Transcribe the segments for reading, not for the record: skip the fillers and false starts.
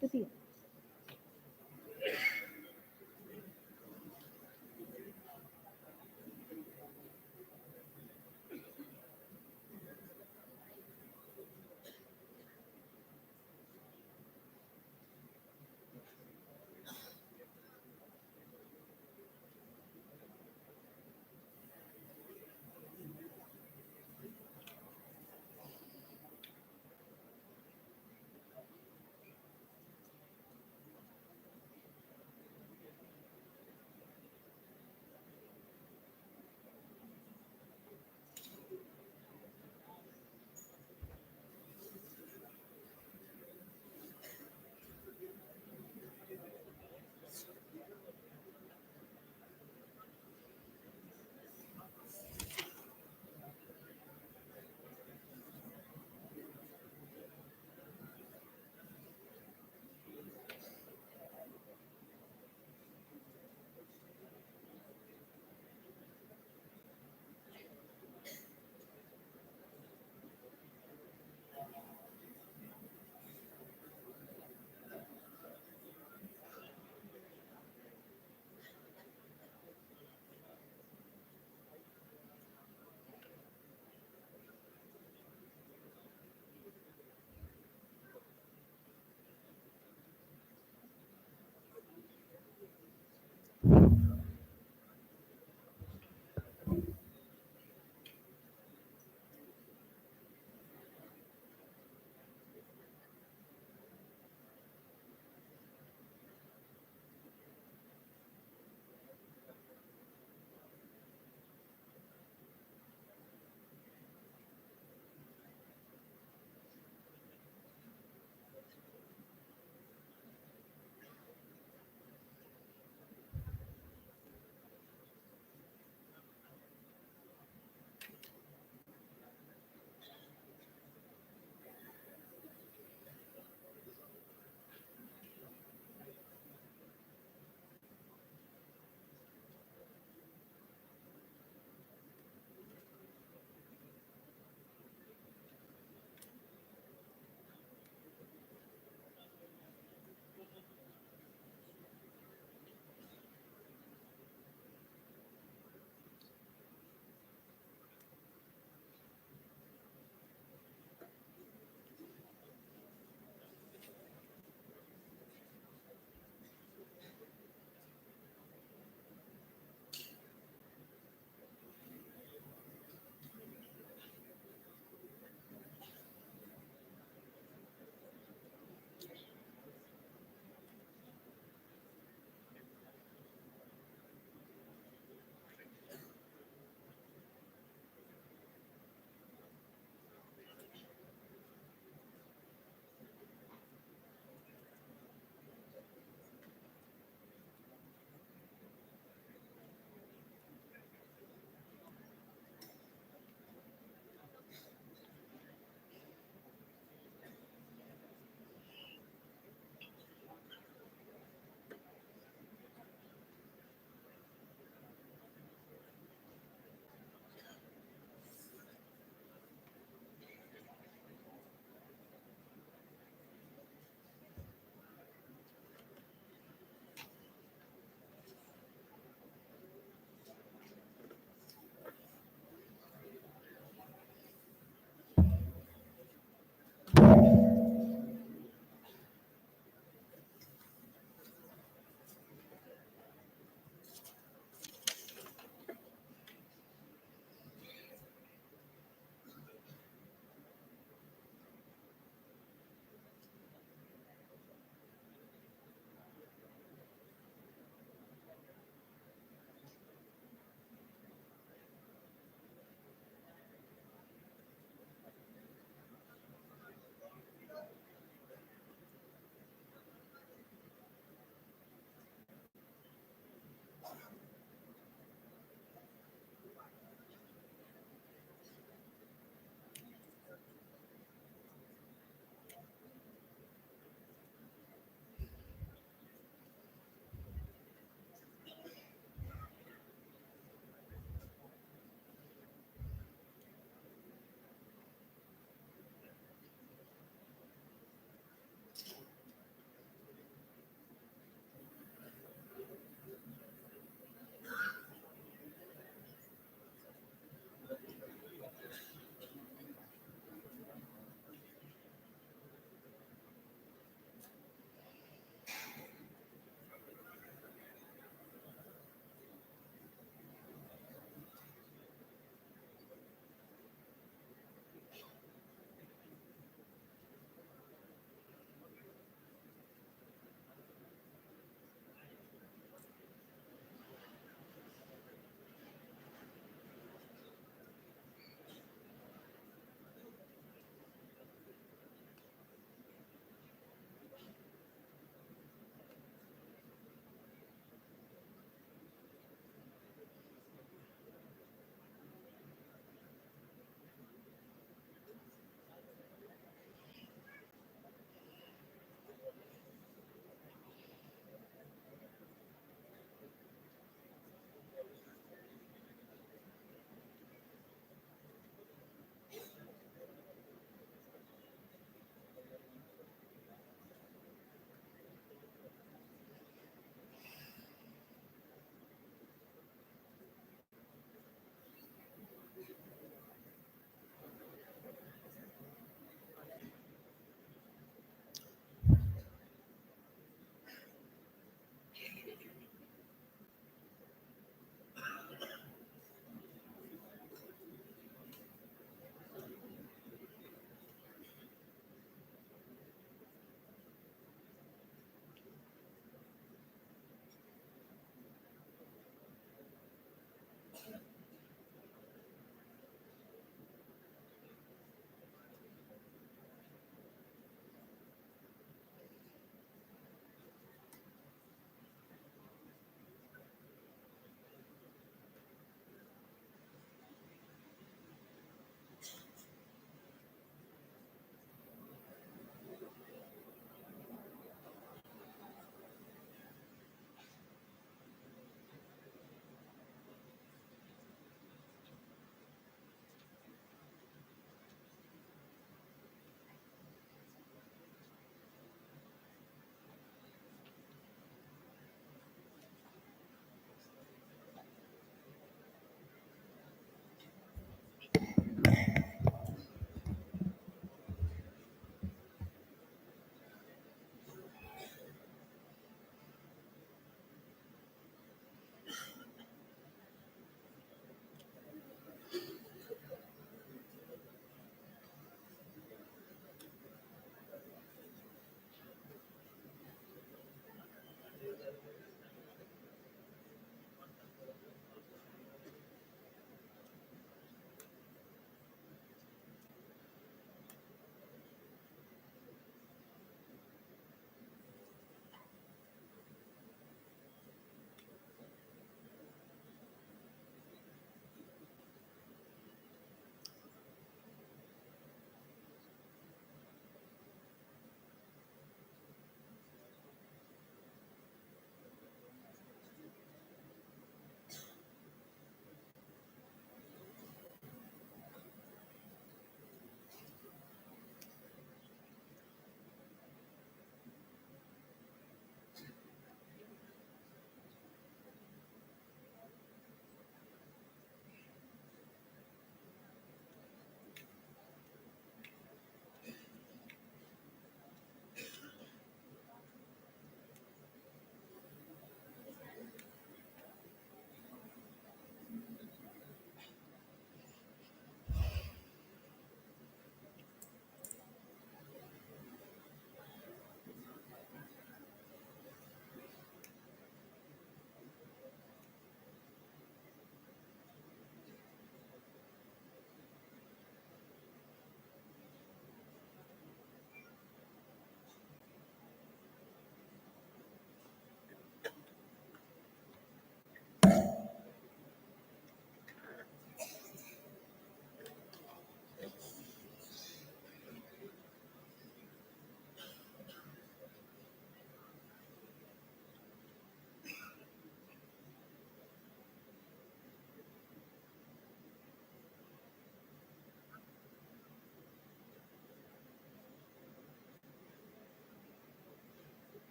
Ketiga.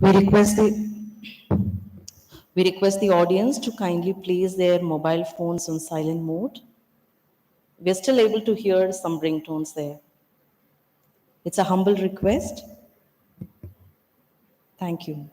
We request the audience to kindly place their mobile phones on silent mode. We're still able to hear some ringtones there. It's a humble request. Thank you.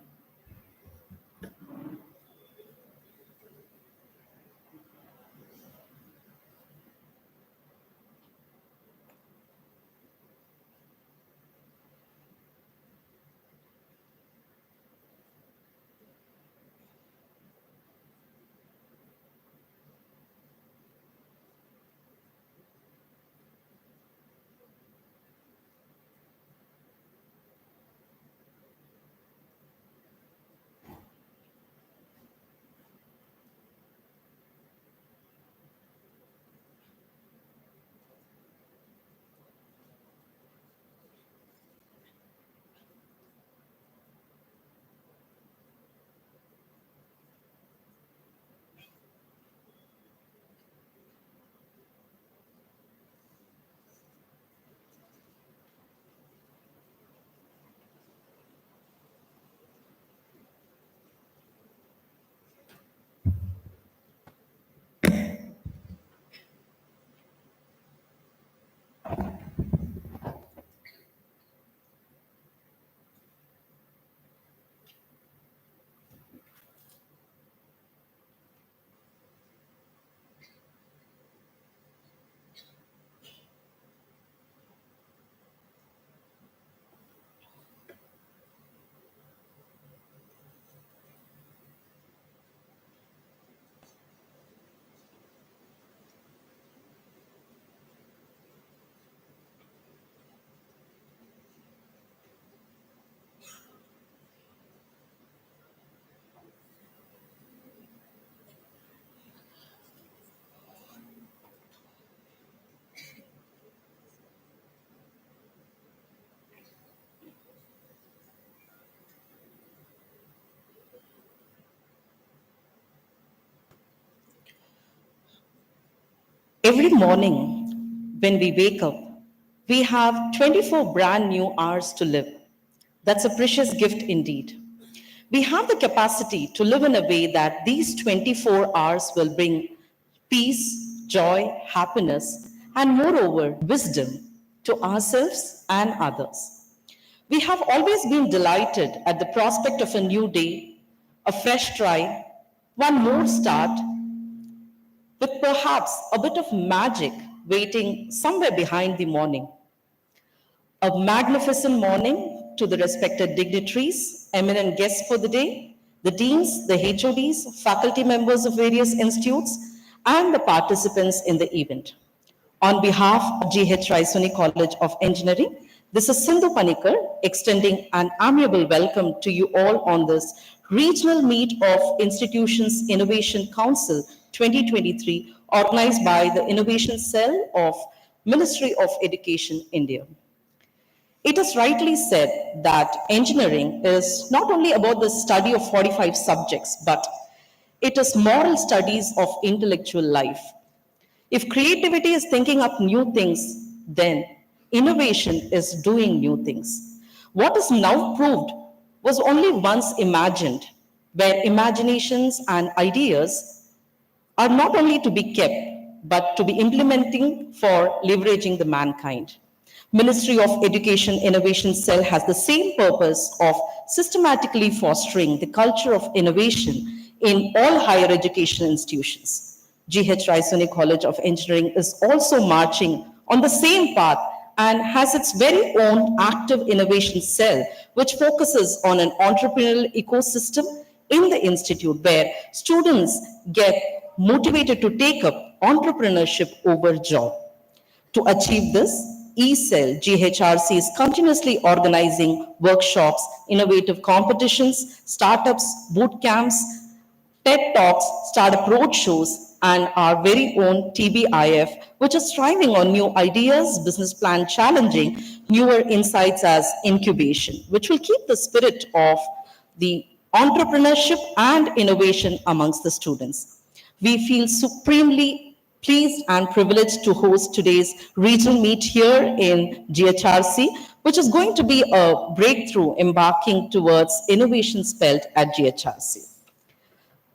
Every morning when we wake up, we have 24 brand new hours to live. That's a precious gift indeed. We have the capacity to live in a way that these 24 hours will bring peace, joy, happiness, and moreover, wisdom to ourselves and others. We have always been delighted at the prospect of a new day, a fresh try, one more start, with perhaps a bit of magic waiting somewhere behind the morning. A magnificent morning to the respected dignitaries, eminent guests for the day, the deans, the HODs, faculty members of various institutes, and the participants in the event. On behalf of GH Raisoni College of Engineering, this is Sindhu Panikar extending an amiable welcome to you all on this regional meet of Institutions Innovation Council 2023 organized by the Innovation Cell of Ministry of Education, India. It is rightly said that engineering is not only about the study of 45 subjects, but it is moral studies of intellectual life. If creativity is thinking up new things, then innovation is doing new things. What is now proved was only once imagined, where imaginations and ideas are not only to be kept, but to be implementing for leveraging the mankind. Ministry of Education Innovation Cell has the same purpose of systematically fostering the culture of innovation in all higher education institutions. GH Raisoni College of Engineering is also marching on the same path and has its very own active innovation cell, which focuses on an entrepreneurial ecosystem in the institute where students get motivated to take up entrepreneurship over job. To achieve this, eCell GHRC is continuously organizing workshops, innovative competitions, startups, boot camps, TED Talks, startup roadshows, and our very own TBIF, which is striving on new ideas, business plan challenging, newer insights as incubation, which will keep the spirit of the entrepreneurship and innovation amongst the students. We feel supremely pleased and privileged to host today's regional meet here in GHRC which is going to be a breakthrough embarking towards innovation spelled at GHRC.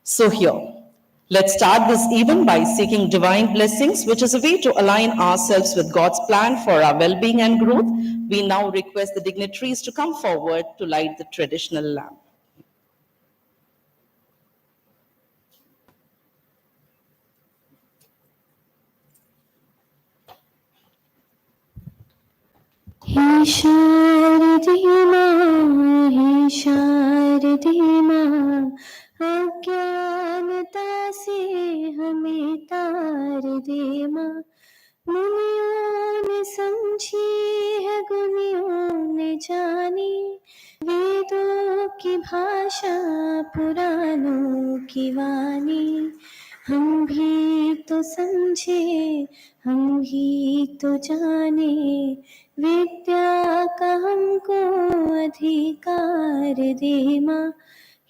So here, let's start this event by seeking divine blessings, which is a way to align ourselves with God's plan for our well-being and growth. We now request the dignitaries to come forward to light the traditional lamp. हे शारदे माँ, हे शारदे माँ, अज्ञानता से हमें तार दे माँ। मुनियों ने समझी है, गुनियों ने जानी, वेदों की भाषा, पुराणों की वाणी। हम भी तो समझे, हम भी तो जाने, विद्या का हमको अधिकार दे माँ।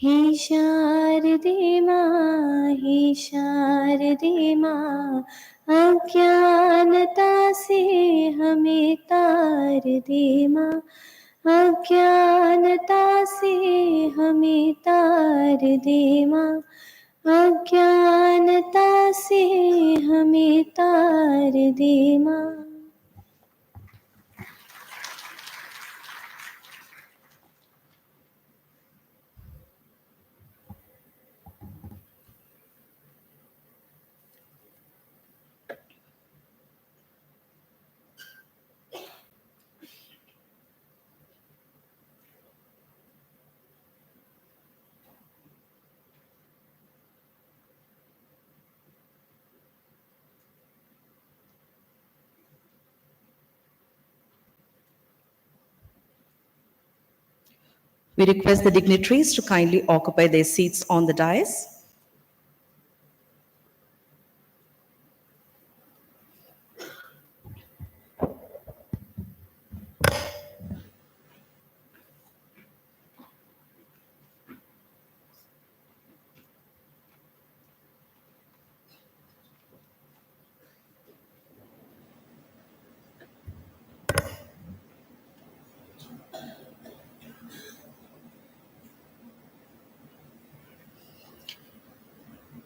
हे शारदे माँ, हे शारदे माँ, अज्ञानता से हमें तार दे माँ। अज्ञानता से हमें तार दे माँ। अज्ञानता से हमें तार दे माँ। We request the dignitaries to kindly occupy their seats on the dais.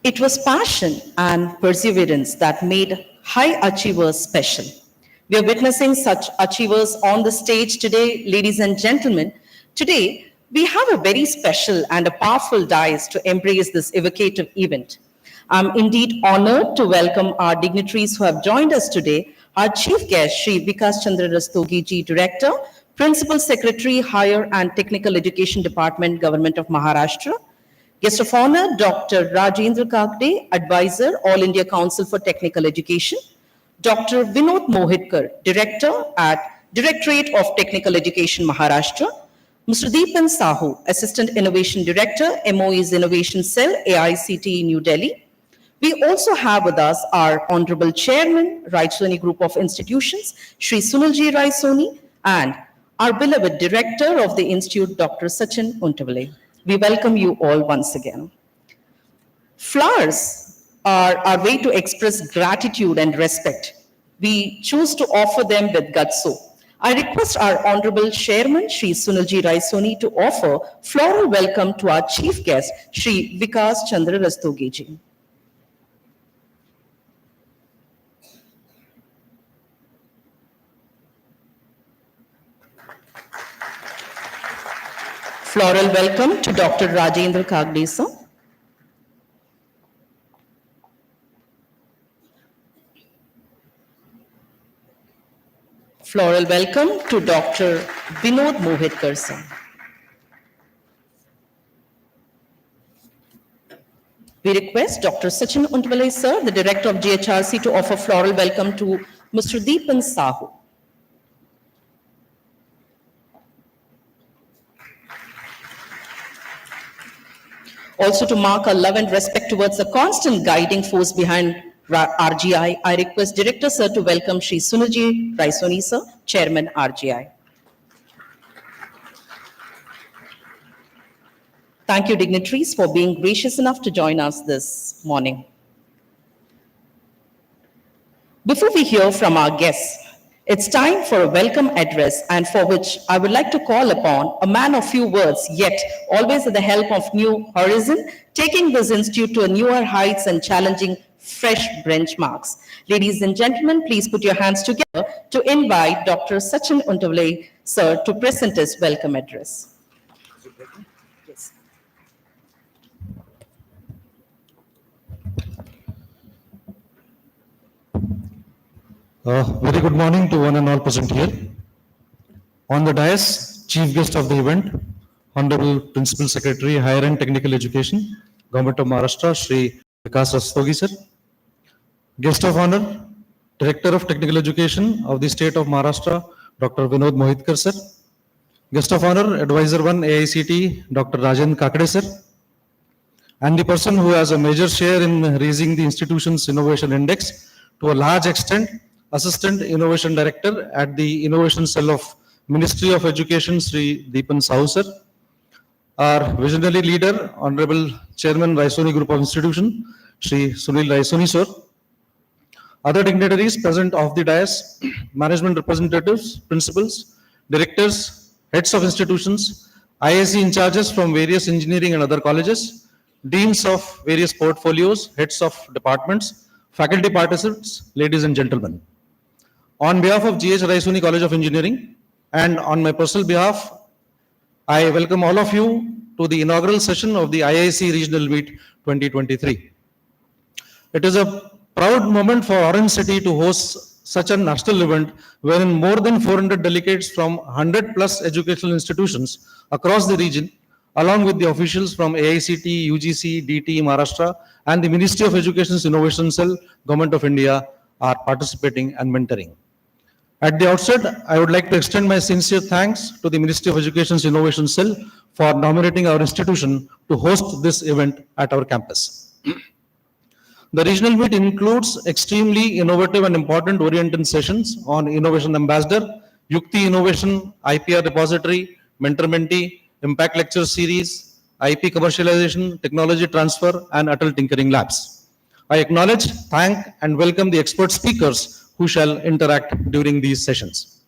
It was passion and perseverance that made high achievers special. We are witnessing such achievers on the stage today, ladies and gentlemen. Today, we have a very special and a powerful dais to embrace this evocative event. I'm indeed honored to welcome our dignitaries who have joined us today. Our chief guest, Shri Vikas Chandra Rastogi ji, Director, Principal Secretary, Higher and Technical Education Department, Government of Maharashtra. Guest of honor, Dr. Rajendra Kakde, Advisor, All India Council for Technical Education. Dr. Vinod Mohitkar, Director at Directorate of Technical Education, Maharashtra. Mr. Deepan Sahu, Assistant Innovation Director, MOE's Innovation Cell, AICTE, New Delhi. We also have with us our Honorable Chairman, Raisoni Group of Institutions, Shri Sunilji Raisoni, and our beloved Director of the Institute, Dr. Sachin Untavale. We welcome you all once again. Flowers are our way to express gratitude and respect. We choose to offer them with gutso. I request our Honorable Chairman, Shri Sunilji Raisoni, to offer floral welcome to our chief guest, Shri Vikas Chandra Rastogi ji. Floral welcome to Dr. Rajendra Kakde sir. Floral welcome to Dr. Vinod Mohitkar sir. We request Dr. Sachin Untavale sir, the Director of GHRC, to offer floral welcome to Mr. Deepan Sahu. Also, to mark our love and respect towards the constant guiding force behind RGI, I request Director Sir to welcome Shri Sunilji Raisoni Sir, Chairman RGI. Thank you, dignitaries, for being gracious enough to join us this morning. Before we hear from our guests, It's time for a welcome address, and for which I would like to call upon a man of few words, yet always at the help of new horizon, taking this institute to a newer heights and challenging fresh benchmarks. Ladies and gentlemen, please put your hands together to invite Dr. Sachin Undavale, sir, to present his welcome address. Yes. Very good morning to one and all present here. On the dais, chief guest of the event, Honorable Principal Secretary, Higher and Technical Education, Government of Maharashtra, Shri Vikas Rastogi sir. Guest of honor, Director of Technical Education of the State of Maharashtra, Dr. Vinod Mohitkar sir. Guest of honor, Advisor 1 AICTE, Dr. Rajan Kakade sir. And the person who has a major share in raising the institution's innovation index to a large extent, Assistant Innovation Director at the Innovation Cell of Ministry of Education, Sri Deepan Sahu sir. Our visionary leader, Honorable Chairman Raisoni Group of Institution, Sri Sunil Raisoni sir. Other dignitaries present of the dais, management representatives, principals, directors, heads of institutions, IIC in charges from various engineering and other colleges, deans of various portfolios, heads of departments, faculty participants, ladies and gentlemen. On behalf of GH Raisoni College of Engineering and on my personal behalf, I welcome all of you to the inaugural session of the IIC Regional Meet 2023. It is a proud moment for Orange City to host such a national event wherein more than 400 delegates from 100 plus educational institutions across the region, along with the officials from AICTE, UGC, DT, Maharashtra, and the Ministry of Education's Innovation Cell, Government of India, are participating and mentoring. At the outset, I would like to extend my sincere thanks to the Ministry of Education's Innovation Cell for nominating our institution to host this event at our campus. The regional meet includes extremely innovative and important oriented sessions on Innovation Ambassador, Yukti Innovation, IPR Repository, Mentor-Mentee, Impact Lecture Series, IP Commercialization, Technology Transfer, and Atal Tinkering Labs. I acknowledge, thank, and welcome the expert speakers who shall interact during these sessions.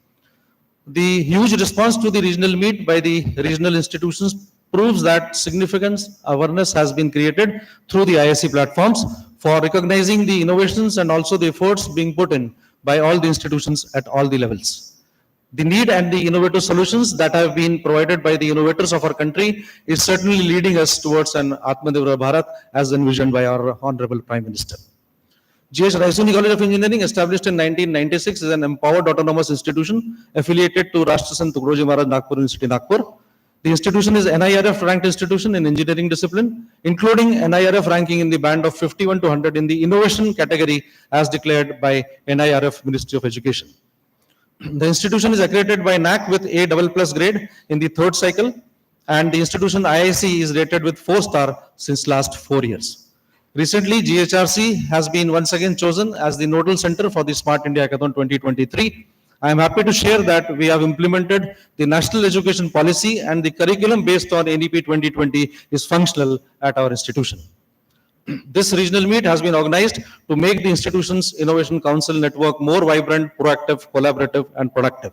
The huge response to the regional meet by the regional institutions proves that significant awareness has been created through the IIC platforms for recognizing the innovations and also the efforts being put in by all the institutions at all the levels. The need and the innovative solutions that have been provided by the innovators of our country is certainly leading us towards an Atmanirbhar Bharat as envisioned by our Honorable Prime Minister. GH Raisoni College of Engineering, established in 1996, is an empowered autonomous institution affiliated to Rashtrasant Tukaroji Maharaj Nagpur University, Nagpur. The institution is NIRF ranked institution in engineering discipline, including NIRF ranking in the band of 51 to 100 in the innovation category as declared by NIRF Ministry of Education. The institution is accredited by NAC with A++ grade in the third cycle, and the institution IIC is rated with 4-star since last 4 years. Recently, GHRC has been once again chosen as the nodal center for the Smart India Hackathon 2023. I am happy to share that we have implemented the national education policy and the curriculum based on NEP 2020 is functional at our institution. This regional meet has been organized to make the institution's Innovation Council network more vibrant, proactive, collaborative, and productive.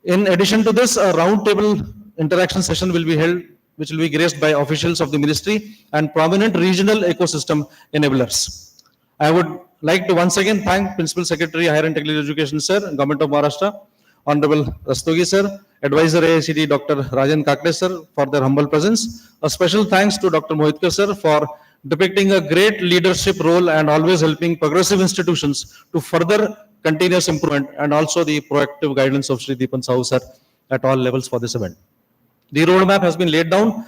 In addition to this, a roundtable interaction session will be held, which will be graced by officials of the ministry and prominent regional ecosystem enablers. I would like to once again thank Principal Secretary, Higher and Technical Education, sir, Government of Maharashtra, Honorable Rastogi, sir, Advisor AICTE, Dr. Rajan Kakade, sir, for their humble presence. A special thanks to Dr. Mohitkar, sir, for depicting a great leadership role and always helping progressive institutions to further continuous improvement, and also the proactive guidance of Sri Deepan Sahu, sir, at all levels for this event. The roadmap has been laid down,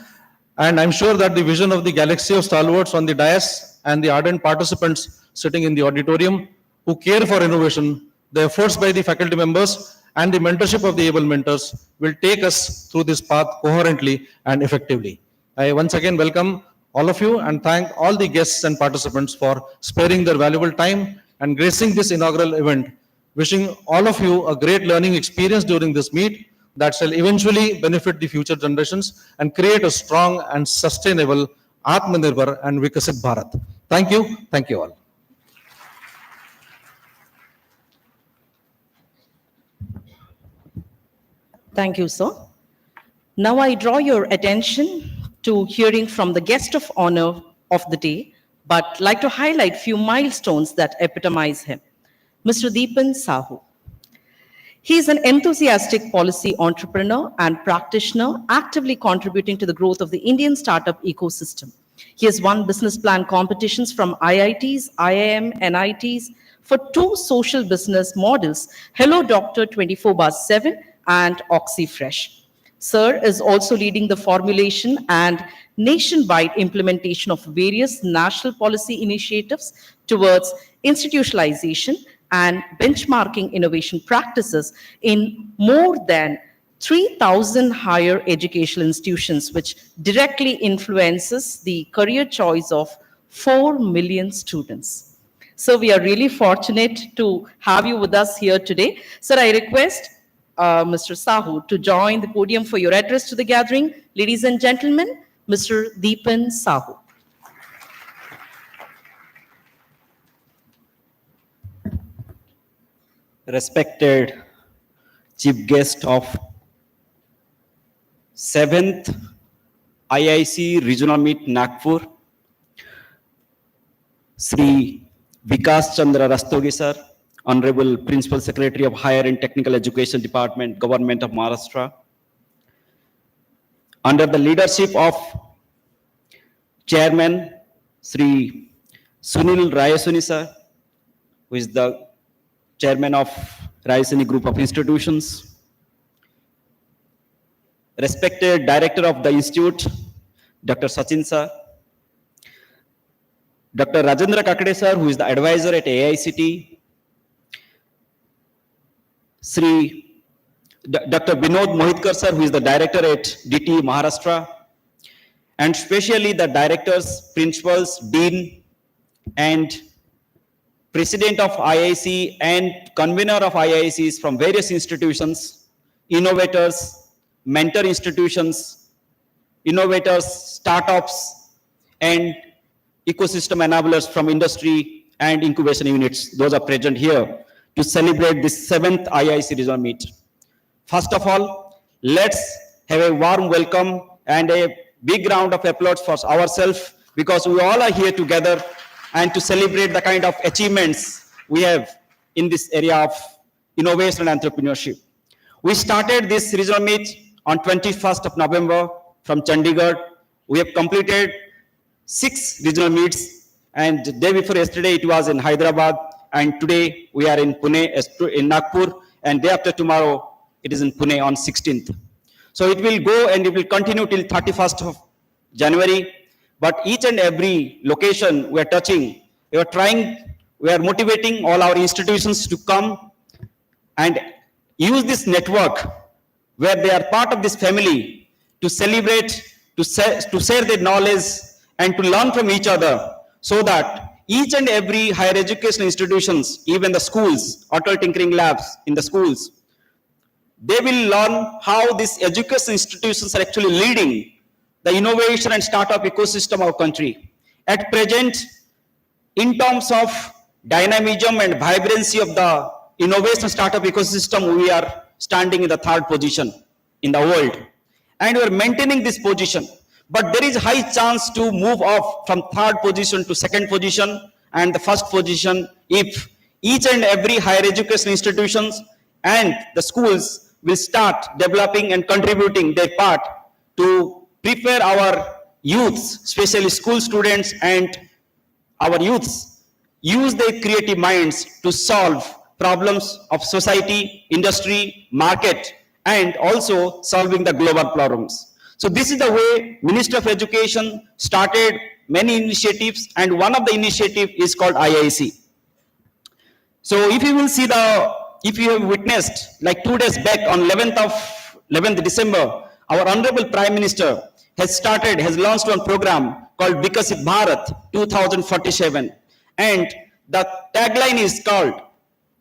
and I'm sure that the vision of the galaxy of stalwarts on the dais and the ardent participants sitting in the auditorium who care for innovation, the efforts by the faculty members, and the mentorship of the able mentors will take us through this path coherently and effectively. I once again welcome all of you and thank all the guests and participants for sparing their valuable time and gracing this inaugural event. Wishing all of you a great learning experience during this meet that shall eventually benefit the future generations and create a strong and sustainable Atmanirbhar and Vikasit Bharat. Thank you all. Thank you, sir. Now I draw your attention to hearing from the guest of honor of the day, but like to highlight few milestones that epitomize him. Mr. Deepan Sahu. He is an enthusiastic policy entrepreneur and practitioner, actively contributing to the growth of the Indian startup ecosystem. He has won business plan competitions from IITs, IIM, NITs for 2 social business models, Hello Doctor 24/7 and OxyFresh. Sir is also leading the formulation and nationwide implementation of various national policy initiatives towards institutionalization and benchmarking innovation practices in more than 3,000 higher educational institutions, which directly influences the career choice of 4 million students. So we are really fortunate to have you with us here today. Sir, I request Mr. Sahu to join the podium for your address to the gathering. Ladies and gentlemen, Mr. Deepan Sahu. Respected chief guest of 7th IIC Regional Meet Nagpur, Sri Vikas Chandra Rastogi sir, Honorable Principal Secretary of Higher and Technical Education Department, Government of Maharashtra, under the leadership of Chairman Sri Sunil Rayasuni sir, who is the Chairman of Rayasuni Group of Institutions, respected Director of the Institute, Dr. Sachin sir, Dr. Rajendra Kakade sir, who is the advisor at AICTE, Dr. Vinod Mohitkar sir, who is the director at DT Maharashtra, and especially the directors, principals, dean, and president of IIC and convener of IICs from various institutions, innovators, mentor institutions, innovators, startups, and ecosystem enablers from industry and incubation units. Those are present here to celebrate this 7th IIC Regional Meet. First of all, let's have a warm welcome and a big round of applause for ourselves, because we all are here together and to celebrate the kind of achievements we have in this area of innovation and entrepreneurship. We started this regional meet on 21st of November from Chandigarh. We have completed 6 regional meets, and the day before yesterday it was in Hyderabad, and today we are in Pune, in Nagpur, and day after tomorrow it is in Pune on 16th. So it will go and it will continue till 31st of January. But each and every location we are touching, we are motivating all our institutions to come and use this network where they are part of this family to celebrate, to share their knowledge and to learn from each other, so that each and every higher education institutions, even the schools, auto tinkering labs in the schools, they will learn how these education institutions are actually leading the innovation and startup ecosystem of our country. At present, in terms of dynamism and vibrancy of the innovation startup ecosystem, we are standing in the 3rd position in the world. And we are maintaining this position. But there is high chance to move off from 3rd position to 2nd position and the 1st position if each and every higher education institutions and the schools will start developing and contributing their part to prepare our youths, especially school students and our youths, use their creative minds to solve problems of society, industry, market, and also solving the global problems. So this is the way Minister of Education started many initiatives, and one of the initiative is called IIC. So if you will see if you have witnessed, like 2 days back on 11th December, our Honorable Prime Minister has launched one program called Vikasit Bharat 2047. And the tagline is called,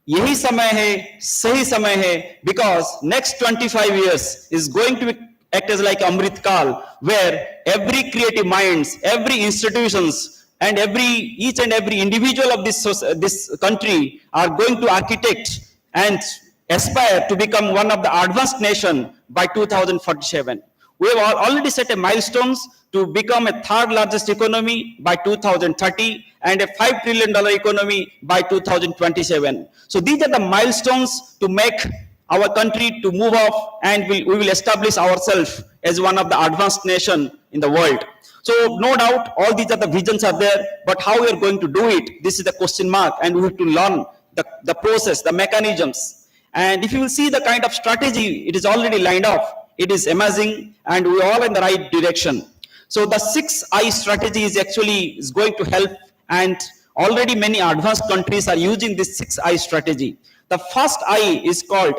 Yehi samay hai, sahi samay hai, because next 25 years is going to act as like Amrit Kal, where every creative minds, every institutions, and each and every individual of this country are going to architect and aspire to become one of the advanced nation by 2047. We have already set a milestones to become a third largest economy by 2030 and a $5 trillion economy by 2027. So these are the milestones to make our country to move off, and we will establish ourselves as one of the advanced nation in the world. So no doubt all these are the visions are there, but how we are going to do it, this is the question mark, and we have to learn the process, the mechanisms. And if you will see the kind of strategy, it is already lined up. It is amazing, and we are all in the right direction. So the 6I strategy is going to help, and already many advanced countries are using this 6I strategy. The first I is called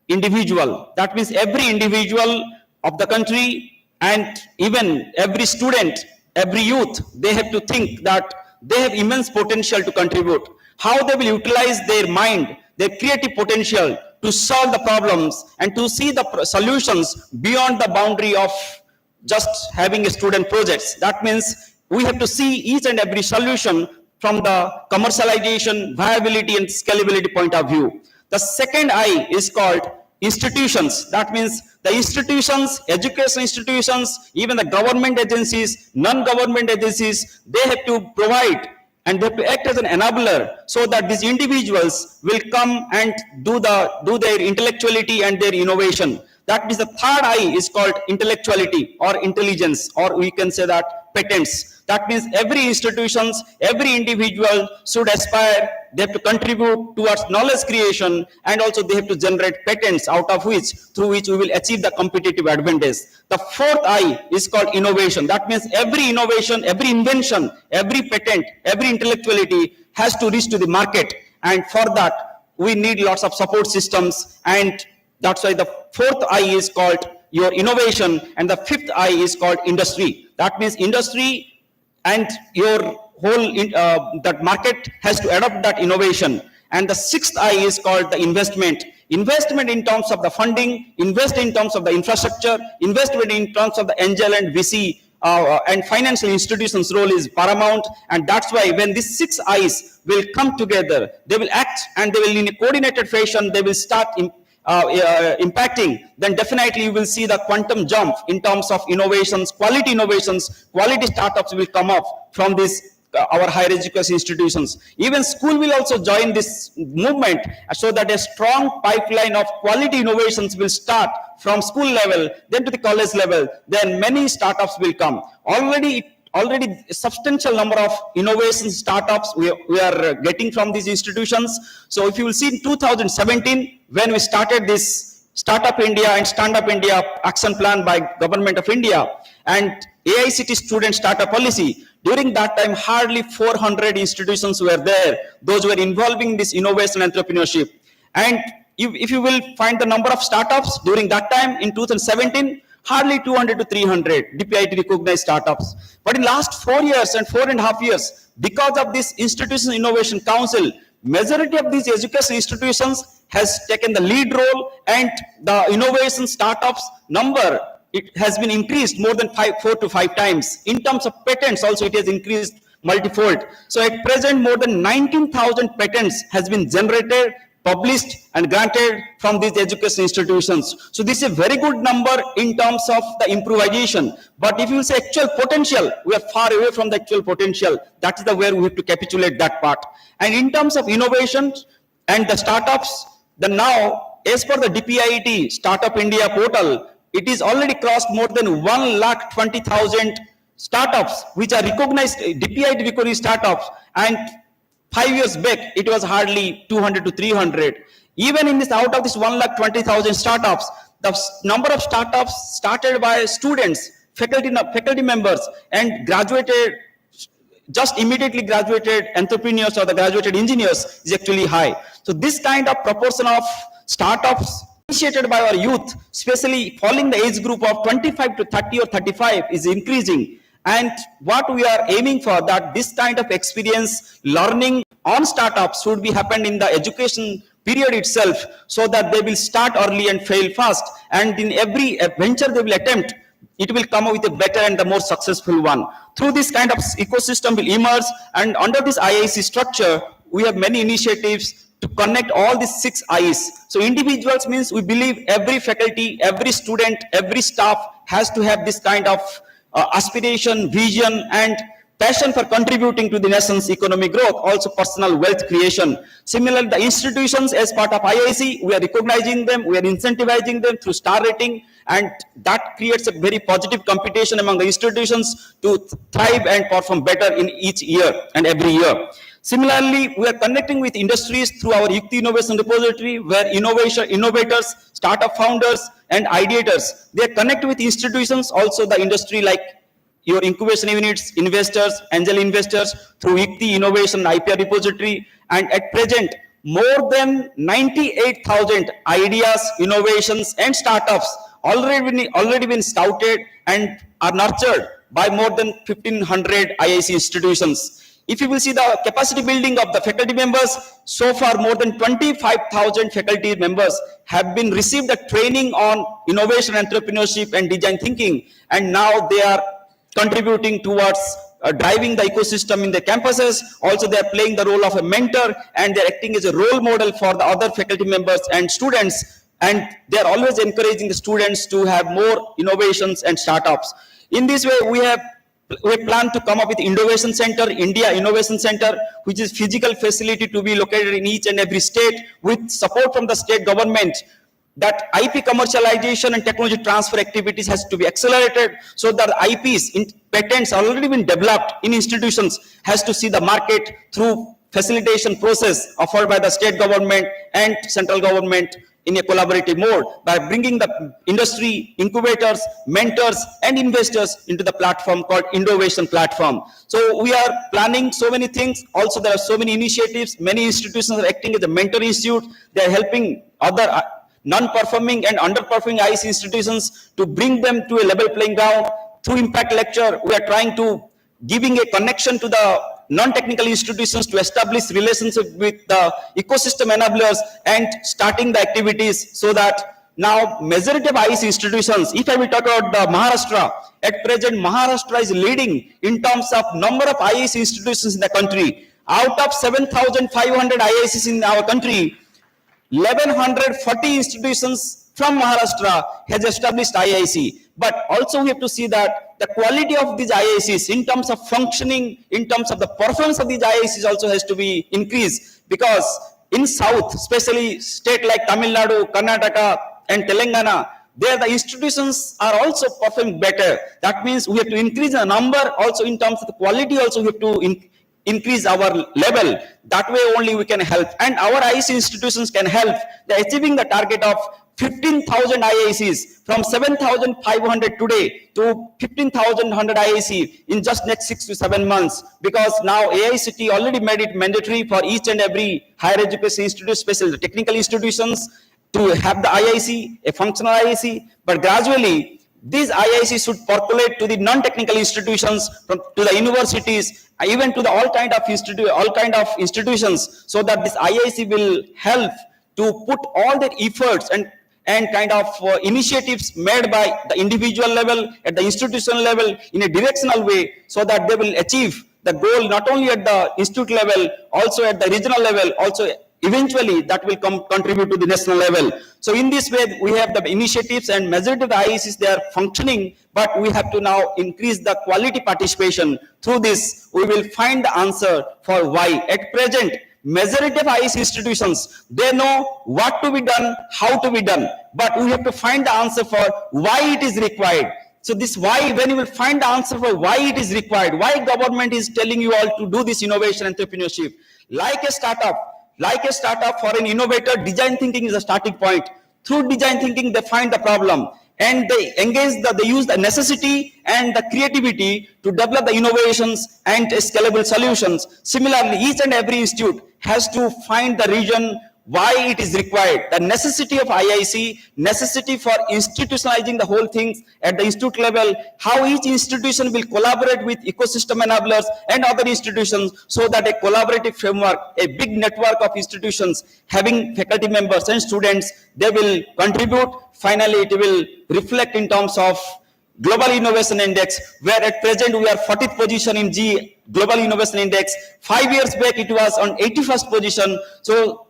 individual. That means every individual of the country and even every student, every youth, they have to think that they have immense potential to contribute. How they will utilize their mind, their creative potential to solve the problems and to see the solutions beyond the boundary of just having a student projects. That means we have to see each and every solution from the commercialization, viability and scalability point of view. The second I is called institutions. That means the institutions, education institutions, even the government agencies, non-government agencies, they have to provide and they have to act as an enabler so that these individuals will come and do their intellectuality and their innovation. That is the third I is called intellectuality or intelligence, or we can say that patents. That means every institutions, every individual should aspire, they have to contribute towards knowledge creation, and also they have to generate patents through which we will achieve the competitive advantage. The fourth I is called innovation. That means every innovation, every invention, every patent, every intellectuality has to reach to the market, and for that we need lots of support systems, and that's why the fourth I is called your innovation, and the fifth I is called industry. That means industry and your whole that market has to adopt that innovation. And the sixth I is called the investment. Investment in terms of the funding, invest in terms of the infrastructure, investment in terms of the angel and VC and financial institutions role is paramount. And that's why when these 6 I's will come together, they will act and they will in a coordinated fashion, they will start impacting, then definitely you will see the quantum jump in terms of innovations, quality startups will come up from this our higher education institutions. Even school will also join this movement so that a strong pipeline of quality innovations will start from school level, then to the college level, then many startups will come. Already a substantial number of innovation startups we are getting from these institutions. So if you will see in 2017, when we started this Startup India and Stand Up India action plan by Government of India and AICTE student startup policy, during that time hardly 400 institutions were there, those were involving this innovation entrepreneurship. And if you will find the number of startups during that time in 2017, hardly 200 to 300 DPIT recognized startups. But in last 4 years and 4.5 years, because of this Institutional Innovation Council, majority of these education institutions has taken the lead role, and the innovation startups number, it has been increased more than 4 to 5 times. In terms of patents also, it has increased multifold. So at present, more than 19,000 patents has been generated, published and granted from these education institutions. So this is a very good number in terms of the improvisation. But if you say actual potential, we are far away from the actual potential. That is the where we have to capitulate that part. And in terms of innovation and the startups, then now as per the DPIT Startup India portal, it is already crossed more than 1,20,000 startups which are recognized, DPIT recognized startups, and 5 years back, it was hardly 200 to 300. Even in this, out of this 1,20,000 startups, the number of startups started by students, faculty members, and graduated, just immediately graduated entrepreneurs or the graduated engineers is actually high. So this kind of proportion of startups initiated by our youth, especially falling the age group of 25 to 30 or 35 is increasing. And what we are aiming for, that this kind of experience learning on startups should be happened in the education period itself, so that they will start early and fail fast, and in every venture they will attempt, it will come up with a better and the more successful one. Through this kind of ecosystem will emerge, and under this IIC structure we have many initiatives to connect all these 6 I's. So individuals means we believe every faculty, every student, every staff has to have this kind of aspiration, vision, and passion for contributing to the nation's economic growth, also personal wealth creation. Similarly, the institutions as part of IIC, we are recognizing them, we are incentivizing them through star rating, and that creates a very positive competition among the institutions to thrive and perform better in each year and every year. Similarly, we are connecting with industries through our AICTE Innovation Repository, where innovators, startup founders, and ideators, they connect with institutions, also the industry like your incubation units, investors, angel investors through AICTE Innovation IPR Repository. And at present, more than 98,000 ideas, innovations, and startups already been scouted and are nurtured by more than 1,500 IIC institutions. If you will see the capacity building of the faculty members, so far more than 25,000 faculty members have been received the training on innovation, entrepreneurship, and design thinking, and now they are contributing towards driving the ecosystem in the campuses. Also, they are playing the role of a mentor, and they are acting as a role model for the other faculty members and students, and they are always encouraging the students to have more innovations and startups. In this way, we plan to come up with Innovation Center, India Innovation Center, which is physical facility to be located in each and every state with support from the state government. That IP commercialization and technology transfer activities has to be accelerated, so that IPs, patents already been developed in institutions, has to see the market through facilitation process offered by the state government and central government in a collaborative mode, by bringing the industry, incubators, mentors, and investors into the platform called Innovation Platform. So we are planning so many things. Also, there are so many initiatives. Many institutions are acting as a mentor institute. They are helping other non-performing and underperforming IIC institutions to bring them to a level playing ground. Through Impact Lecture, we are trying to giving a connection to the non-technical institutions to establish relationship with the ecosystem enablers and starting the activities, so that now majority of IIC institutions, if I will talk about the Maharashtra, at present Maharashtra is leading in terms of number of IIC institutions in the country. Out of 7,500 IICs in our country, 1,140 institutions from Maharashtra has established IIC. But also we have to see that the quality of these IICs in terms of functioning, in terms of the performance of these IICs also has to be increased, because in South, especially state like Tamil Nadu, Karnataka, and Telangana, there the institutions are also performing better. That means we have to increase the number, also in terms of the quality also we have to increase our level. That way only we can help, and our IIC institutions can help the achieving the target of 15,000 IICs from 7,500 today to 15,100 IIC in just next 6 to 7 months, because now AICTE already made it mandatory for each and every higher education institute, especially the technical institutions, to have the IIC, a functional IIC. But gradually these IIC should percolate to the non-technical institutions, to the universities, even to the all kind of institutions, so that this IIC will help to put all their efforts and kind of initiatives made by the individual level, at the institutional level, in a directional way, so that they will achieve the goal not only at the institute level, also at the regional level, also eventually that will contribute to the national level. So in this way, we have the initiatives, and majority of the IICs, they are functioning, but we have to now increase the quality participation. Through this, we will find the answer for why. At present, majority of IIC institutions, they know what to be done, how to be done, but we have to find the answer for why it is required. So this why, when you will find the answer for why it is required, why government is telling you all to do this innovation entrepreneurship, like a startup for an innovator, design thinking is a starting point. Through design thinking, they find the problem, and they use the necessity and the creativity to develop the innovations and scalable solutions. Similarly, each and every institute has to find the reason why it is required, the necessity of IIC, necessity for institutionalizing the whole things at the institute level, how each institution will collaborate with ecosystem enablers and other institutions, so that a collaborative framework, a big network of institutions having faculty members and students, they will contribute. Finally, it will reflect in terms of Global Innovation Index, where at present we are 40th position in Global Innovation Index. 5 years back, it was on 81st position. So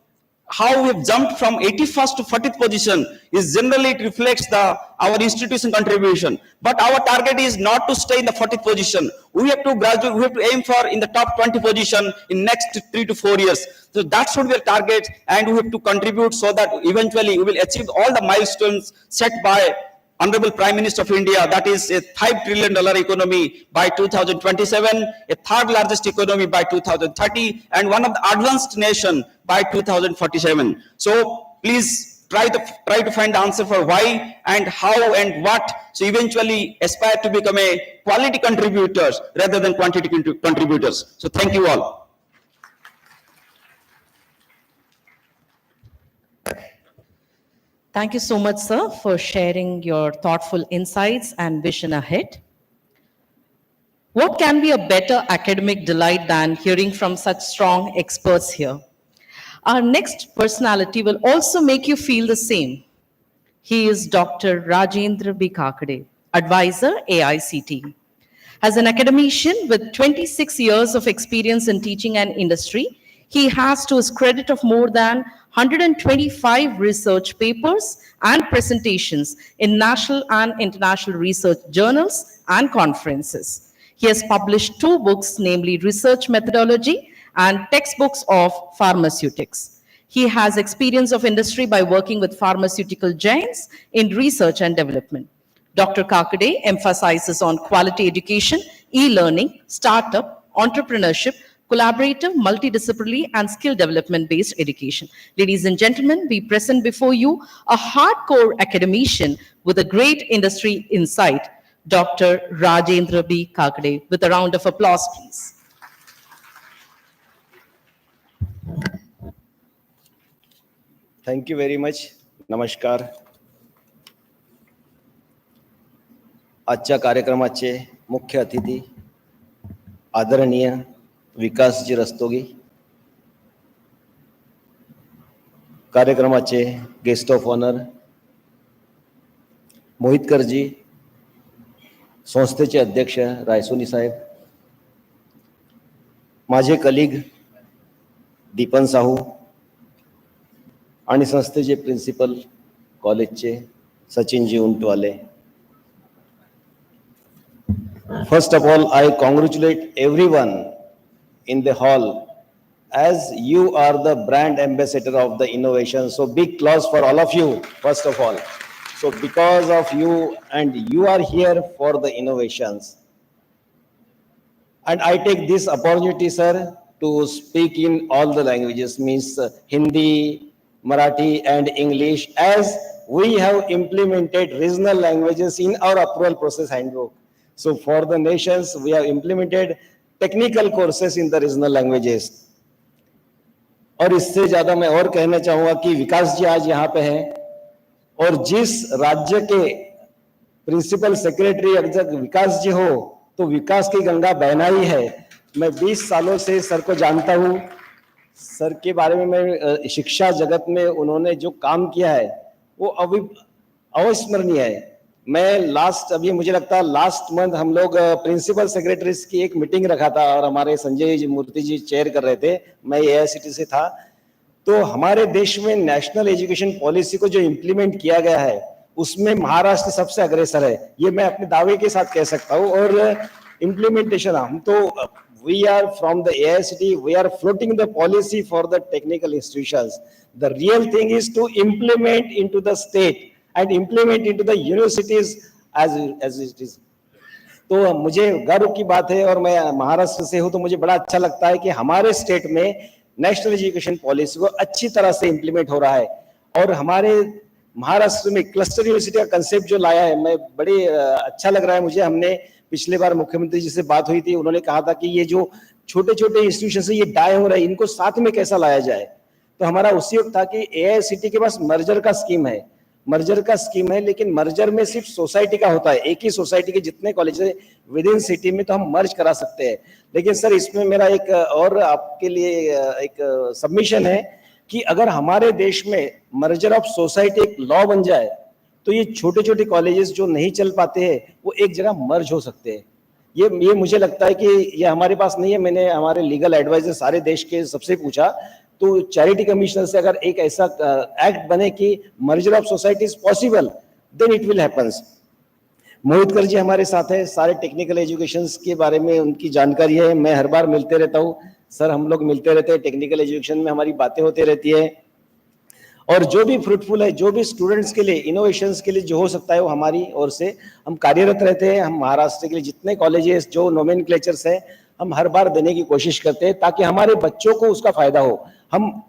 how we have jumped from 81st to 40th position is generally it reflects our institution contribution. But our target is not to stay in the 40th position. We have to graduate, we have to aim for in the top 20 position in next 3 to 4 years. So that should be a target, and we have to contribute so that eventually we will achieve all the milestones set by Honorable Prime Minister of India, that is a $5 trillion economy by 2027, a third largest economy by 2030, and one of the advanced nation by 2047. So please try to find the answer for why and how and what. So eventually aspire to become a quality contributors rather than quantity contributors. So thank you all. Thank you so much, sir, for sharing your thoughtful insights and vision ahead. What can be a better academic delight than hearing from such strong experts here? Our next personality will also make you feel the same. He is Dr. Rajendra B. Kakade, advisor, AICTE. As an academician with 26 years of experience in teaching and industry, he has to his credit of more than 125 research papers and presentations in national and international research journals and conferences. He has published 2 books, namely Research Methodology and Textbooks of Pharmaceutics. He has experience of industry by working with pharmaceutical giants in research and development. Dr. Kakade emphasizes on quality education, e-learning, startup, entrepreneurship, collaborative, multidisciplinary, and skill development-based education. Ladies and gentlemen, we present before you a hardcore academician with a great industry insight, Dr. Rajendra B. Kakade. With a round of applause, please. Thank you very much. नमस्कार. आजच्या कार्यक्रमाचे मुख्य अतिथी आदरणीय विकासजी रस्तोगी, कार्यक्रमाचे guest of honour मोहितकरजी, संस्थेचे अध्यक्ष रायसोनी साहेब, माझे कलीग दीपन साहू आणि संस्थेचे प्रिन्सिपल कॉलेजचे सचिनजी उंटवाले. First of all, I congratulate everyone in the hall as you are the brand ambassador of the innovation. So big applause for all of you, first of all. So because of you, and you are here for the innovations. And I take this opportunity, sir, to speak in all the languages, means Hindi, Marathi and English, as we have implemented regional languages in our approval process handbook. So for the nations, we have implemented technical courses in the regional languages. और इससे ज्यादा मैं और कहना चाहूंगा कि विकास जी आज यहाँ पे हैं और जिस राज्य के प्रिंसिपल सेक्रेटरी अगर विकास जी हो तो विकास की गंगा बहना ही है. मैं 20 सालों से सर को जानता हूँ. सर के बारे में मैं शिक्षा जगत में उन्होंने जो काम किया है वो अभी अविस्मरणीय है. मैं अभी मुझे लगता है लास्ट मंथ हम लोग प्रिंसिपल सेक्रेटरीज की एक मीटिंग रखा था और हमारे संजय जी मूर्ति जी चेयर कर रहे थे, मैं AICTE से था. तो हमारे देश में नेशनल एजुकेशन पॉलिसी को जो इम्प्लीमेंट किया गया है उसमें महाराष्ट्र सबसे अग्रेसर है, ये मैं अपने दावे के साथ कह सकता हूँ. और इम्प्लीमेंटेशन हम तो we are from the AICTE, we are floating the policy for the technical institutions. The real thing is to implement into the state and implement into the universities as it is. तो मुझे गर्व की बात है और मैं महाराष्ट्र से हूँ तो मुझे बड़ा अच्छा लगता है कि हमारे स्टेट में नेशनल एजुकेशन पॉलिसी को अच्छी तरह से इम्प्लीमेंट हो रहा है. और हमारे महाराष्ट्र में क्लस्टर यूनिवर्सिटी का कंसेप्ट जो लाया है, मैं बड़े अच्छा लग रहा है मुझे. हमने पिछले बार मुख्यमंत्री जी से बात हुई थी, उन्होंने कहा था कि ये जो छोटे छोटे इंस्टीट्यूशन है ये डाय हो रहे हैं, इनको साथ में कैसा लाया जाए. तो हमारा उसी वक्त था कि AICTE के पास मर्जर का स्कीम है, लेकिन मर्जर में सिर्फ सोसाइटी का होता है. एक ही सोसाइटी के जितने कॉलेज है विद इन सिटी में तो हम मर्ज करा सकते हैं. लेकिन सर इसमें मेरा एक और आपके लिए एक सबमिशन है कि अगर हमारे देश में मर्जर ऑफ सोसाइटी एक लॉ बन जाए तो ये छोटे छोटे कॉलेजेस जो नहीं चल पाते हैं वो एक जगह मर्ज हो सकते हैं. ये मुझे लगता है कि ये हमारे पास नहीं है. मैंने हमारे लीगल एडवाइजर सारे देश के सबसे पूछा तो चैरिटी कमिश्नर से अगर एक ऐसा एक्ट बने कि merger of society is possible, then it will happens. Mohitkar ji हमारे साथ है, सारे टेक्निकल एजुकेशन के बारे में उनकी जानकारी है। मैं हर बार मिलते रहता हूँ सर, हम लोग मिलते रहते हैं, टेक्निकल एजुकेशन में हमारी बातें होती रहती है। और जो भी फ्रूटफुल है, जो भी स्टूडेंट्स के लिए, इनोवेशंस के लिए जो हो सकता है, वो हमारी ओर से हम कार्यरत रहते हैं। हम महाराष्ट्र के लिए जितने कॉलेजेस जो नोमेनक्लेचर्स है, हम हर बार देने की कोशिश करते हैं ताकि हमारे बच्चों को उसका फायदा हो। हम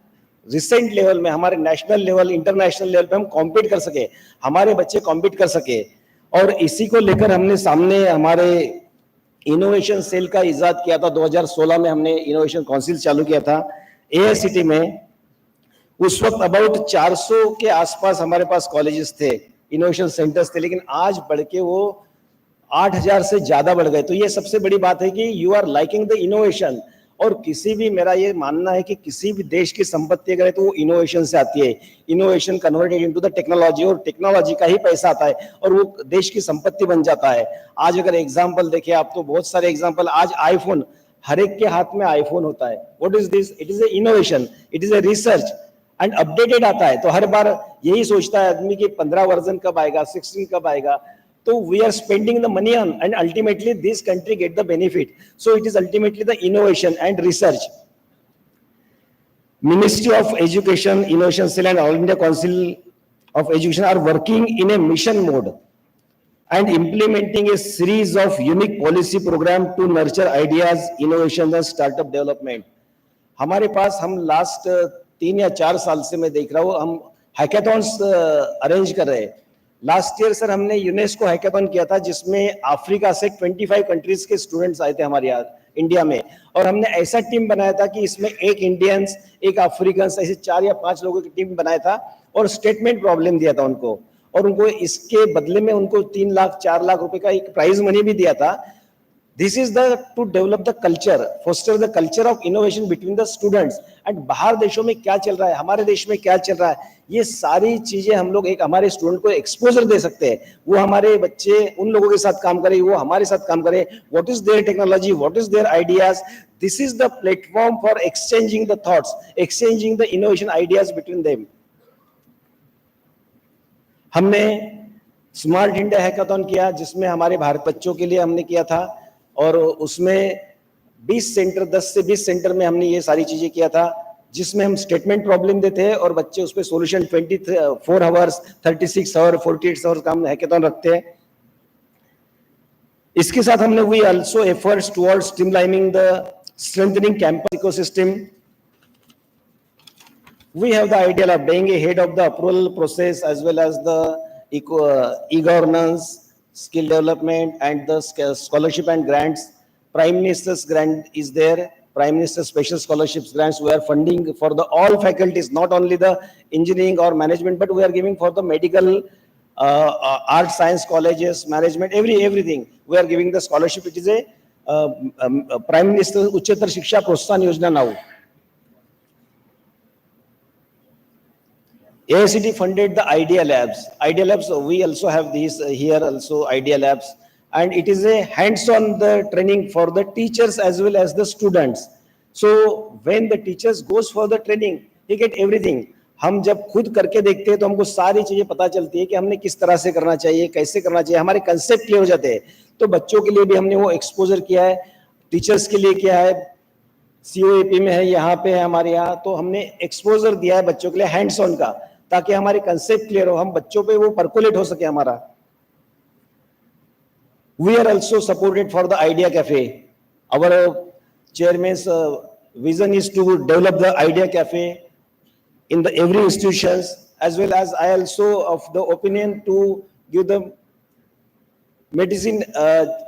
रिसेंट लेवल में, हमारे नेशनल लेवल, इंटरनेशनल लेवल पे हम कॉम्पीट कर सके, हमारे बच्चे कॉम्पीट कर सके। और इसी को लेकर हमने सामने हमारे इनोवेशन सेल का इजाद किया था। 2016 में हमने इनोवेशन काउंसिल चालू किया था AICTE में। उस वक्त अबाउट 400 के आसपास हमारे पास कॉलेजेस थे, इनोवेशन सेंटर्स थे, लेकिन आज बढ़ के वो 8000 से ज्यादा बढ़ गए। तो ये सबसे बड़ी बात है कि you are liking the innovation. और किसी भी, मेरा ये मानना है कि किसी भी देश की संपत्ति अगर है तो वो इनोवेशन से आती है। Innovation converted into the technology, और टेक्नोलॉजी का ही पैसा आता है और वो देश की संपत्ति बन जाता है। आज अगर एग्जांपल देखें आप, तो बहुत सारे एग्जांपल, आज आईफोन, हर एक के हाथ में आईफोन होता है। What is this? It is a innovation, it is a research and updated आता है। तो हर बार यही सोचता है आदमी कि 15 वर्जन कब आएगा, 16 कब आएगा। तो we are spending the money on, and ultimately this country get the benefit. So it is ultimately the innovation and research. Ministry of Education, Innovation Cell and All India Council of Education are working in a mission mode and implementing a series of unique policy program to nurture ideas, innovation and startup development. हमारे पास, हम last 3 या 4 साल से मैं देख रहा हूँ, हम हैकेथॉन्स अरेंज कर रहे हैं। लास्ट ईयर सर हमने यूनेस्को हैकेथॉन किया था, जिसमें अफ्रीका से 25 कंट्रीज के स्टूडेंट्स आए थे हमारे यहाँ इंडिया में। और हमने ऐसा टीम बनाया था कि इसमें एक इंडियंस, एक अफ्रीकन, ऐसे 4 या 5 लोगों की टीम बनाया था और स्टेटमेंट प्रॉब्लम दिया था उनको। और उनको इसके बदले में उनको 3 लाख 4 लाख रुपए का एक प्राइज मनी भी दिया था। This is to develop the culture, foster the culture of innovation between the students. And बाहर देशों में क्या चल रहा है, हमारे देश में क्या चल रहा है, ये सारी चीजें हम लोग एक हमारे स्टूडेंट को एक्सपोजर दे सकते हैं। वो हमारे बच्चे उन लोगों के साथ काम करें, वो हमारे साथ काम करें। What is their technology, what is their ideas? This is the platform for exchanging the thoughts, exchanging the innovation ideas between them. हमने स्मार्ट इंडिया हैकाथॉन किया, जिसमें हमारे भारत बच्चों के लिए हमने किया था। और उसमें 20 सेंटर, 10 से 20 सेंटर में हमने ये सारी चीजें किया था, जिसमें हम स्टेटमेंट प्रॉब्लम देते हैं और बच्चे उस पर सोल्यूशन 24 आवर्स, 36 आवर, 48 आवर्स का हम हैकेथॉन रखते हैं। इसके साथ हमने we also efforts towards streamlining the strengthening campus ecosystem. We have the ideal of being a head of the approval process as well as the e-governance, skill development and the scholarship and grants. Prime Minister's grant is there, Prime Minister's special scholarships grants. We are funding for the all faculties, not only the engineering or management, but we are giving for the medical, art science colleges, management, everything. We are giving the scholarship. It is a Prime Minister Uchchatar Shiksha Protsahan Yojana now. AICTE funded the Idea Labs. Idea Labs, we also have these here also, Idea Labs. And it is a hands-on the training for the teachers as well as the students. So when the teachers goes for the training, he get everything. हम जब खुद करके देखते हैं तो हमको सारी चीजें पता चलती है कि हमने किस तरह से करना चाहिए, कैसे करना चाहिए, हमारे कंसेप्ट क्लियर हो जाते हैं। तो बच्चों के लिए भी हमने वो एक्सपोजर किया है, टीचर्स के लिए किया है, COAP में है, यहाँ पे है हमारे यहाँ। तो हमने एक्सपोजर दिया है बच्चों के लिए हैंड्स ऑन का, ताकि हमारे कंसेप्ट क्लियर हो, हम बच्चों पे वो परकोलेट हो सके हमारा। We are also supported for the Idea Cafe. Our chairman's vision is to develop the Idea Cafe in the every institutions, as well as I also of the opinion to give the medicine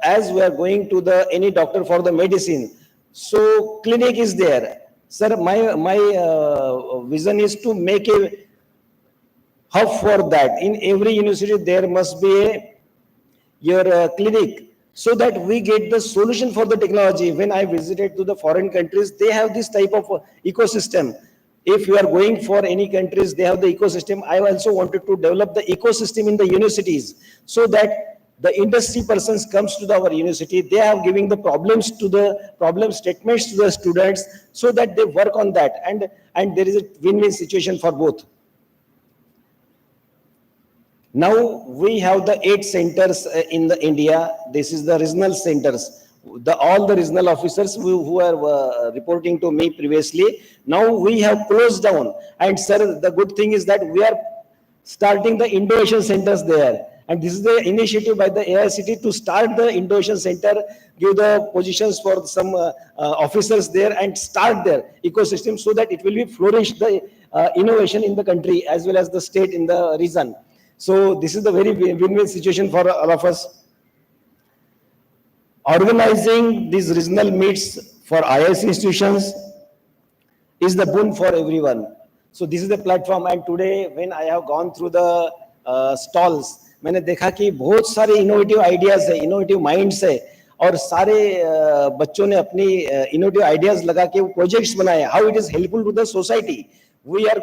as we are going to the any doctor for the medicine. So clinic is there. Sir, my vision is to make a hub for that. In every university there must be your clinic, so that we get the solution for the technology. When I visited to the foreign countries, they have this type of ecosystem. If you are going for any countries, they have the ecosystem. I also wanted to develop the ecosystem in the universities, so that The industry persons comes to our university, they are giving the problem statements to the students so that they work on that, and there is a win-win situation for both. Now we have the 8 centers in the India. This is the regional centers. All the regional officers who are reporting to me previously, now we have closed down. And sir, the good thing is that we are starting the innovation centers there. And this is the initiative by the AICTE to start the innovation center, give the positions for some officers there and start their ecosystem so that it will be flourish the innovation in the country as well as the state in the region. So this is the very win-win situation for all of us. Organizing these regional meets for IIC institutions is the boon for everyone. So this is the platform, and today when I have gone through the stalls, मैंने देखा कि बहुत सारे innovative ideas है, innovative minds है, और सारे बच्चों ने अपनी इनोवेटिव आइडियाज लगा के वो प्रोजेक्ट्स बनाए. How it is helpful to the society. We are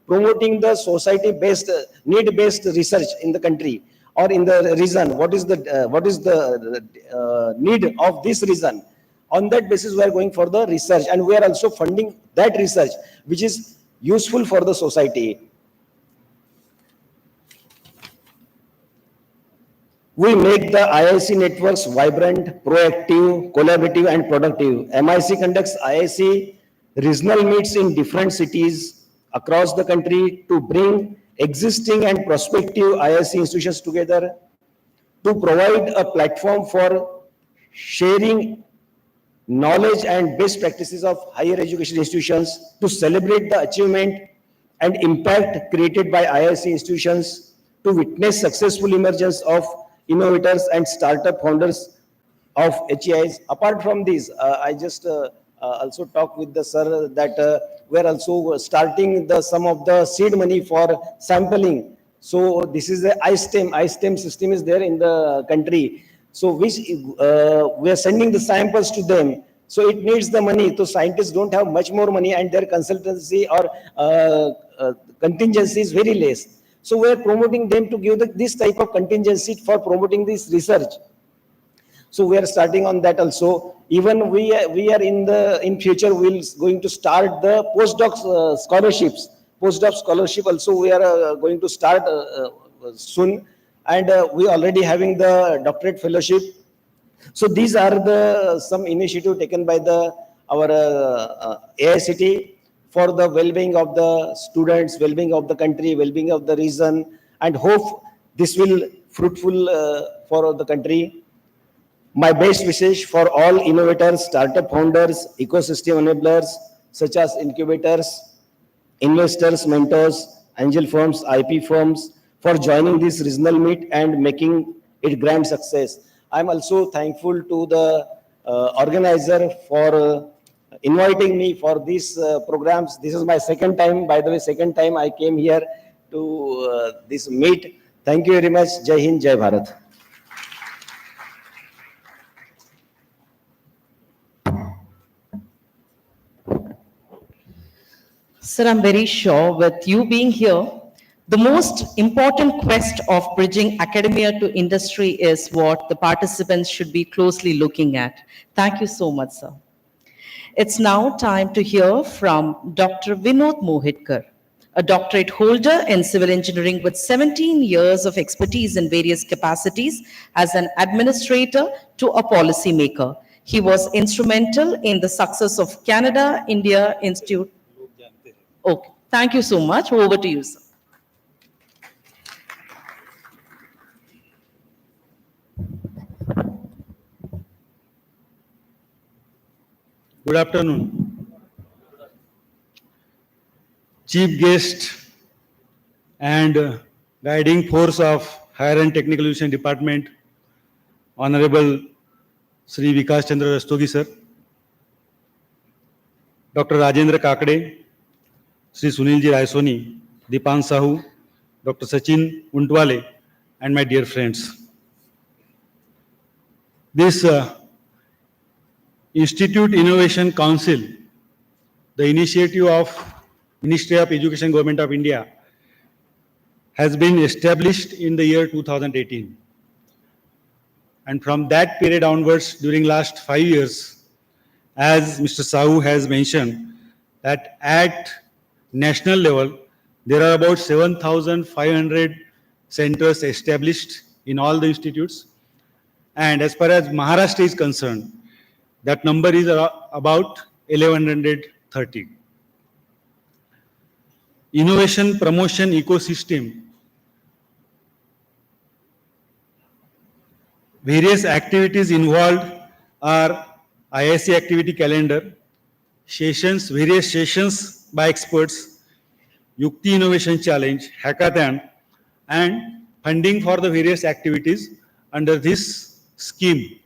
promoting the society based need based research in the country or in the region. What is the need of this region? On that basis we are going for the research, and we are also funding that research which is useful for the society. We make the IIC networks vibrant, proactive, collaborative and productive. MIC conducts IIC regional meets in different cities across the country to bring existing and prospective IIC institutions together, to provide a platform for sharing knowledge and best practices of higher education institutions, to celebrate the achievement and impact created by IIC institutions, to witness successful emergence of innovators and startup founders of HEIs. Apart from this, I just also talked with the sir that we are also starting some of the seed money for sampling. So this is the iSTEM system is there in the country. So which we are sending the samples to them. So it needs the money. So scientists don't have much more money, and their consultancy or contingency is very less. So we are promoting them to give this type of contingency for promoting this research. So we are starting on that also. Even we are in future we'll going to start the postdoc scholarships. Postdoc scholarship also we are going to start soon, and we already having the doctorate fellowship. So these are the some initiative taken by our AICTE for the well-being of the students, well-being of the country, well-being of the region, and hope this will fruitful for the country. My best wishes for all innovators, startup founders, ecosystem enablers, such as incubators, investors, mentors, angel firms, IP firms, for joining this regional meet and making it grand success. I'm also thankful to the organizer for inviting me for these programs. This is my second time, by the way, second time I came here to this meet. Thank you very much. Jai Hind, Jai Bharat. Sir, I'm very sure with you being here, the most important quest of bridging academia to industry is what the participants should be closely looking at. Thank you so much, sir. It's now time to hear from Dr. Vinod Mohitkar, a doctorate holder in civil engineering with 17 years of expertise in various capacities as an administrator to a policymaker. He was instrumental in the success of Canada-India Institute. Okay, thank you so much. Over to you, sir. Good afternoon. Chief guest and guiding force of Higher and Technical Education Department, Honorable Sri Vikas Chandra Rastogi sir, Dr. Rajendra Kakade, Sri Sunilji Raisoni, Dipan Sahu, Dr. Sachin Untwale, and my dear friends. This Institute Innovation Council, the initiative of Ministry of Education, Government of India, has been established in the year 2018. And from that period onwards, during last 5 years, as Mr. Sahu has mentioned, that at national level, there are about 7,500 centers established in all the institutes. And as far as Maharashtra is concerned, that number is about 1,130. Innovation promotion ecosystem. Various activities involved are IIC activity calendar, sessions, various sessions by experts, Yukti Innovation Challenge, Hackathon, and funding for the various activities under this scheme.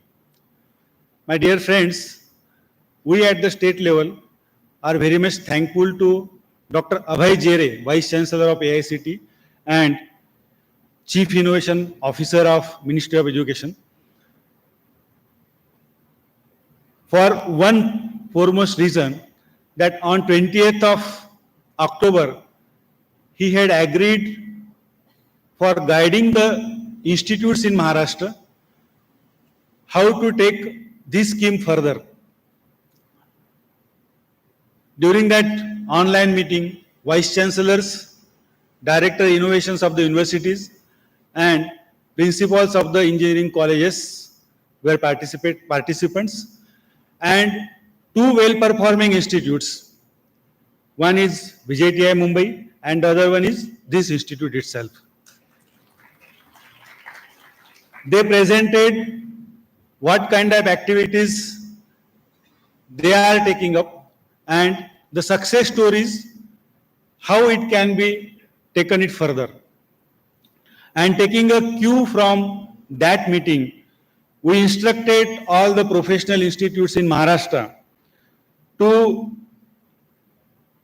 My dear friends, we at the state level are very much thankful to Dr. Abhay Jere, Vice Chancellor of AICTE and Chief Innovation Officer of Ministry of Education, for one foremost reason that on 20th of October, he had agreed for guiding the institutes in Maharashtra how to take this scheme further. During that online meeting, Vice Chancellors, Director Innovations of the universities, and principals of the engineering colleges were participants, and two well-performing institutes. One is VJTI Mumbai and the other one is this institute itself. They presented what kind of activities they are taking up and the success stories, how it can be taken it further. And taking a cue from that meeting, we instructed all the professional institutes in Maharashtra to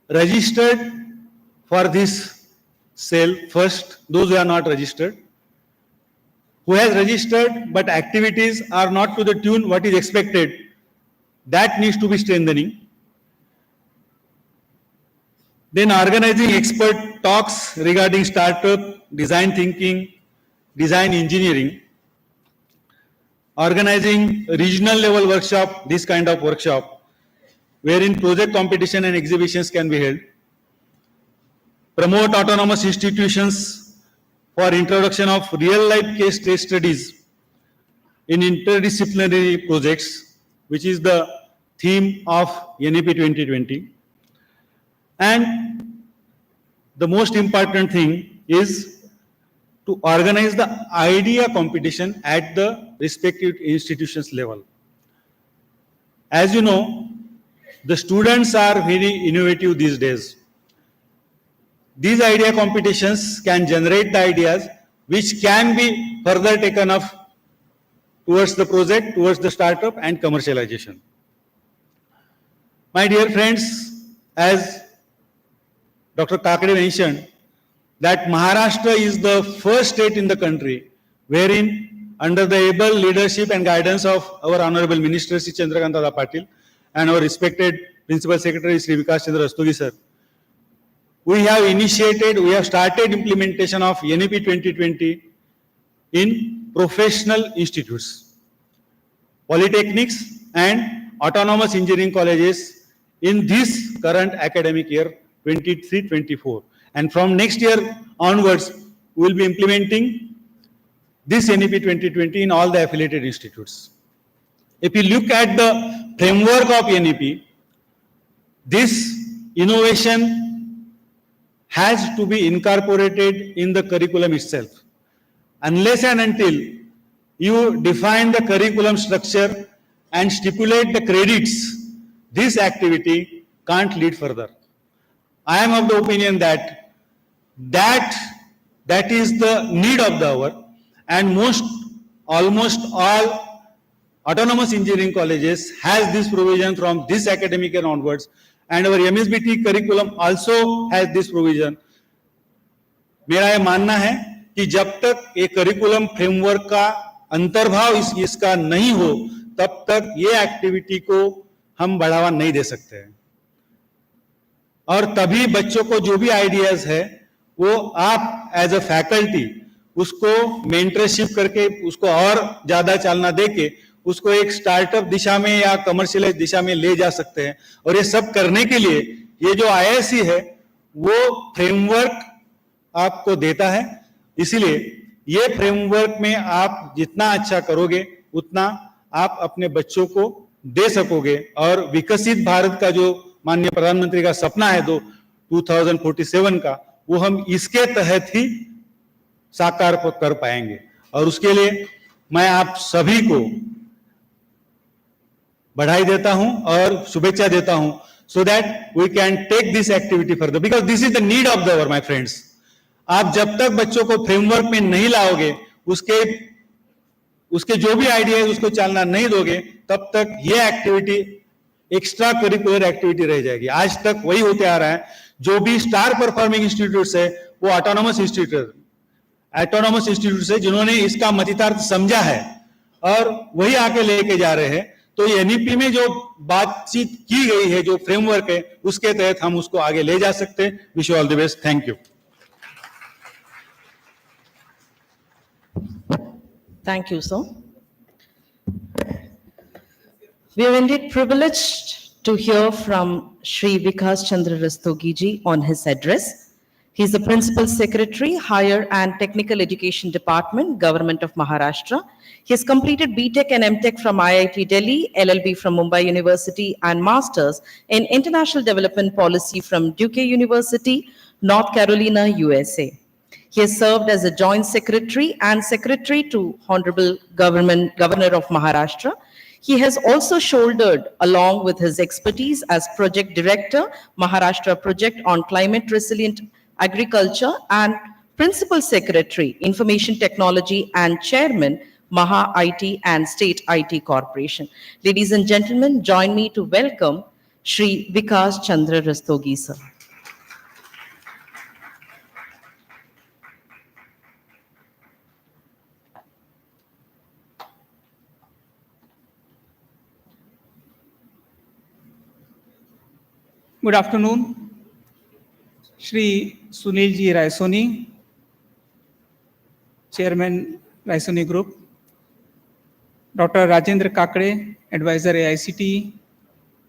register for this cell first, those who are not registered. Who has registered but activities are not to the tune what is expected, that needs to be strengthening. Then organizing expert talks regarding startup, design thinking, design engineering. Organizing regional level workshop, this kind of workshop, wherein project competition and exhibitions can be held. Promote autonomous institutions for introduction of real life case studies in interdisciplinary projects, which is the theme of NEP 2020. And the most important thing is to organize the idea competition at the respective institutions level. As you know, the students are very innovative these days. These idea competitions can generate the ideas which can be further taken up towards the project, towards the startup and commercialization. My dear friends, as Dr. Kakade mentioned, that Maharashtra is the first state in the country wherein, under the able leadership and guidance of our Honorable Minister Sri Chandrakanta Patil and our respected Principal Secretary Sri Vikas Chandra Rastogi sir, we have started implementation of NEP 2020 in professional institutes, polytechnics and autonomous engineering colleges in this current academic year 23-24. And from next year onwards, we will be implementing this NEP 2020 in all the affiliated institutes. If you look at the framework of NEP, this innovation has to be incorporated in the curriculum itself. Unless and until you define the curriculum structure and stipulate the credits, this activity can't lead further. I am of the opinion that is the need of the hour, and almost all autonomous engineering colleges has this provision from this academic year onwards, and our MSBT curriculum also has this provision. मेरा ये मानना है कि जब तक ये curriculum framework का अंतर्भाव इसका नहीं हो, तब तक ये एक्टिविटी को हम बढ़ावा नहीं दे सकते हैं। और तभी बच्चों को जो भी आइडियाज है वो आप एज अ फैकल्टी उसको मेंटरशिप करके उसको और ज्यादा चालना देके उसको एक स्टार्टअप दिशा में या कमर्शियलाइज दिशा में ले जा सकते हैं। और ये सब करने के लिए ये जो आईआईसी है वो फ्रेमवर्क आपको देता है। इसीलिए ये फ्रेमवर्क में आप जितना अच्छा करोगे उतना आप अपने बच्चों को दे सकोगे। और विकसित भारत का जो माननीय प्रधानमंत्री का सपना है 2047 का, वो हम इसके तहत ही साकार कर पाएंगे। और उसके लिए मैं आप सभी को बधाई देता हूं और शुभेच्छा देता हूं, so that we can take this activity further, because this is the need of the hour, my friends. आप जब तक बच्चों को फ्रेमवर्क में नहीं लाओगे, उसके जो भी आइडिया है उसको चालना नहीं दोगे, तब तक ये एक्टिविटी एक्स्ट्रा करिकुलर एक्टिविटी रह जाएगी। आज तक वही होते आ रहा है, जो भी स्टार परफॉर्मिंग इंस्टीट्यूट है वो ऑटोनोमस इंस्टीट्यूट है जिन्होंने इसका मतितार्थ समझा है और वही आके लेके जा रहे हैं। तो एनईपी में जो बातचीत की गई है, जो फ्रेमवर्क है, उसके तहत हम उसको आगे ले जा सकते हैं। Wish you all the best. Thank you. Thank you, sir. We are indeed privileged to hear from Shri Vikas Chandra Rastogi ji on his address. He is the Principal Secretary, Higher and Technical Education Department, Government of Maharashtra. He has completed BTech and MTech from IIT Delhi, LLB from Mumbai University, and Masters in International Development Policy from Duke University, North Carolina, USA. He has served as a Joint Secretary and Secretary to Honorable Governor of Maharashtra. He has also shouldered, along with his expertise as Project Director, Maharashtra Project on Climate Resilient Agriculture, and Principal Secretary, Information Technology, and Chairman, Maha IT and State IT Corporation. Ladies and gentlemen, join me to welcome Shri Vikas Chandra Rastogi, sir. Good afternoon, Shri Sunil Ji Raisoni, Chairman Raisoni Group, Dr. Rajendra Kakade, Advisor AICTE,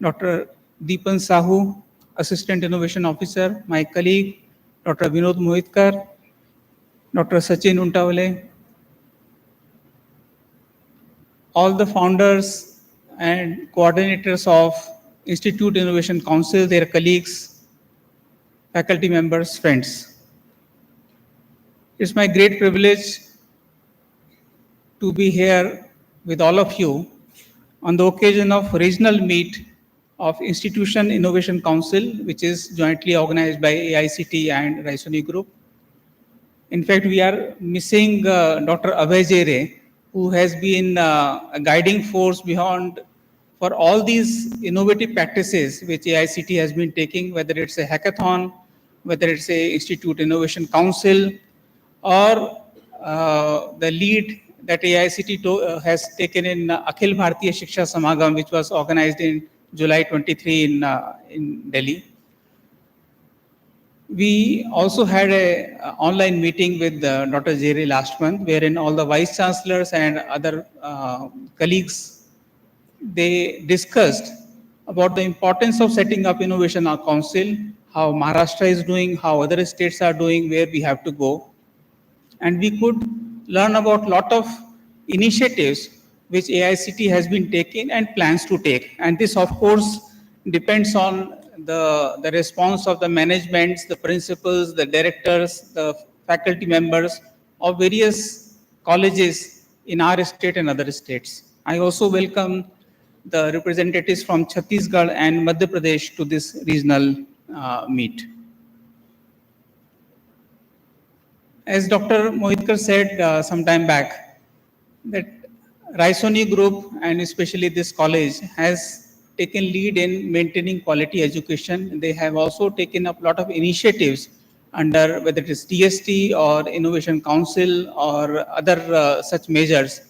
Dr. Deepan Sahu, Assistant Innovation Officer, my colleague, Dr. Vinod Mohitkar, Dr. Sachin Untawale, all the founders and coordinators of Institute Innovation Council, their colleagues, faculty members, friends. It's my great privilege to be here with all of you on the occasion of regional meet of Institution Innovation Council, which is jointly organized by AICTE and Raisoni Group. In fact, we are missing Dr. Abhay Jere, who has been a guiding force for all these innovative practices which AICTE has been taking, whether it's a hackathon, whether it's a Institute Innovation Council, or the lead that AICTE has taken in Akhil Bharatiya Shiksha Samagam, which was organized in July 23 in Delhi. We also had an online meeting with Dr. Jere last month, wherein all the vice chancellors and other colleagues, they discussed about the importance of setting up Innovation Council, how Maharashtra is doing, how other states are doing, where we have to go. And we could learn about a lot of initiatives which AICTE has been taking and plans to take. And this, of course, depends on the response of the management, the principals, the directors, the faculty members of various colleges in our state and other states. I also welcome the representatives from Chhattisgarh and Madhya Pradesh to this regional meet. As Dr. Mohitkar said some time back, that Raisoni Group and especially this college has taken lead in maintaining quality education. They have also taken up a lot of initiatives under whether it is TST or Innovation Council or other such measures.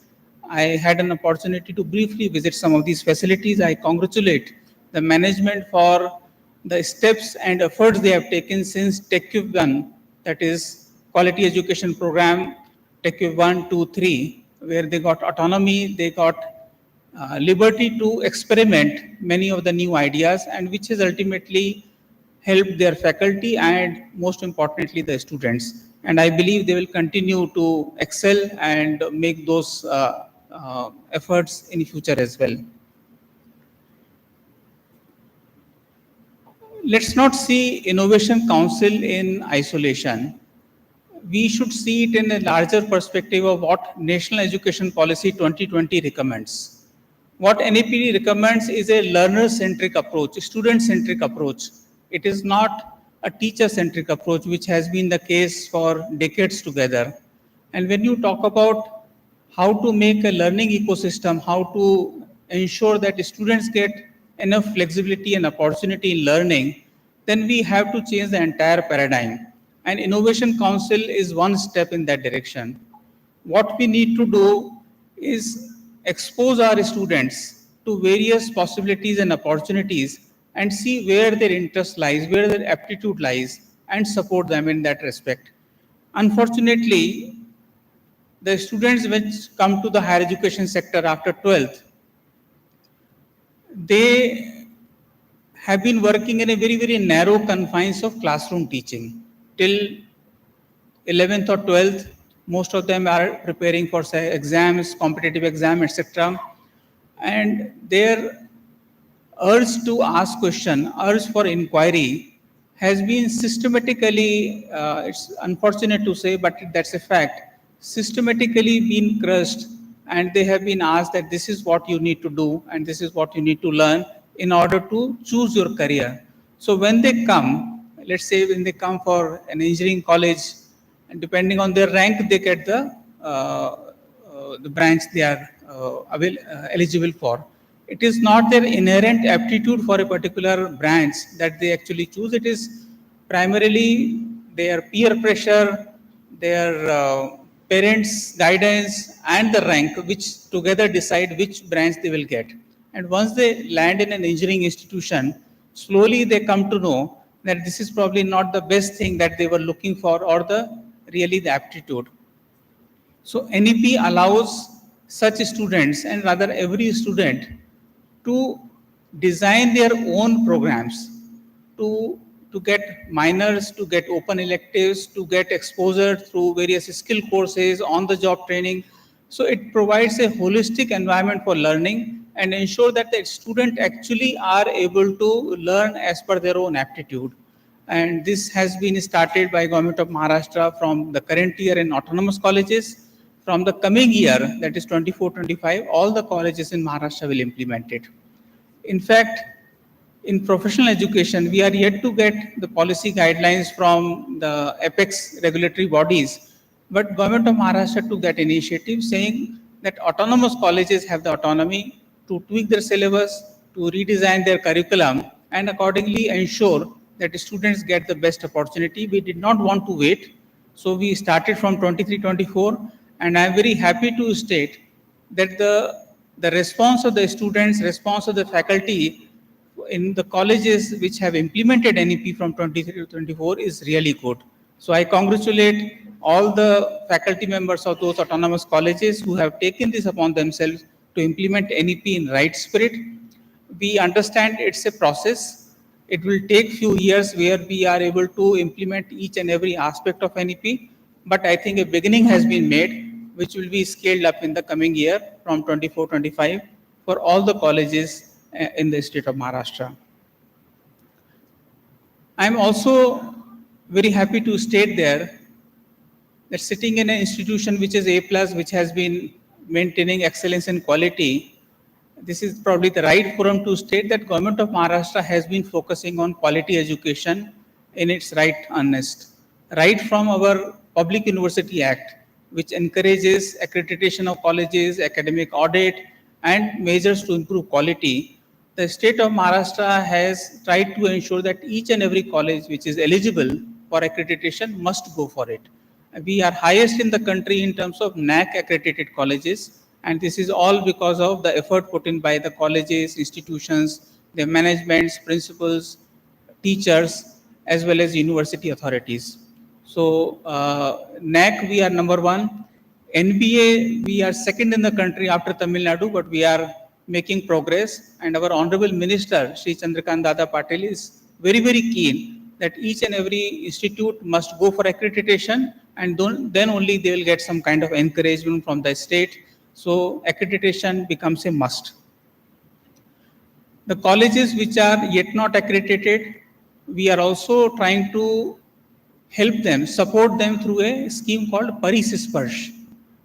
I had an opportunity to briefly visit some of these facilities. I congratulate the management for the steps and efforts they have taken since TechCube 1 that is quality education program, take 1, 2, 3, where they got autonomy, they got liberty to experiment many of the new ideas, and which has ultimately helped their faculty and most importantly the students. And I believe they will continue to excel and make those efforts in future as well. Let's not see Innovation Council in isolation. We should see it in a larger perspective of what National Education Policy 2020 recommends. What NEP recommends is a learner-centric approach, student-centric approach. It is not a teacher-centric approach, which has been the case for decades together. And when you talk about how to make a learning ecosystem, how to ensure that students get enough flexibility and opportunity in learning, then we have to change the entire paradigm. And Innovation Council is one step in that direction. What we need to do is expose our students to various possibilities and opportunities and see where their interest lies, where their aptitude lies, and support them in that respect. Unfortunately, the students which come to the higher education sector after 12th, they have been working in a very, very narrow confines of classroom teaching. Till 11th or 12th, most of them are preparing for say, exams, competitive exam, etc. And their urge to ask question, urge for inquiry has been systematically, it's unfortunate to say, but that's a fact, systematically been crushed, and they have been asked that this is what you need to do and this is what you need to learn in order to choose your career. So when they come, let's say when they come for an engineering college, and depending on their rank, they get the branch they are eligible for. It is not their inherent aptitude for a particular branch that they actually choose. It is primarily their peer pressure, their parents' guidance, and the rank, which together decide which branch they will get. And once they land in an engineering institution, slowly they come to know that this is probably not the best thing that they were looking for or really the aptitude. So NEP allows such students, and rather every student, to design their own programs, to get minors, to get open electives, to get exposure through various skill courses, on-the-job training. So it provides a holistic environment for learning and ensure that the student actually are able to learn as per their own aptitude. And this has been started by Government of Maharashtra from the current year in autonomous colleges. From the coming year, that is 24-25, all the colleges in Maharashtra will implement it. In fact, in professional education, we are yet to get the policy guidelines from the apex regulatory bodies, but Government of Maharashtra took that initiative saying that autonomous colleges have the autonomy to tweak their syllabus, to redesign their curriculum, and accordingly ensure that students get the best opportunity. We did not want to wait, so we started from 23-24, and I am very happy to state that the response of the students, response of the faculty in the colleges which have implemented NEP from 23-24 is really good. So I congratulate all the faculty members of those autonomous colleges who have taken this upon themselves to implement NEP in right spirit. We understand it's a process. It will take few years where we are able to implement each and every aspect of NEP, but I think a beginning has been made, which will be scaled up in the coming year from 24-25 for all the colleges in the state of Maharashtra. I'm also very happy to state there that sitting in an institution which is A+, which has been maintaining excellence and quality, this is probably the right forum to state that Government of Maharashtra has been focusing on quality education in its right earnest. Right from our Public University Act, which encourages accreditation of colleges, academic audit, and measures to improve quality, the state of Maharashtra has tried to ensure that each and every college which is eligible for accreditation must go for it. We are highest in the country in terms of NAC accredited colleges, and this is all because of the effort put in by the colleges, institutions, their managements, principals, teachers, as well as university authorities. So NAC, we are number one. NBA, we are second in the country after Tamil Nadu, but we are making progress. And our Honorable Minister, Sri Chandrakant Dada Patil, is very, very keen that each and every institute must go for accreditation, and then only they will get some kind of encouragement from the state. So accreditation becomes a must. The colleges which are yet not accredited, we are also trying to help them, support them through a scheme called Parisparsh,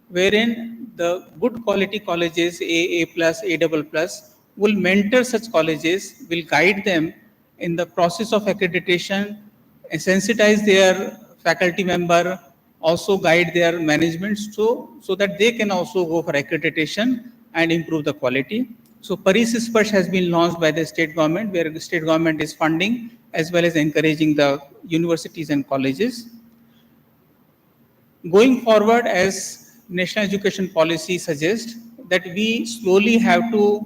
wherein the good quality colleges, A plus, A double plus, will mentor such colleges, will guide them in the process of accreditation, sensitize their faculty member, also guide their management so that they can also go for accreditation and improve the quality. So Parisparsh has been launched by the state government, where the state government is funding as well as encouraging the universities and colleges. Going forward, as national education policy suggests, that we slowly have to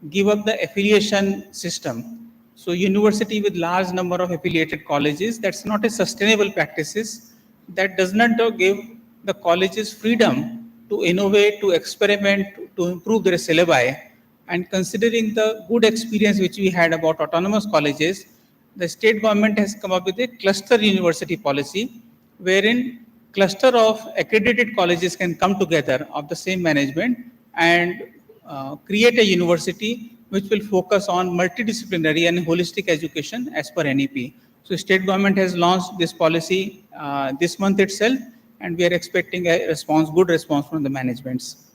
give up the affiliation system. So university with large number of affiliated colleges, that's not a sustainable practices. That does not give the colleges freedom to innovate, to experiment, to improve their syllabi. And considering the good experience which we had about autonomous colleges, the state government has come up with a cluster university policy, wherein cluster of accredited colleges can come together of the same management and create a university which will focus on multidisciplinary and holistic education as per NEP. So state government has launched this policy this month itself, and we are expecting a good response from the managements.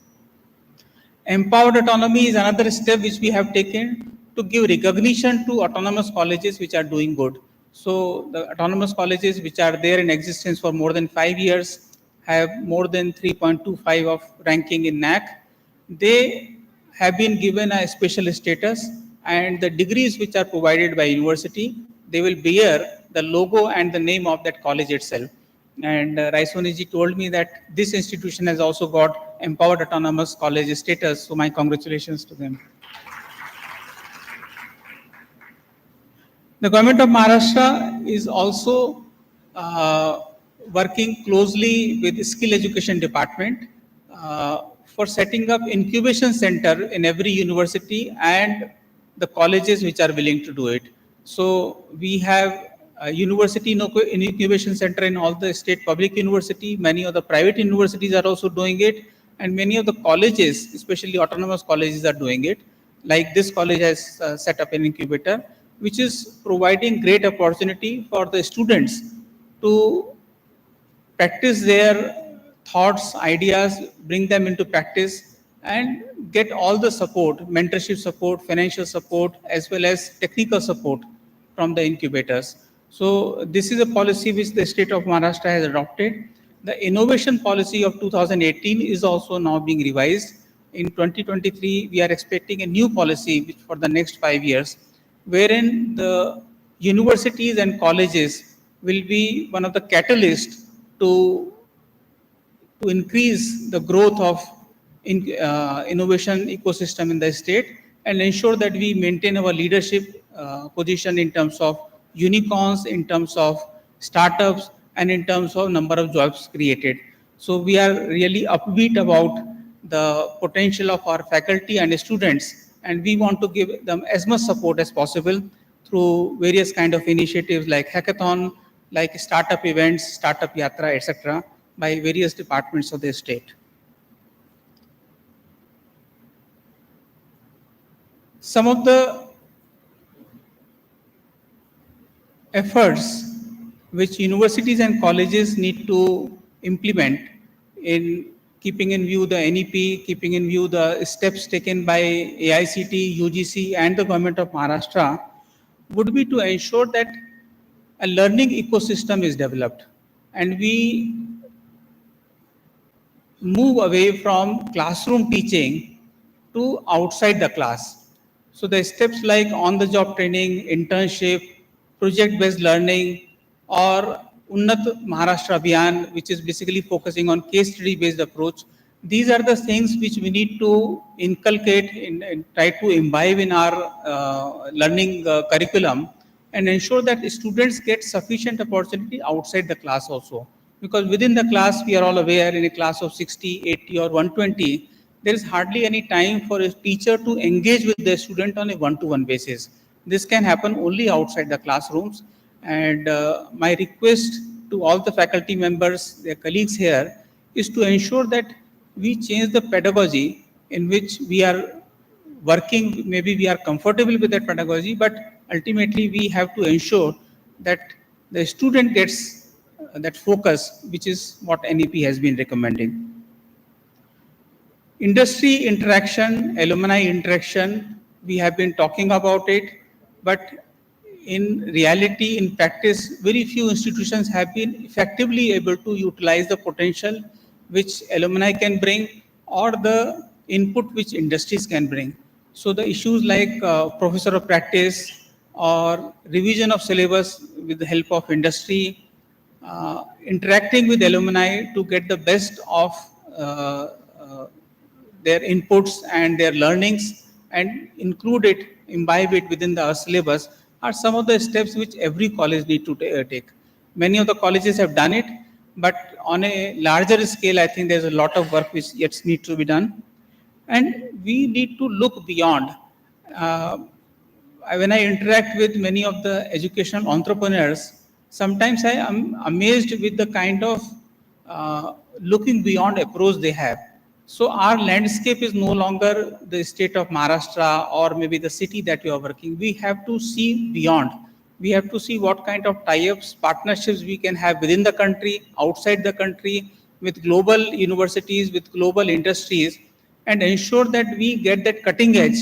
Empowered autonomy is another step which we have taken to give recognition to autonomous colleges which are doing good. So the autonomous colleges which are there in existence for more than 5 years, have more than 3.25 of ranking in NAC. They have been given a special status, and the degrees which are provided by university, they will bear the logo and the name of that college itself. And Raisoni told me that this institution has also got empowered autonomous college status. So my congratulations to them. The government of Maharashtra is also working closely with the skill education department for setting up incubation center in every university and the colleges which are willing to do it. So we have a university incubation center in all the state public university. Many of the private universities are also doing it, and many of the colleges, especially autonomous colleges, are doing it. Like this college has set up an incubator, which is providing great opportunity for the students to practice their thoughts, ideas, bring them into practice, and get all the support, mentorship support, financial support, as well as technical support from the incubators. So this is a policy which the state of Maharashtra has adopted. The innovation policy of 2018 is also now being revised. In 2023, we are expecting a new policy for the next 5 years, wherein the universities and colleges will be one of the catalysts to increase the growth of innovation ecosystem in the state and ensure that we maintain our leadership position in terms of unicorns, in terms of startups, and in terms of number of jobs created. So we are really upbeat about the potential of our faculty and students, and we want to give them as much support as possible through various kind of initiatives like hackathon, like startup events, startup yatra, etc., by various departments of the state. Some of the efforts which universities and colleges need to implement in keeping in view the NEP, keeping in view the steps taken by AICTE, UGC, and the government of Maharashtra, would be to ensure that a learning ecosystem is developed and we move away from classroom teaching to outside the class. So the steps like on-the-job training, internship, project-based learning, or Unnat Maharashtra Abhiyan, which is basically focusing on case study-based approach. These are the things which we need to inculcate and try to imbibe in our learning curriculum, and ensure that students get sufficient opportunity outside the class also. Because within the class, we are all aware, in a class of 60, 80 or 120, there is hardly any time for a teacher to engage with the student on a one-to-one basis. This can happen only outside the classrooms. And my request to all the faculty members, their colleagues here, is to ensure that we change the pedagogy in which we are working. Maybe we are comfortable with that pedagogy, but ultimately we have to ensure that the student gets that focus, which is what NEP has been recommending. Industry interaction, alumni interaction, we have been talking about it, but in reality, in practice, very few institutions have been effectively able to utilize the potential which alumni can bring or the input which industries can bring. So the issues like professor of practice or revision of syllabus with the help of industry, interacting with alumni to get the best of uh, uh, their inputs and their learnings and include it, imbibe it within the syllabus are some of the steps which every college need to take. Many of the colleges have done it, but on a larger scale, I think there's a lot of work which yet needs to be done. And we need to look beyond. Uh, when I interact with many of the educational entrepreneurs, sometimes I am amazed with the kind of looking beyond approach they have. So our landscape is no longer the state of Maharashtra or maybe the city that you are working. We have to see beyond. We have to see what kind of tie-ups, partnerships we can have within the country, outside the country, with global universities, with global industries, and ensure that we get that cutting edge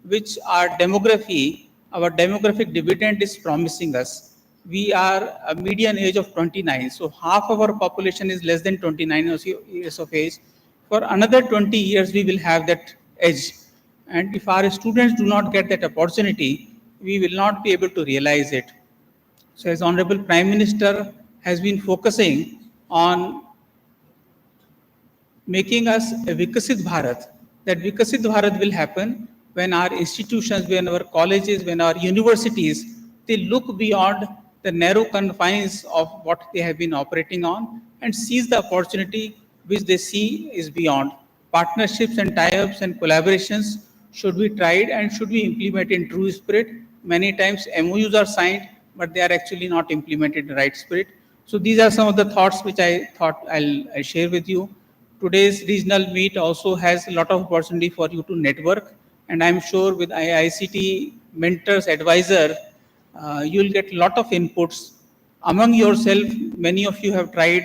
which our demographic dividend is promising us. We are a median age of 29, so half of our population is less than 29 years of age. For another 20 years, we will have that edge. And if our students do not get that opportunity, we will not be able to realize it. So as Honorable Prime Minister has been focusing on making us a Vikasit Bharat. That Vikasit Bharat will happen when our institutions, when our colleges, when our universities, they look beyond the narrow confines of what they have been operating on and seize the opportunity which they see is beyond. Partnerships and tie-ups and collaborations should be tried and should be implemented in true spirit. Many times MOUs are signed, but they are actually not implemented in the right spirit. So these are some of the thoughts which I thought I'll share with you. Today's regional meet also has a lot of opportunity for you to network, and I'm sure with ICT mentors advisor, you'll get a lot of inputs among yourself. Many of you have tried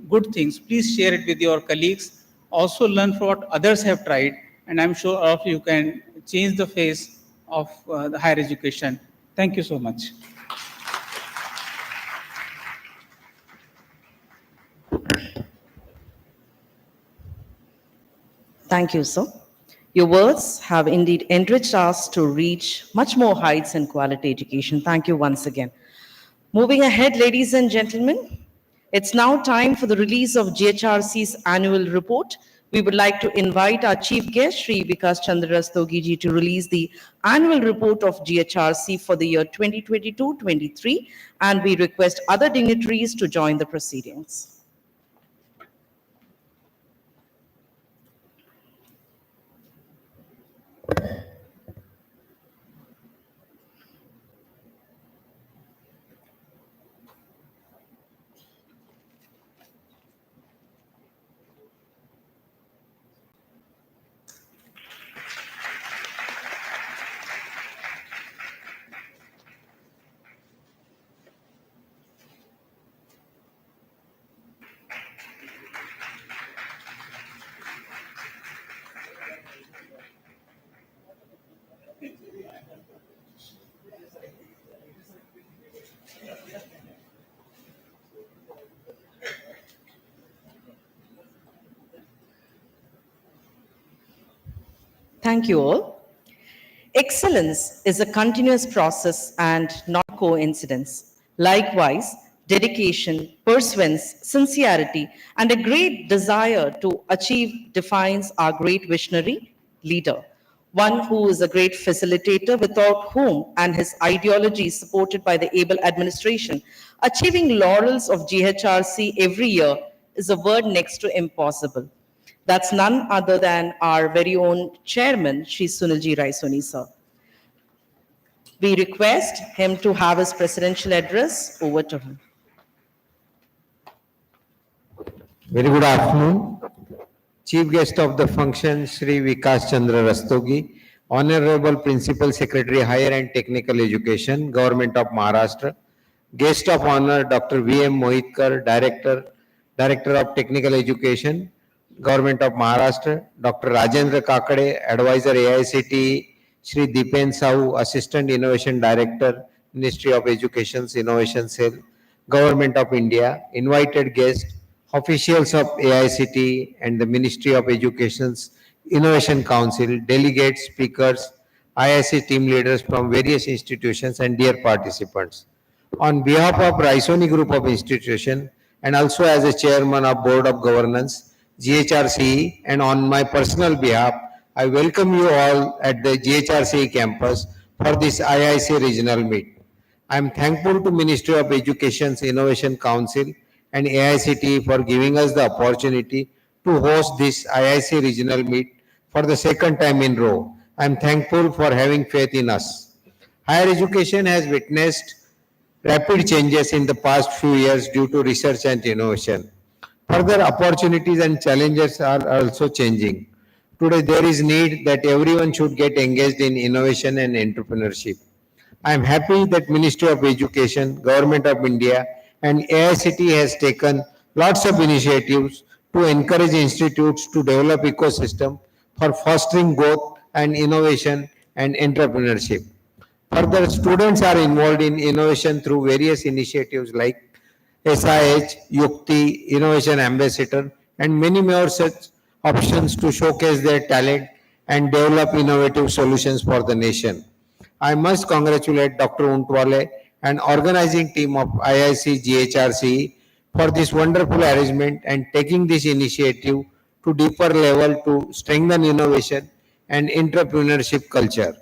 good things. Please share it with your colleagues. Also learn from what others have tried, and I'm sure all of you can change the face of the higher education. Thank you so much. Thank you, sir. Your words have indeed enriched us to reach much more heights in quality education. Thank you once again. Moving ahead, ladies and gentlemen, it's now time for the release of GHRC's annual report. We would like to invite our chief guest, Sri Vikas Chandra Rastogiji, to release the annual report of GHRC for the year 2022-23, and we request other dignitaries to join the proceedings. Thank you all. Excellence is a continuous process and not coincidence. Likewise, dedication, pursuance, sincerity, and a great desire to achieve defines our great visionary leader. one who is a great facilitator without whom and his ideology supported by the able administration, achieving laurels of GHRC every year is a word next to impossible. That's none other than our very own chairman, Shri Sunilji Raisoni sir. We request him to have his presidential address. Over to him. Very good afternoon. Chief guest of the function, Shri Vikas Chandra Rastogi, Honorable Principal Secretary, Higher and Technical Education, Government of Maharashtra. Guest of honor, Dr. V.M. Mohitkar, Director of Technical Education, Government of Maharashtra. Dr. Rajendra Kakade, Advisor AICTE. Shri Dipen Sahu, Assistant Innovation Director, Ministry of Education's Innovation Cell, Government of India. Invited guests, officials of AICTE and the Ministry of Education's Innovation Council, delegates, speakers, IIC team leaders from various institutions and dear participants. On behalf of Raisoni Group of Institutions and also as a chairman of Board of Governance, GHRCE, and on my personal behalf, I welcome you all at the GHRCE campus for this IIC regional meet. I am thankful to Ministry of Education's Innovation Council and AICTE for giving us the opportunity to host this IIC regional meet for the second time in row. I am thankful for having faith in us. Higher education has witnessed rapid changes in the past few years due to research and innovation. Further opportunities and challenges are also changing. Today, there is need that everyone should get engaged in innovation and entrepreneurship. I am happy that Ministry of Education, Government of India, and AICTE has taken lots of initiatives to encourage institutes to develop ecosystem for fostering growth and innovation and entrepreneurship. Further, students are involved in innovation through various initiatives like SIH, Yukti, Innovation Ambassador, and many more such options to showcase their talent and develop innovative solutions for the nation. I must congratulate Dr. Untwale and organizing team of IIC GHRC for this wonderful arrangement and taking this initiative to deeper level to strengthen innovation and entrepreneurship culture.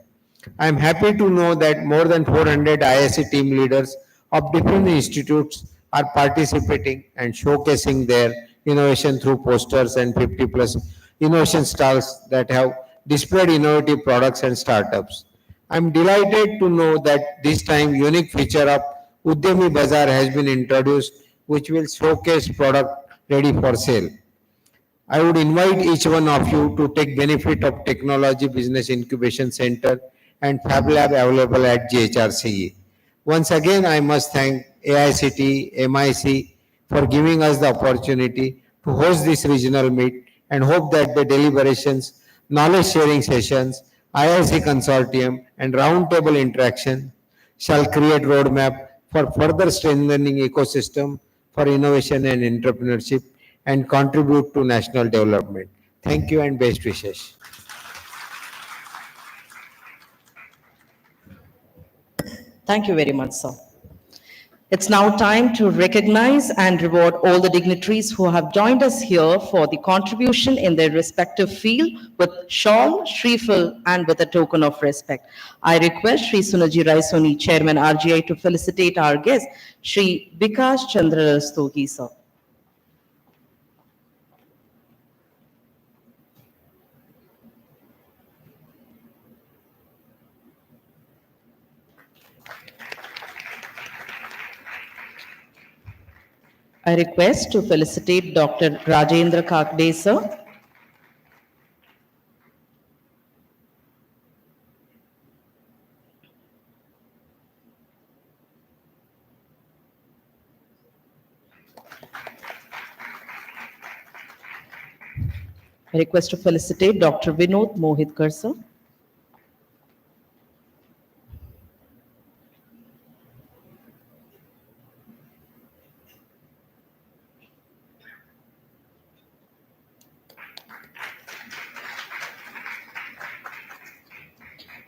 I am happy to know that more than 400 IIC team leaders of different institutes are participating and showcasing their innovation through posters and 50 plus innovation stalls that have displayed innovative products and startups. I am delighted to know that this time unique feature of Udyami Bazaar has been introduced which will showcase product ready for sale. I would invite each one of you to take benefit of Technology Business Incubation Center and Fab Lab available at GHRCE. Once again, I must thank AICT, MIC for giving us the opportunity to host this regional meet and hope that the deliberations, knowledge sharing sessions, IIC consortium and roundtable interaction shall create roadmap for further strengthening ecosystem for innovation and entrepreneurship and contribute to national development. Thank you and best wishes. Thank you very much, sir. It's now time to recognize and reward all the dignitaries who have joined us here for the contribution in their respective field with shawl, shrifle, and with a token of respect. I request Sri Sunaji Raisoni, Chairman RGI, to felicitate our guest, Sri Vikas Chandra Rastogi, sir. I request to felicitate Dr. Rajendra Kakde, sir. I request to felicitate Dr. Vinod Mohitkar, sir.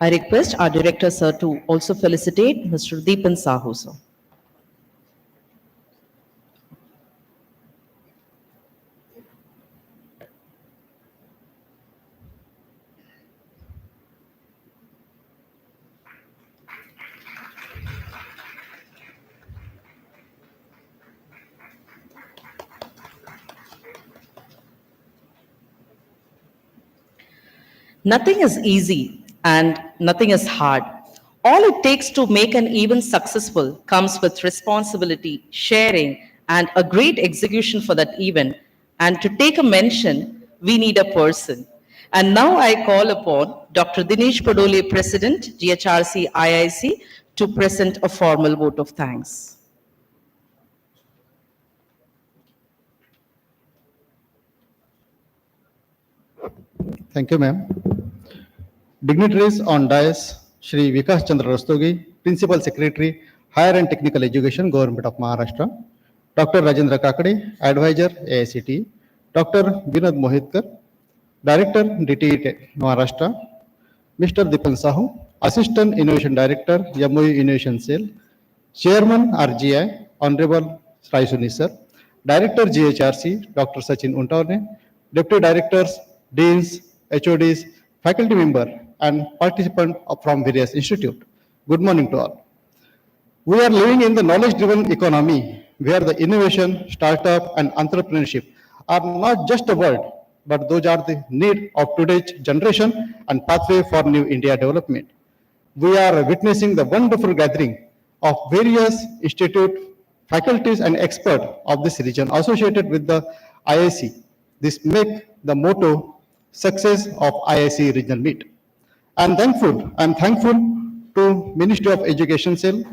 I request our director, sir, to also felicitate Mr. Deepan Sahu, sir. Nothing is easy and nothing is hard. All it takes to make an event successful comes with responsibility, sharing, and a great execution for that event. And to take a mention, we need a person. And now I call upon Dr. Dinesh Padole, President, GHRC IIC, to present a formal vote of thanks. Thank you, ma'am. Dignitaries on dais, Shri Vikas Chandra Rastogi, Principal Secretary, Higher and Technical Education, Government of Maharashtra, Dr. Rajendra Kakade, Advisor, AICTE, Dr. Vinod Mohitkar, Director, DTE Maharashtra, Mr. Dipan Sahu, Assistant Innovation Director, MOE Innovation Cell, Chairman, RGI, Honorable Sai Suni Sir, Director, GHRC, Dr. Sachin Untavne, Deputy Directors, Deans, HODs, faculty member, and participant from various institutes. Good morning to all. We are living in the knowledge-driven economy where the innovation, startup, and entrepreneurship are not just a word, but those are the need of today's generation and pathway for new India development. We are witnessing the wonderful gathering of various institute, faculties, and experts of this region associated with the IIC. This make the motto success of IIC regional meet. I'm thankful to Ministry of Education Cell,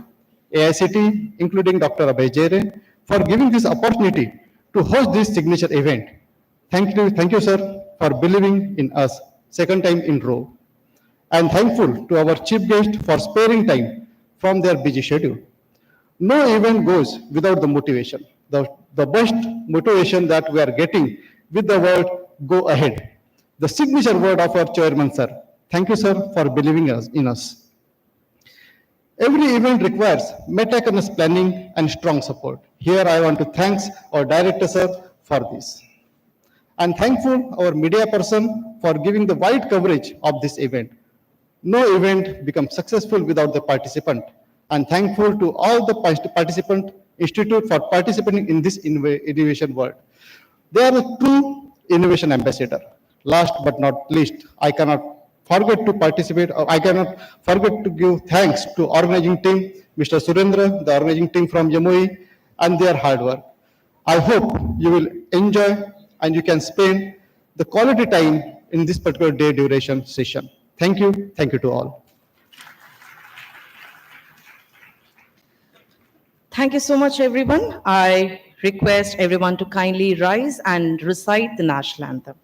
AICT, including Dr. Abhay Jere, for giving this opportunity to host this signature event. Thank you, sir, for believing in us second time in row. I'm thankful to our chief guest for sparing time from their busy schedule. No event goes without the motivation. The best motivation that we are getting with the word go ahead. The signature word of our chairman, sir. Thank you, sir, for believing in us. Every event requires meticulous planning and strong support. Here I want to thank our director, sir, for this. I'm thankful our media person for giving the wide coverage of this event. No event becomes successful without the participant. I'm thankful to all the participant institute for participating in this innovation world. They are a true innovation ambassador. Last but not least, I cannot forget to participate, or I cannot forget to give thanks to organizing team, Mr. Surendra, the organizing team from MOE, and their hard work. I hope you will enjoy and you can spend the quality time in this particular day duration session. Thank you to all. Thank you so much, everyone. I request everyone to kindly rise and recite the national anthem.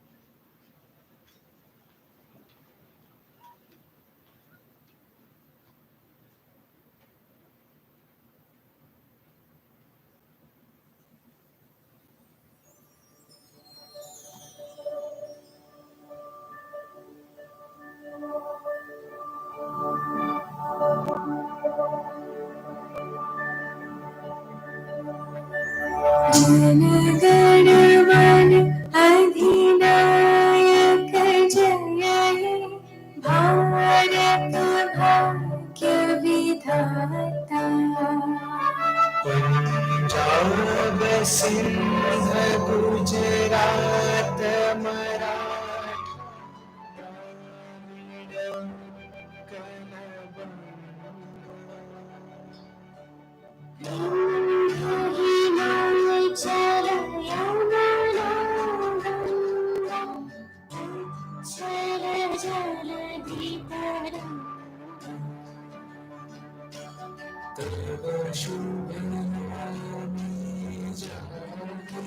Jana Gana मन अधिनायक जय हे भारत भाग्य विधाता पंजाब सिंध गुजरात हिमाचल यमुना गंगा उच्चल जलधि तरंगा तव शुभ नामे जागे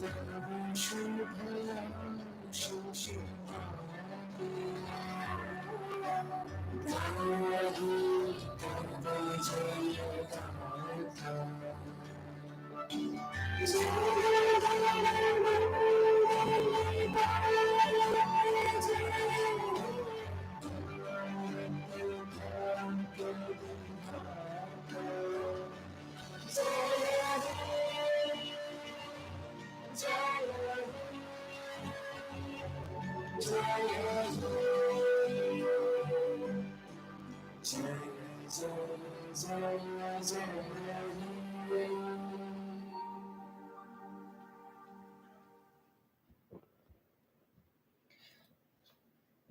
तव शुभ आशीष गाहि तव जय गाथा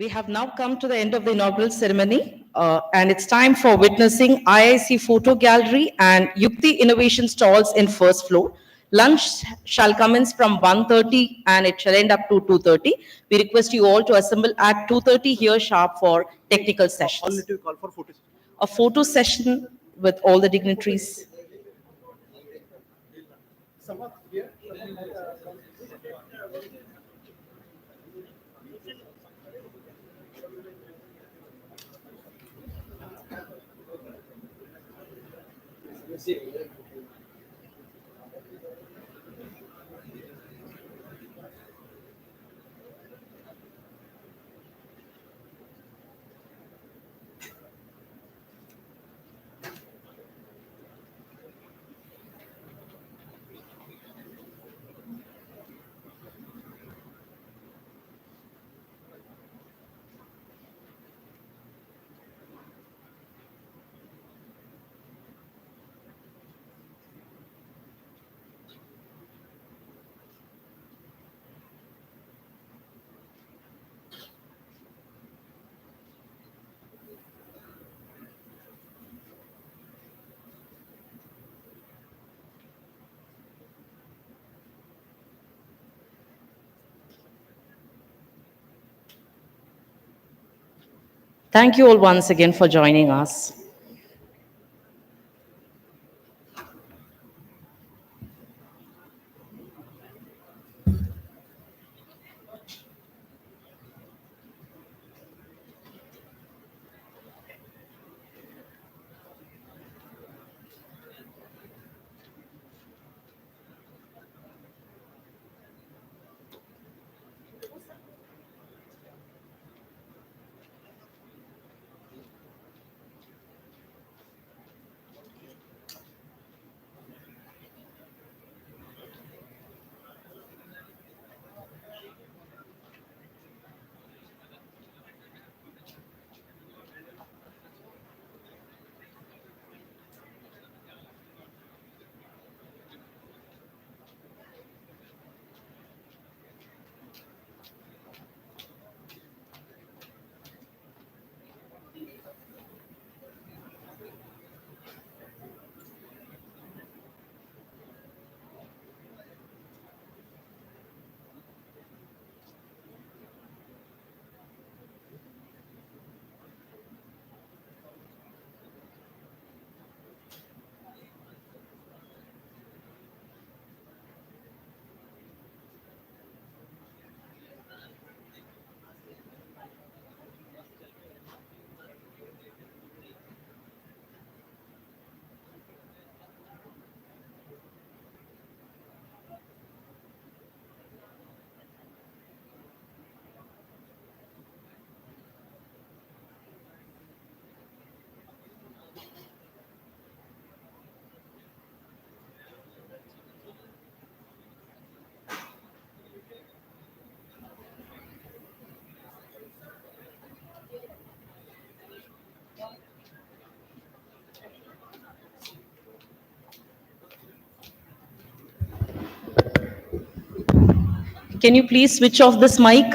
We have now come to the end of the inaugural ceremony, and it's time for witnessing IIC photo gallery and Yukti innovation stalls in first floor. Lunch shall commence from 1:30 and it shall end up to 2:30. We request you all to assemble at 2:30 here sharp for technical sessions. A photo session with all the dignitaries. Thank you all once again for joining us. Can you please switch off this mic?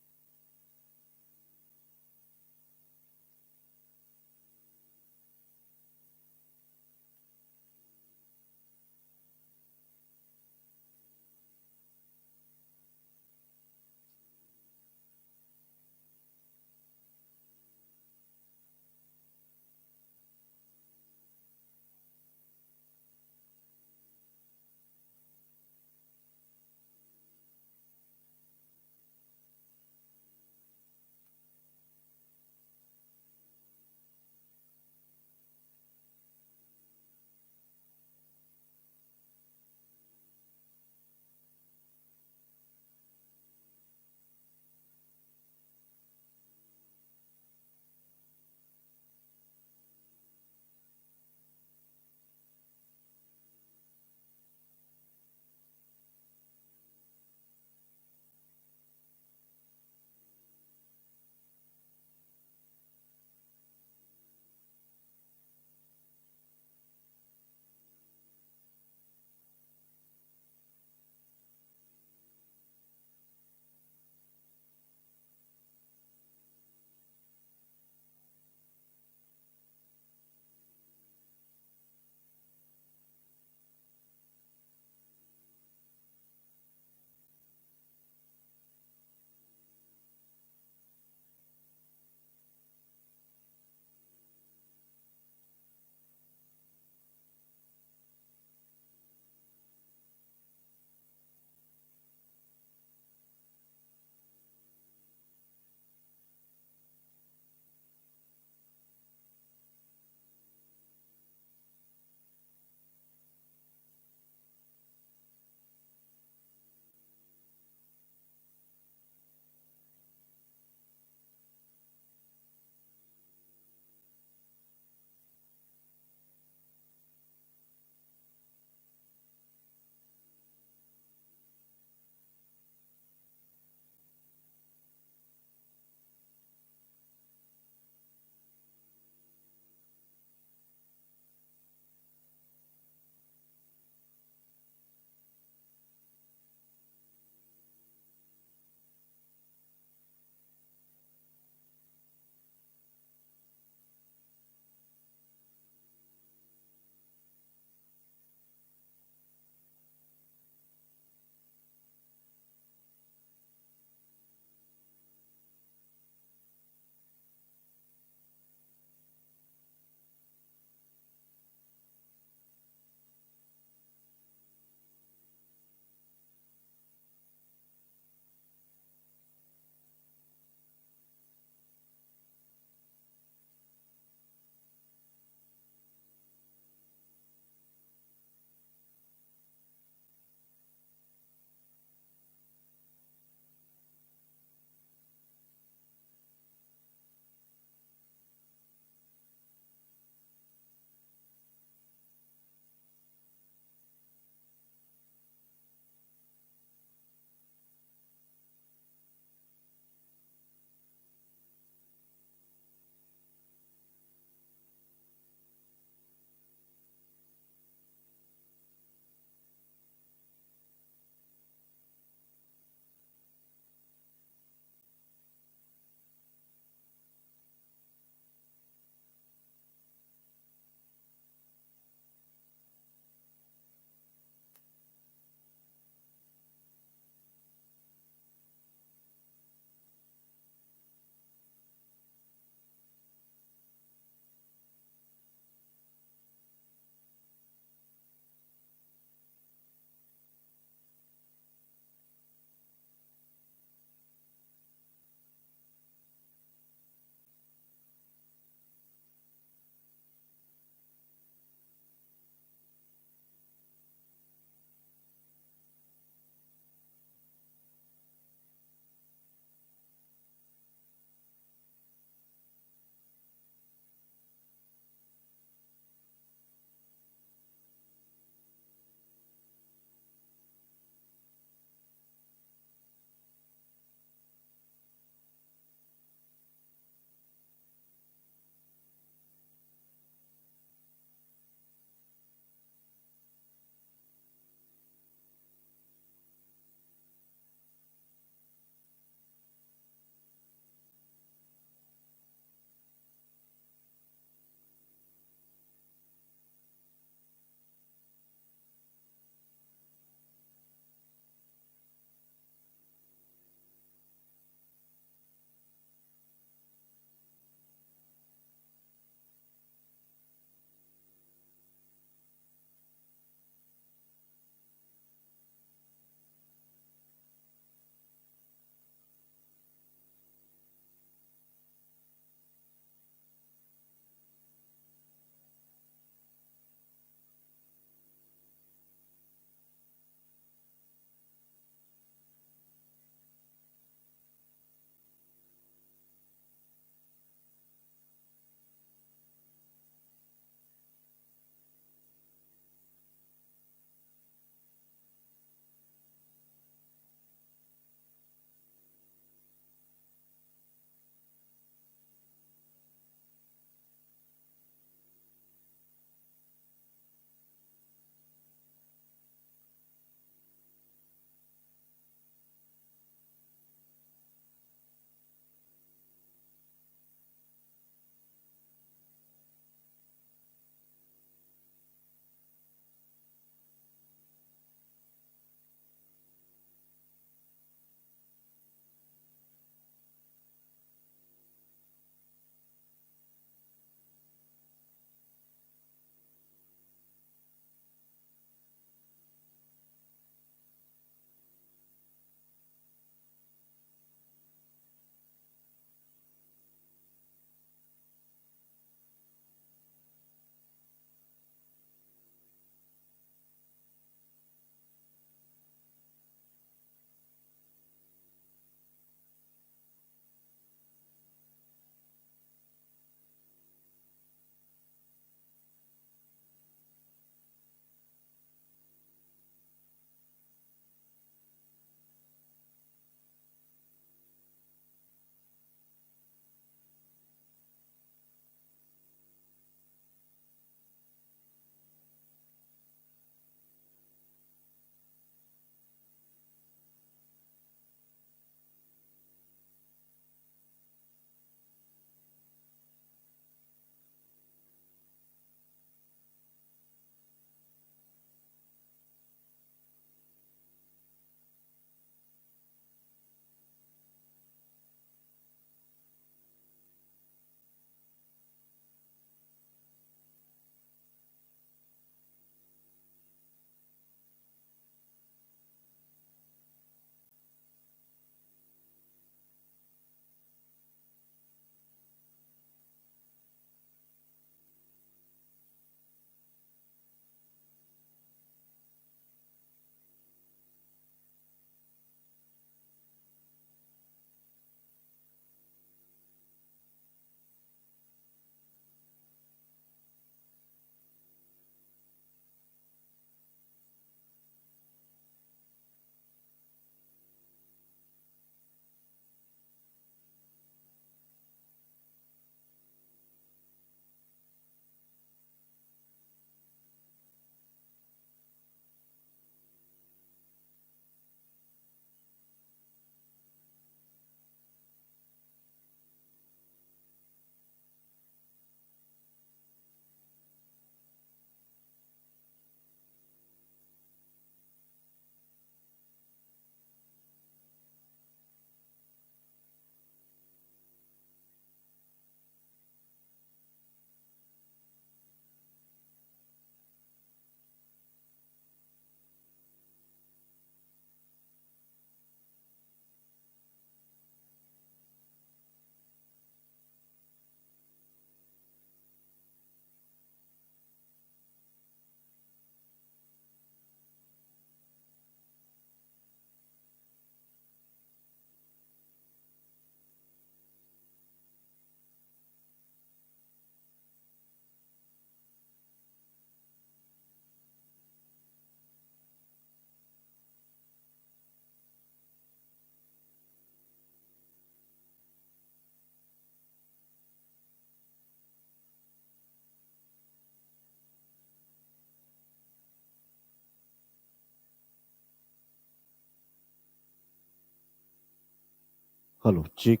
Hello, check.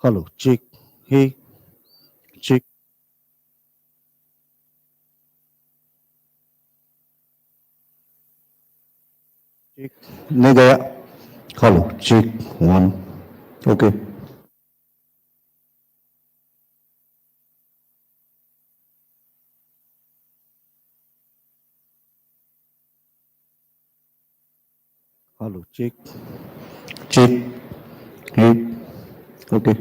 Hello, check. Hey, check. Check. नहीं गया. Hello, check. One. Okay. Hello, check. Check. Hey. Okay.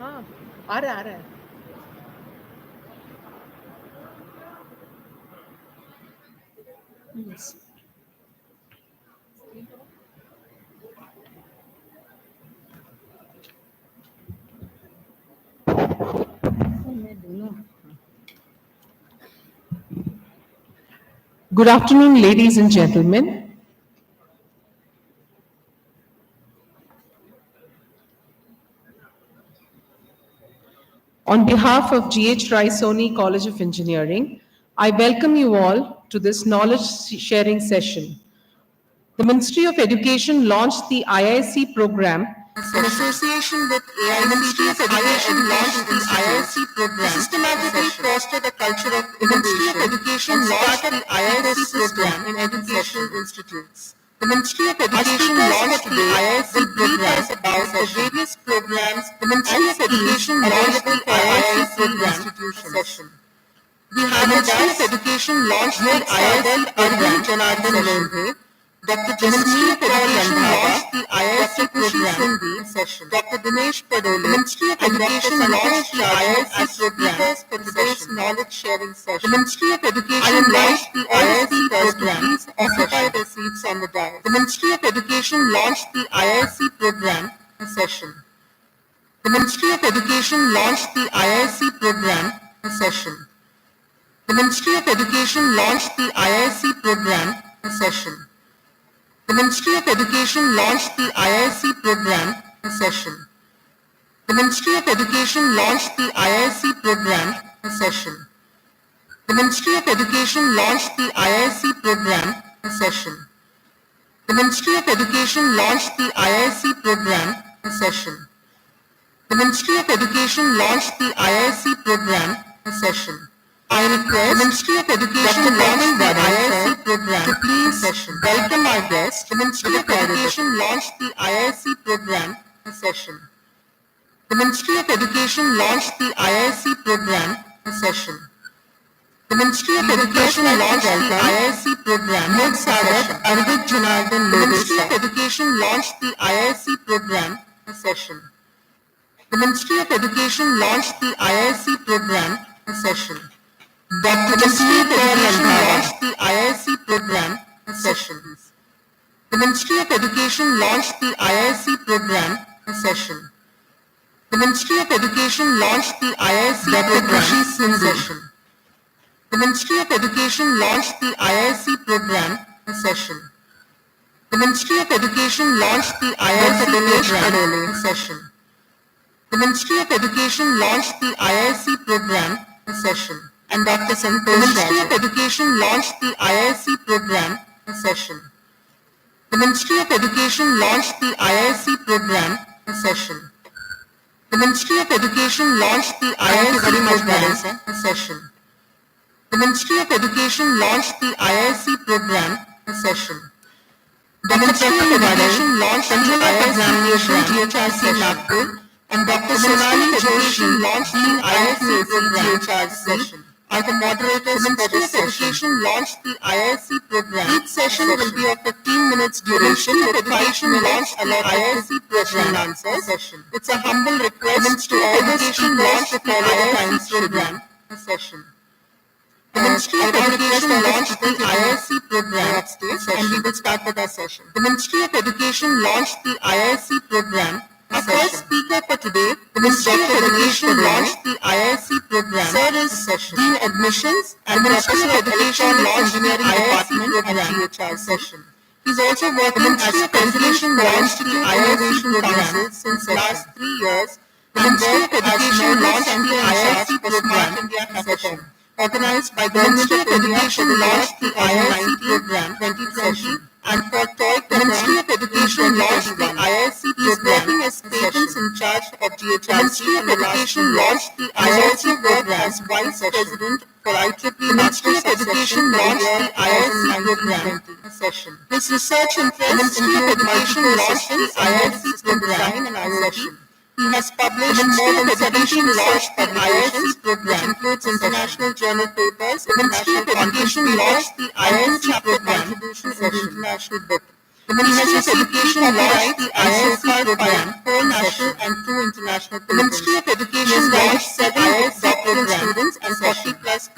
हाँ आ रहा है Good afternoon, ladies and gentlemen. On behalf of G.H. Raisoni College of Engineering, I welcome you all to this knowledge sharing session. The Ministry of Education launched the IIC program in association with AICTE Education launched the IIC program to systematically foster the culture of innovation. The Ministry of Education launched the IIC program in educational institutes. The Ministry of Education launched the IIC program about the various programs the Ministry of Education launched the IIC program. We have the Ministry of Education launched the IIC program Janardhan Lodhe. Dr. Jasmeet Kaur launched the IIC program session. Dr. Dinesh Padole. The Ministry of Education launched the IIC program for today's knowledge sharing session. The Ministry of Education launched the IIC program. Please occupy their seats on the dais. The Ministry of Education launched the IIC program session. The Ministry of Education launched the IIC program session. The Ministry of Education launched the IIC program session. The Ministry of Education launched the IIC program session. The Ministry of Education launched the IIC program session. The Ministry of Education launched the IIC program session. The Ministry of Education launched the IIC program session. The Ministry of Education launched the IIC program session. I request the Ministry of Education launched the IIC program to please welcome our guest. The Ministry of Education launched the IIC program session. The Ministry of Education launched the IIC program session. The Ministry of Education launched the IIC program session. The Ministry of Education launched the IIC program session. The Ministry of Education launched the IIC program session. Dr. Jasmeet Kaur launched the IIC program session. The Ministry of Education launched the IIC program session. The Ministry of Education launched the IIC program session. The Ministry of Education launched the IIC program session. The Ministry of Education launched the IIC program session. The Ministry of Education launched the IIC program session. And Dr. Santosh The Ministry of Education launched the IIC program session. The Ministry of Education launched the IIC program session. The Ministry of Education launched the IIC program session. The Ministry of Education launched the IIC program session. The Ministry of Education launched the IIC program GHRC Nagpur, and Dr. Sonali Joshi launched the IIC program GHRC session. Are the moderators for this session launched the IIC program. Each session will be of 15 minutes duration with 5 minutes allotted to IIC question and answer session. It's a humble request to all the speakers to follow the time program session. The Ministry of Education launched the IIC program upstairs and we will start with our session. The Ministry of Education launched the IIC program. Our first speaker for today, the Ministry of Education launched the IIC program. Sir is Dean Admissions and the Ministry of Education launched the IIC program GHR session. He's also working as President launched the IIC program since last 3 years. The Ministry of Education launched the IIC program India Hackathon, organized by the Ministry of Education launched the IIC program 2020. And for TOEIC, the Ministry of Education launched the IIC program. He is working as patents in charge of GHRC. The Ministry of Education launched the IIC program as Vice President for IEEE. The Ministry of Education launched the IIC program session. His research interests include Education launched the IIC program and IIT. He has published more than 17 research publications, which includes international journal papers. The Ministry of Education launched the IIC program contribution in the international book. The Ministry of Education launched the IIC program, 4 national and 2 international papers. The Ministry of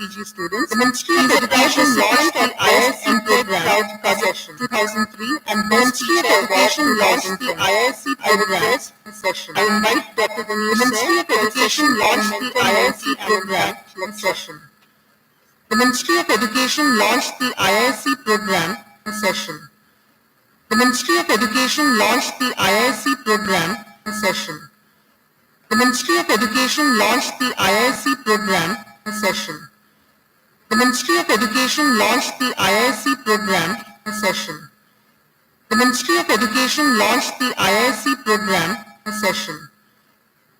PG students. The Ministry of Education launched the AICTE Cloud Project 2003 and the Ministry of Education launched the AICTE program session. I invite Dr. Ganesh. The Ministry of Education launched the AICTE program session. The Ministry of Education launched the IIC program session. The Ministry of Education launched the IIC program session. The Ministry of Education launched the IIC program session. The Ministry of Education launched the IIC program session. The Ministry of Education launched the IIC program session.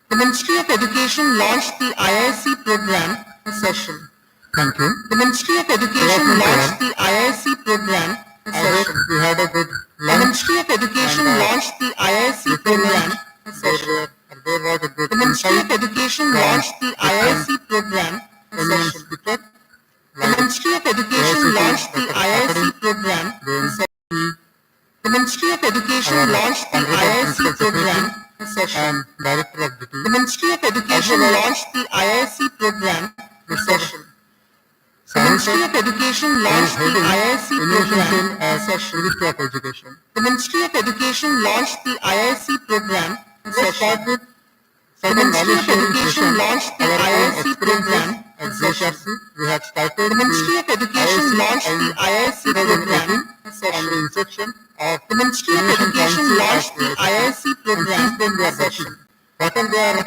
The Ministry of Education launched the IIC program session. Thank you. The Ministry of Education launched the IIC program session. We had a good lunch. The Ministry of Education launched the IIC program session. There was a good. The Ministry of Education launched the IIC program session. The Ministry of Education launched the IIC program session. The Ministry of Education launched the IIC program session. Director of the Ministry of Education launched the IIC program session. The Ministry of Education launched the IIC program session. Ministry of Education. The Ministry of Education launched the IIC program session. The Ministry of Education launched the IIC program session. We have started. The Ministry of Education launched the IIC program session. The inception of the Ministry of Education launched the IIC program session. The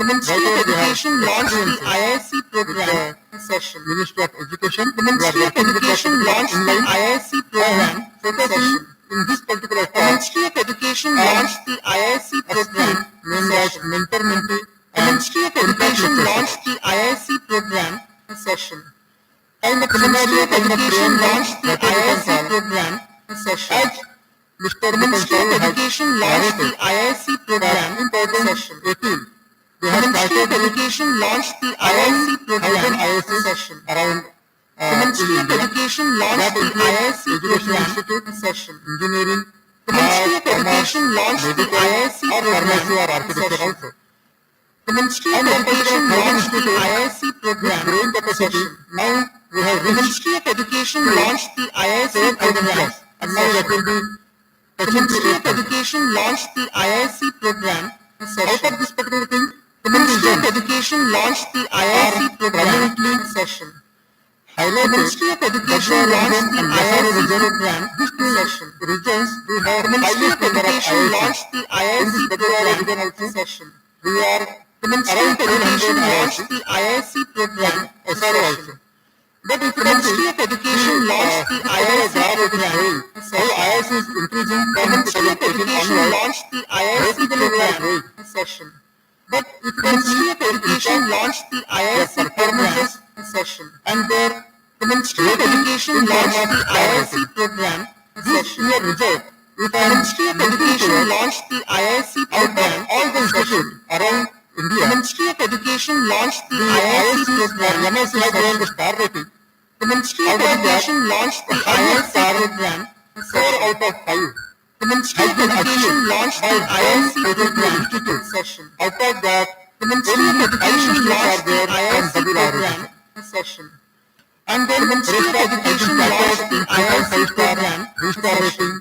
Ministry of Education launched the IIC program session. Ministry of Education. The Ministry of Education launched the IIC program session. In this particular the Ministry of Education launched the IIC program session. Mentor-mentee. The Ministry of Education launched the IIC program session. And the Ministry of Education launched the IIC program session. The Ministry of Education launched the IIC program session. The Ministry of Education launched the IIC program session. The Ministry of Education launched the IIC program session. Engineering. The Ministry of Education launched the IIC program session. The Ministry of Education launched the IIC program session. Now we have the Ministry of Education launched the IIC program. And now that will be the Ministry of Education launched the IIC program session. Out of this particular thing, the Ministry of Education launched the IIC program session. The Ministry of Education launched the IIC program session. Regions, we have the Ministry of Education launched the IIC program session. We are the Ministry of Education launched the IIC program session. But if the Ministry of Education launched the IIC program session, IIC is increasing. The Ministry of Education launched the IIC program session. But if the Ministry of Education launched the IIC program session, and there the Ministry of Education launched the IIC program session, this result, if the Ministry of Education launched the IIC program, all the institutions around India, the Ministry of Education launched the IIC program session. The star rating. The Ministry of Education launched the IIC program 4 out of 5. The Ministry of Education launched the IIC program session. Out of that, the Ministry of Education launched the IIC program session. And then the Ministry of Education launched the IIC program session.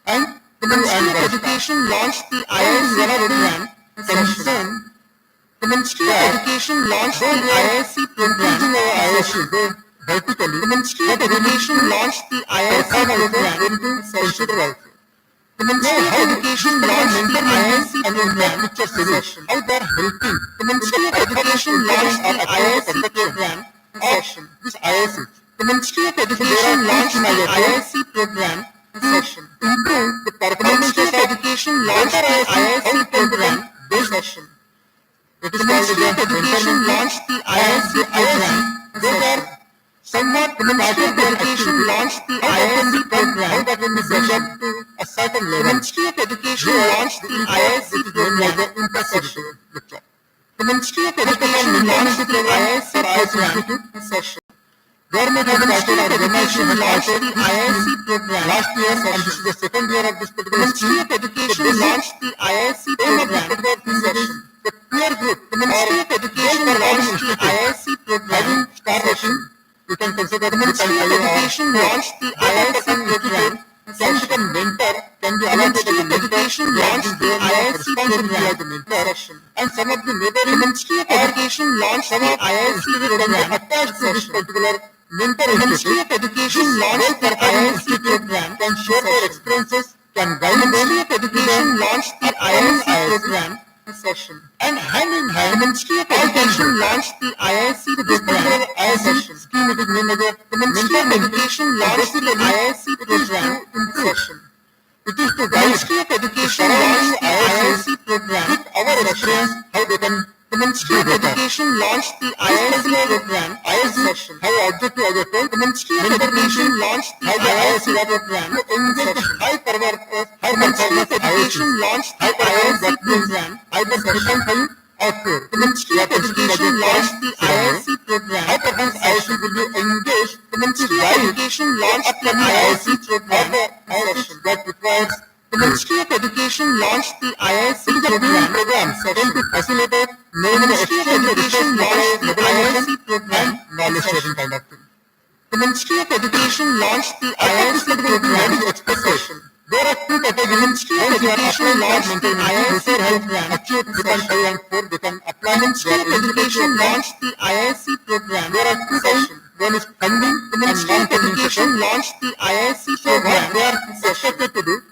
And the Ministry of Education launched the IIC program session. The Ministry of Education launched the IIC program session. Vertically, the Ministry of Education launched the IIC program session. The Ministry of Education launched the IIC program session. How they are helping. The Ministry of Education launched the IIC program session. This IIC. The Ministry of Education launched the IIC program session. Improve the performance. The Ministry of Education launched the IIC program session. The Ministry of Education launched the IIC program session. Somewhat the Ministry of Education launched the IIC program. How that will be built up to a certain level. The Ministry of Education launched the IIC program session. The Ministry of Education launched the IIC program session. Government of the Ministry of Education launched the IIC program last year, and this is the second year of this particular Ministry of Education launched the IIC program session. The peer group, the Ministry of Education launched the IIC program session. You can program session. And some of the neighboring Ministry of Education launched the IIC program attached to this particular Ministry of Education launched the IIC program can share their experiences, can guide them. Ministry of Education launched the IIC program session. And hand in hand, the Ministry of Education launched the IIC program session. Scheme it is named as the Ministry of Education launched the IIC program session. It is to guide Ministry of Education launched the IIC program with our experience how they can. The Ministry of Education launched the IIC program session. How objective as I told. The Ministry of Education launched the IIC program to engage high performance. The Ministry of Education launched the IIC program either 3.5 or 4. The Ministry of Education launched the IIC program. High performance IIC will be engaged. The Ministry of Education launched the IIC program session that requires. The Ministry of Education launched the IIC program session to facilitate the Ministry of Education launched the IIC program knowledge sharing kind of thing. The Ministry of Education launched the IIC program exposition. There are two categories. The Ministry of Education launched the IIC program. Achieve 3.5 and 4 they can apply. The Ministry of Education launched the IIC program. There are two sections. One is funding. The Ministry of Education launched the IIC program. They are expected to do.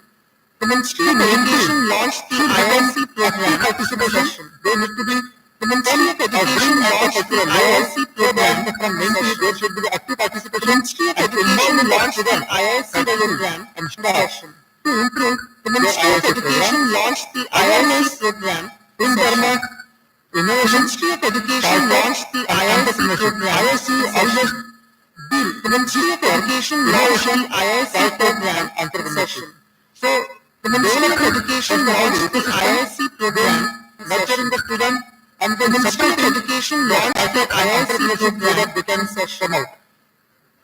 The Ministry of Education launched the IIC program participation. They need to be. The Ministry of Education launched the IIC program from 90. There should be active participation. The Ministry of Education launched the IIC program and session. To improve, the Ministry of Education launched the IIC program in Burma. Innovation. Ministry of Education launched the IIC program. IIC always deal. The Ministry of Education launched the IIC program entrepreneurship. So, the Ministry of Education launched the IIC program nurturing the student, and the Ministry of Education launched the IIC program that becomes come out.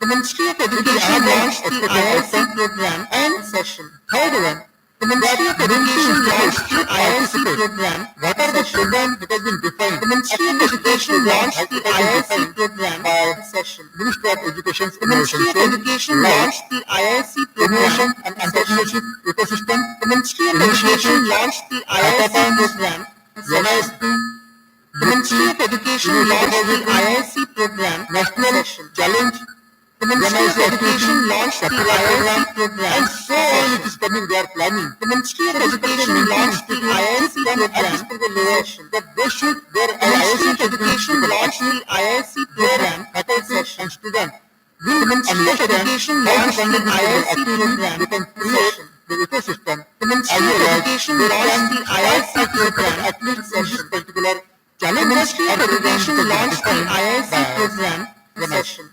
The Ministry of Education launched the IIC program and session. Third one, the Ministry of Education launched the IIC program. What are the programs that has been defined? The Ministry of Education launched the IIC program by session. Ministry of Education's the Ministry of Education launched the IIC program and entrepreneurship ecosystem. The Ministry of Education launched the IIC program. The Ministry of Education launched the IIC program. National Challenge. The Ministry of Education launched the IIC program. And so on it is coming, they are planning. The Ministry of Education launched the IIC program. That they should, their Ministry of Education launched the IIC program. Faculty and students. The Ministry of Education launched the IIC program. They can create the ecosystem. The Ministry of Education launched the IIC program. At least in this particular challenge. The Ministry of Education launched the IIC program. Session.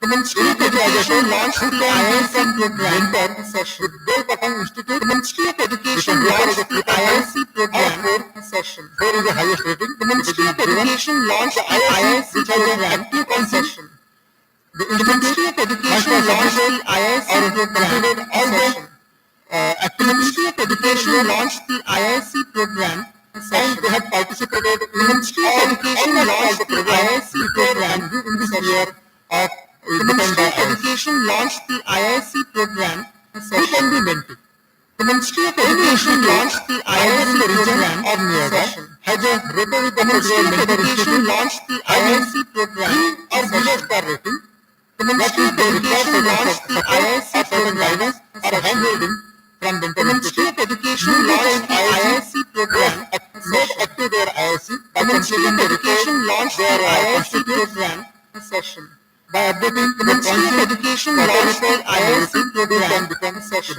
The Ministry of Education launched the IIC program mentor session with Bell Patang Institute. The Ministry of Education launched the IIC program session. 4 is the highest rating. The Ministry of Education launched the IIC program active concession. The Ministry of Education launched the IIC program session. The Ministry of Education launched the IIC program and they have participated in the Ministry of Education launched the IIC program in this year of the Ministry of Education launched the IIC program. Who can be mentee? The Ministry of Education launched the IIC program or nearby. Has a rating with the Ministry of Education launched the IIC program or below star rating. The Ministry of Education launched the IIC program guidance or handholding from the Ministry of Education launched the IIC program. Made active their IIC. The Ministry of Education launched their IIC program session. By updating the Ministry of Education launched the IIC program become session.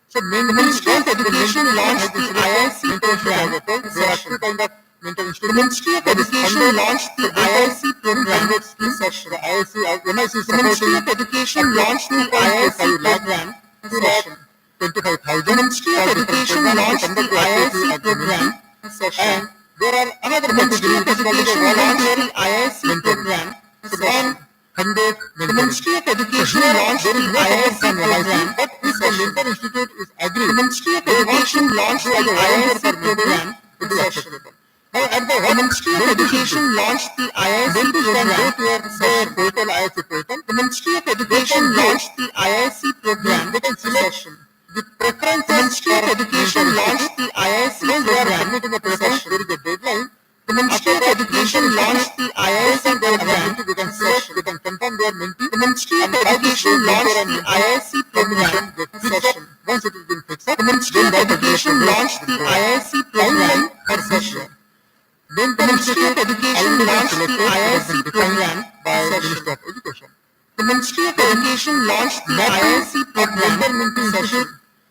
So, the Ministry of Education launched the IIC program session. The Ministry of Education launched the IIC program session. The Ministry of Education launched the IIC program session. 25,000. The Ministry of Education launched the IIC program session. And there are another Ministry of Education launched the IIC program session. The Ministry of Education launched the IIC program, but if the mentor institute is agreed, the Ministry of Education launched the IIC program, it is acceptable. Now, at the Ministry of Education launched the IIC program, go to their portal, IIC portal. The Ministry of Education launched the IIC program, they can select the preference. The Ministry of Education launched the IIC program. submitting a paper, there is a deadline. The Ministry of Education launched the IIC program. They can select, they can confirm their mentee. The Ministry of Education launched the IIC program session. Once it has been fixed, the Ministry of Education launched the IIC program for session. Then the Ministry of Education launched the IIC program by Ministry of Education. The Ministry of Education launched the IIC program session.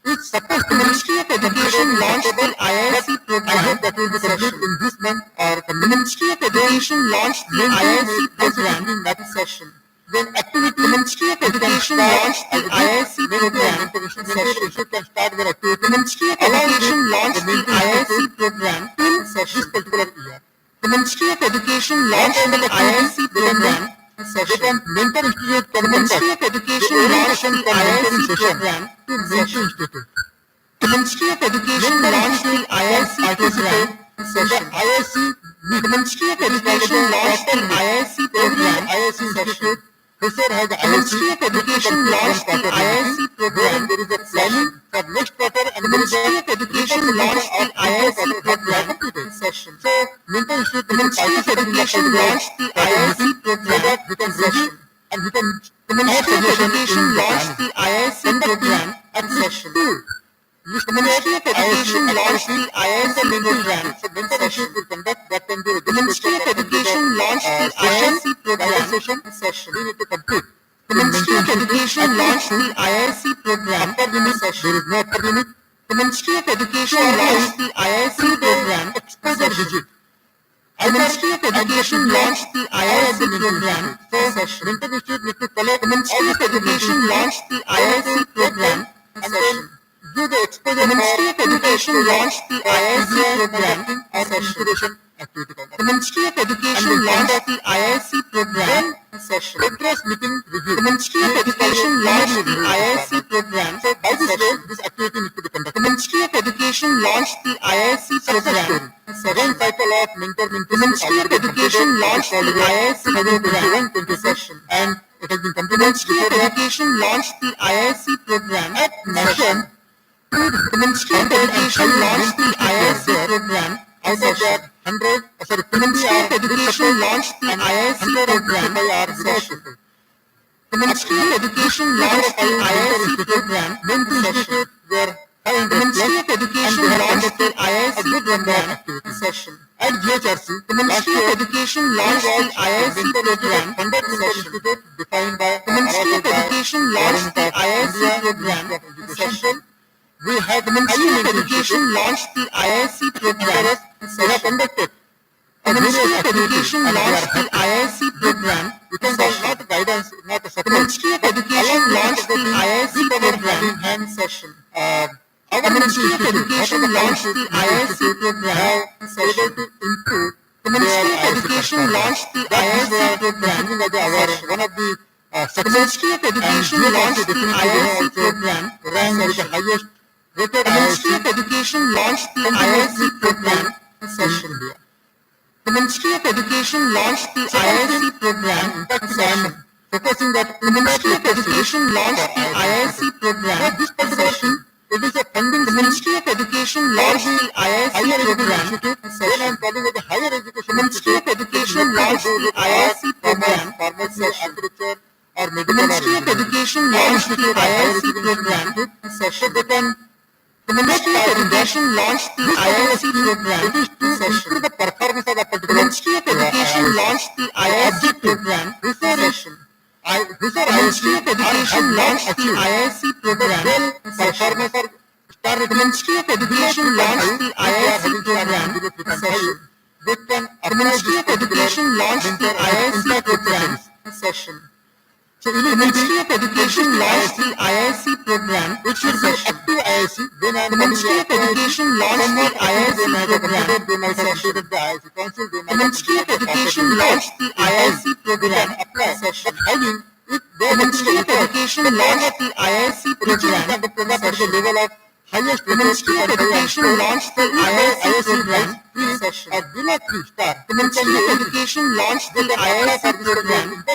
It's supposed the Ministry of Education launched the IIC program that will be complete in this month or the Ministry of Education launched the IIC program in that session. Then activity, the Ministry of Education launched the IIC program session. Can start their activity. The Ministry of Education launched the IIC program in this particular year. The Ministry of Education launched the IIC program session. Mentor Institute, the Ministry of Education launched the IIC program to Mentor Institute. The Ministry of Education launched the IIC program session. The Ministry of Education launched the IIC program session. The Ministry of Education launched the IIC program. There is a planning for next quarter and the Ministry of Education launched the IIC program session. So, the Ministry of Education launched the IIC program session. And we can, the Ministry of Education launched the IIC program at session. The Ministry of Education launched the IIC program. So, mentorship will conduct that can be the Ministry of Education launched the IIC program session. We need to complete. The Ministry of Education launched the IIC program. After the session, there is no upper limit. The Ministry of Education launched the IIC program exposure visit. The Ministry of Education launched the IIC program session. The Ministry of Education launched the IIC program session. Do the exposure. The Ministry of Education launched the IIC program session. The Ministry of Education launched the IIC program session. Address meeting review. The Ministry of Education launched the IIC program. So by this way, this activity needs to be conducted. The Ministry of Education launched the IIC program. One cycle of mentor-mentee. The Ministry of Education launched the IIC program session. And it has been completed. The Ministry of Education launched the IIC program at session. The Ministry of Education launched the IIC program. Out of that 100, the Ministry of Education launched the IIC program by our session. The Ministry of Education launched the IIC program. Mentor Institute where the Ministry of Education launched the IIC program session. At GHRC, the Ministry of Education launched the IIC program session. Defined by the Ministry of Education launched the IIC program session. We have the Ministry of Education launched the IIC program. We have conducted. The Ministry of Education launched the IIC program. Because not guidance, not a support. The Ministry of Education launched the IIC program in hand session. Our Ministry of Education launched the IIC program able to improve. The Ministry of Education launched the IIC program. One of the the Ministry of Education launched the IIC program. Ranked with the highest. The Ministry of Education launched the IIC program session here. The Ministry of Education launched the IIC program session. Focusing that the Ministry of Education launched the IIC program session. It is a funding. The Ministry of Education launched the IIC program session. I am talking about the higher education. The Ministry of Education launched the IIC program pharmacy, agriculture, or medical. The Ministry of Education launched the IIC program session. The Ministry of Education launched the IIC program. It is to improve the performance of the particular. The Ministry of Education launched the IIC program session. The Ministry of Education launched the IIC program performance or started. The Ministry of Education launched the IIC program session. The Ministry of Education launched the IIC program session. So, the Ministry of Education launched the IIC program, which is an active IIC. The Ministry of Education launched the IIC program. The Ministry of Education launched the IIC program. The Ministry of Education launched the IIC program. The level of highest. The Ministry of Education launched the IIC program. The Ministry of Education launched the IIC program.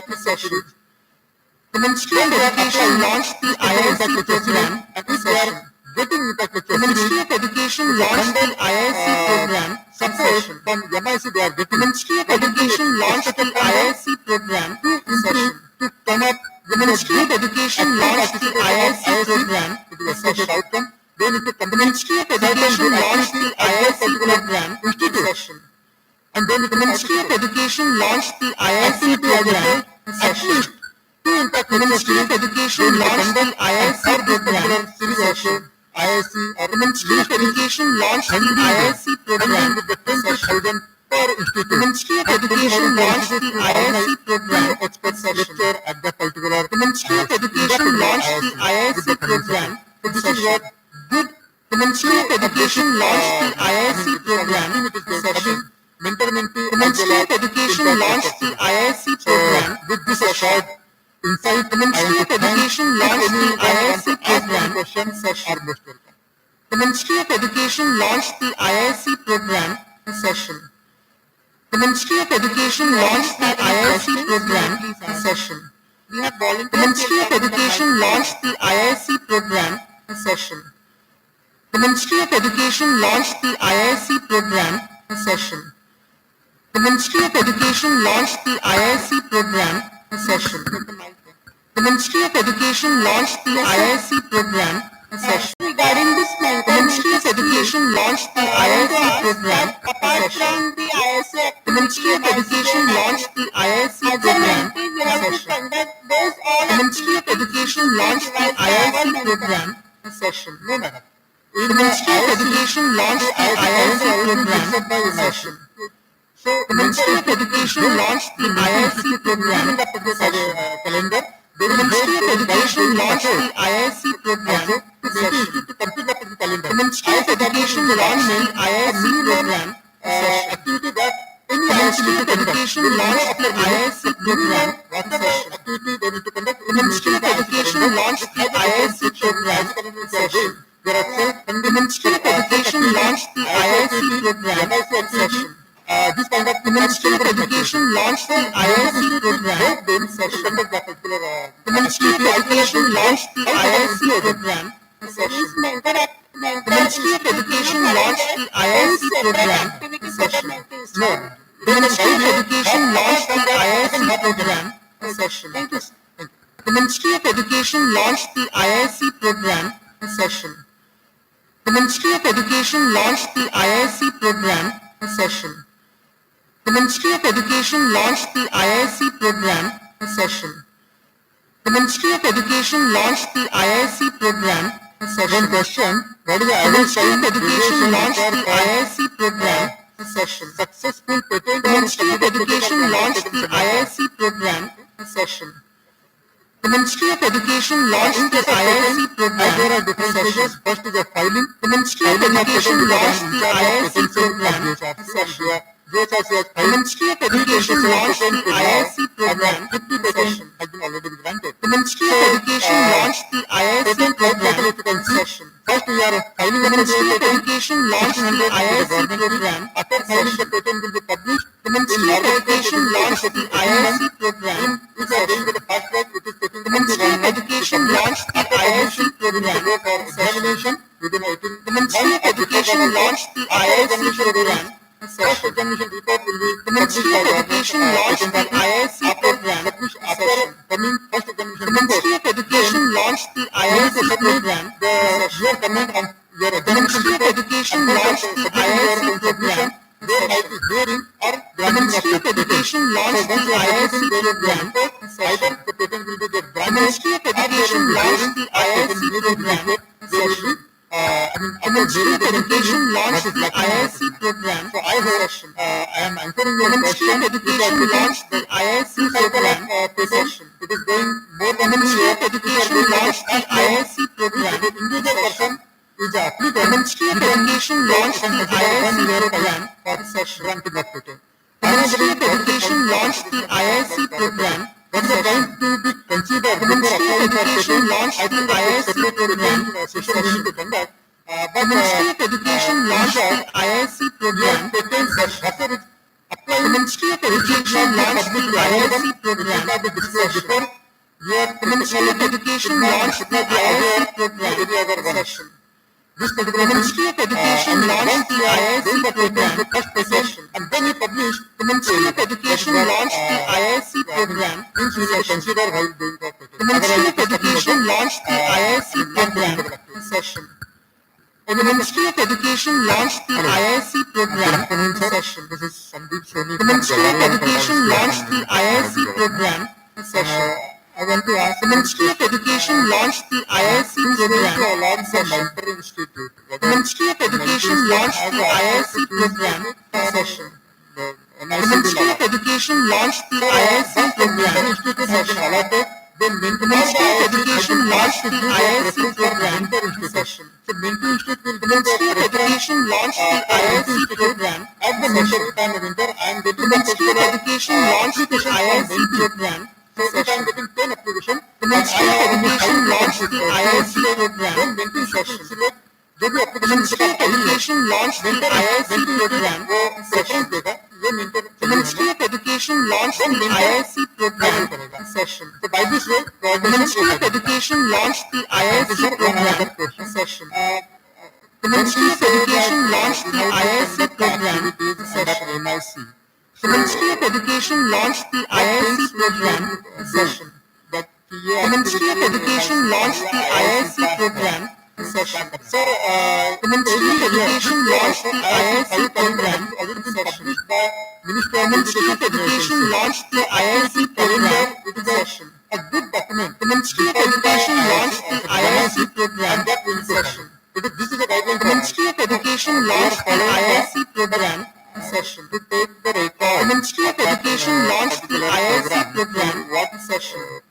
The Ministry of Education launched the IIC program. The Ministry of Education launched the IIC program Suppose from MIC they are getting Ministry of Education launched the IIC program to come up. The Ministry of Education launched the IIC program to the expected outcome. They need to come. The Ministry of Education launched the IIC program institution. And then the Ministry of Education launched the IIC program session. In fact, the Ministry of Education launched the IIC program session. IIC or the Ministry of Education launched the IIC program with the 20,000 per institute. The Ministry of Education launched the IIC program expert lecture at that particular. The Ministry of Education launched the IIC program. So this is what good. The Ministry of Education launched the IIC program session. The Ministry of Education launched the IIC program with this assured insight. The Ministry of Education launched the IIC program. Questions are most welcome. The Ministry of Education launched the IIC program session. The Ministry of Education launched the IIC program session. The Ministry of Education launched the IIC program session. The Ministry of Education launched the IIC program session. The Ministry of Education launched the IIC program session. The Ministry of Education launched the IIC program session. Regarding this, the Ministry of Education launched the IIC program session. The Ministry of Education launched the IIC program session. The Ministry of Education launched the IIC program session. No, madam. The Ministry of Education launched the IIC program session. So, the Ministry of Education launched the IIC program calendar. The Ministry of Education launched the IIC program session. The Ministry of Education launched the IIC program activity that any Ministry of Education launched the IIC program activity they need to conduct. The Ministry of Education launched the IIC program session. There are the Ministry of Education launched the IIC program session. This kind of the Ministry of Education launched the IIC program. The Ministry of Education launched the IIC program session. The Ministry of Education launched the IIC program session. No. The Ministry of Education launched the IIC program session. The Ministry of Education launched the IIC program session. The Ministry of Education launched the IIC program session. The Ministry of Education launched the IIC program session. The Ministry of Education launched the IIC program session. One question. What is the average time? The Ministry of Education launched the IIC program session. Successful patent. The Ministry of Education launched the IIC program session. The Ministry of Education launched the IIC program. There are different sessions. First is the filing. The Ministry of Education launched the IIC program session. The Ministry of Education launched the IIC program session. Has been already granted. The Ministry of Education launched the IIC program session. First, we are filing. The Ministry of Education launched the IIC program. After filing, the patent will be published. The Ministry of Education launched the IIC program. If you are doing the fast track, it is taking the Ministry of Education launched the IIC program for examination within 18. The Ministry of Education launched the IIC program. First examination report will be the Ministry of Education launched the IIC program. After coming first examination, the Ministry of Education launched the IIC program. Your comment on your the Ministry of Education launched the IIC program. There might be hearing or the Ministry of Education launched the IIC program. Either the patent will be the Ministry of Education launched the IIC program. There will be the Ministry of Education launched the IIC program. So I am answering your question. The Ministry of Education launched the IIC program. It is going more than the Ministry of Education launched the IIC program. The individual person is the applicant. The Ministry of Education launched the IIC program for such granting of patent. The Ministry of Education launched the IIC program. What is the time to be considered? The Ministry of Education launched the IIC program. Session we need to conduct. The Ministry of Education launched the IIC program. After it applies, the Ministry of Education launched the IIC program. Before the Ministry of Education launched the IIC program. Any other session. This particular Ministry of Education launched the IIC program. program, the first session, and then he published the Ministry of Education launched the IIC program in session. The Ministry of Education launched the IIC program in session. The Ministry of Education launched the IIC program in session. This is Sandeep Soni. The Ministry of Education launched the IIC program in session. I want to ask, the Ministry of Education launched the IIC program in session. The Ministry of Education launched the IIC program in session. The Ministry of Education launched the IIC program in session. The Ministry of Education launched the IIC program in session. The Ministry of Education launched the IIC program at the winter and the Ministry of Education launched the IIC program. So if I am getting 10 application, the Ministry of Education launched the IIC program in session. The Ministry of Education launched the IIC program in session. The Ministry of Education launched the IIC program in session. So by this way, the Ministry of Education launched the IIC program in session. The Ministry of Education launched the IIC program in session. The Ministry of Education launched the IIC program in session. The Ministry of Education launched the IIC program in session. So, the Ministry of Education launched the IIC program in session. The Ministry of Education launched the IIC program in session. A good document. The Ministry of Education launched the IIC program in session. This is a guideline. The Ministry of Education launched the IIC program in session to take the record. The Ministry of Education launched the IIC program in session.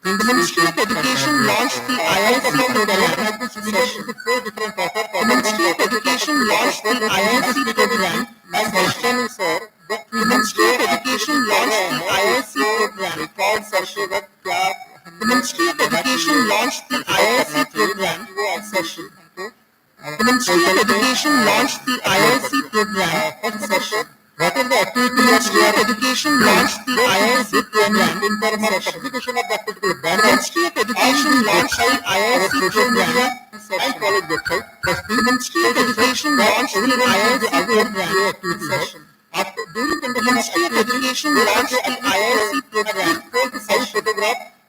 The Ministry of Education launched the IIC program in session. The Ministry of Education launched the IIC program in session, sir. The Ministry of Education launched the IIC program in session. The Ministry of Education launched the IIC program in session. The Ministry of Education launched the IIC program in session. What are the activities? The Ministry of Education launched the IIC program in session. The Ministry of Education launched the IIC program in session. The Ministry of Education launched the IIC program in session. The Ministry of Education launched the IIC program in session.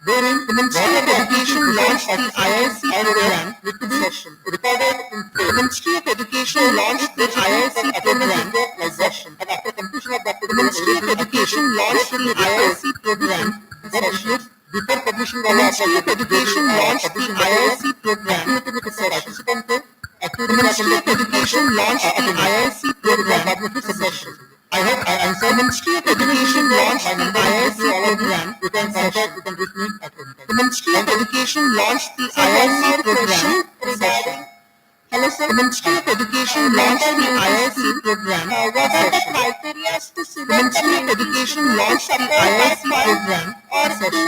The Ministry of Education launched the IIC program in session. The Ministry of Education launched the IIC program in session. After completion of that, the Ministry of Education launched the IIC program in session. Before publishing the Ministry of Education launched the IIC program in session. The Ministry of Education launched the IIC program in session. I hope I answered. The Ministry of Education launched the IIC program in session. The Ministry of Education launched the IIC program in session. Hello, sir. The Ministry of Education launched the IIC program in session. The Ministry of Education launched the IIC program in session.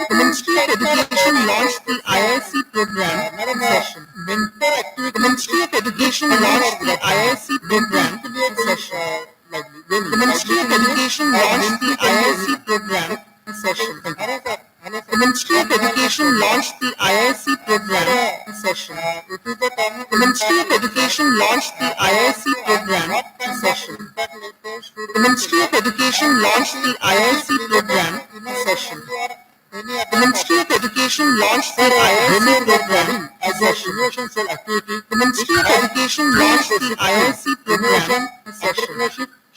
The Ministry of Education launched the IIC program in session. The Ministry of Education launched the IIC program in session. The Ministry of Education launched the IIC program in session. The Ministry of Education launched the IIC program in session. The Ministry of Education launched the IIC program in session. The Ministry of Education launched the IIC program in session. The Ministry of Education launched the IIC program as a innovation cell activity. The Ministry of Education launched the IIC program in session.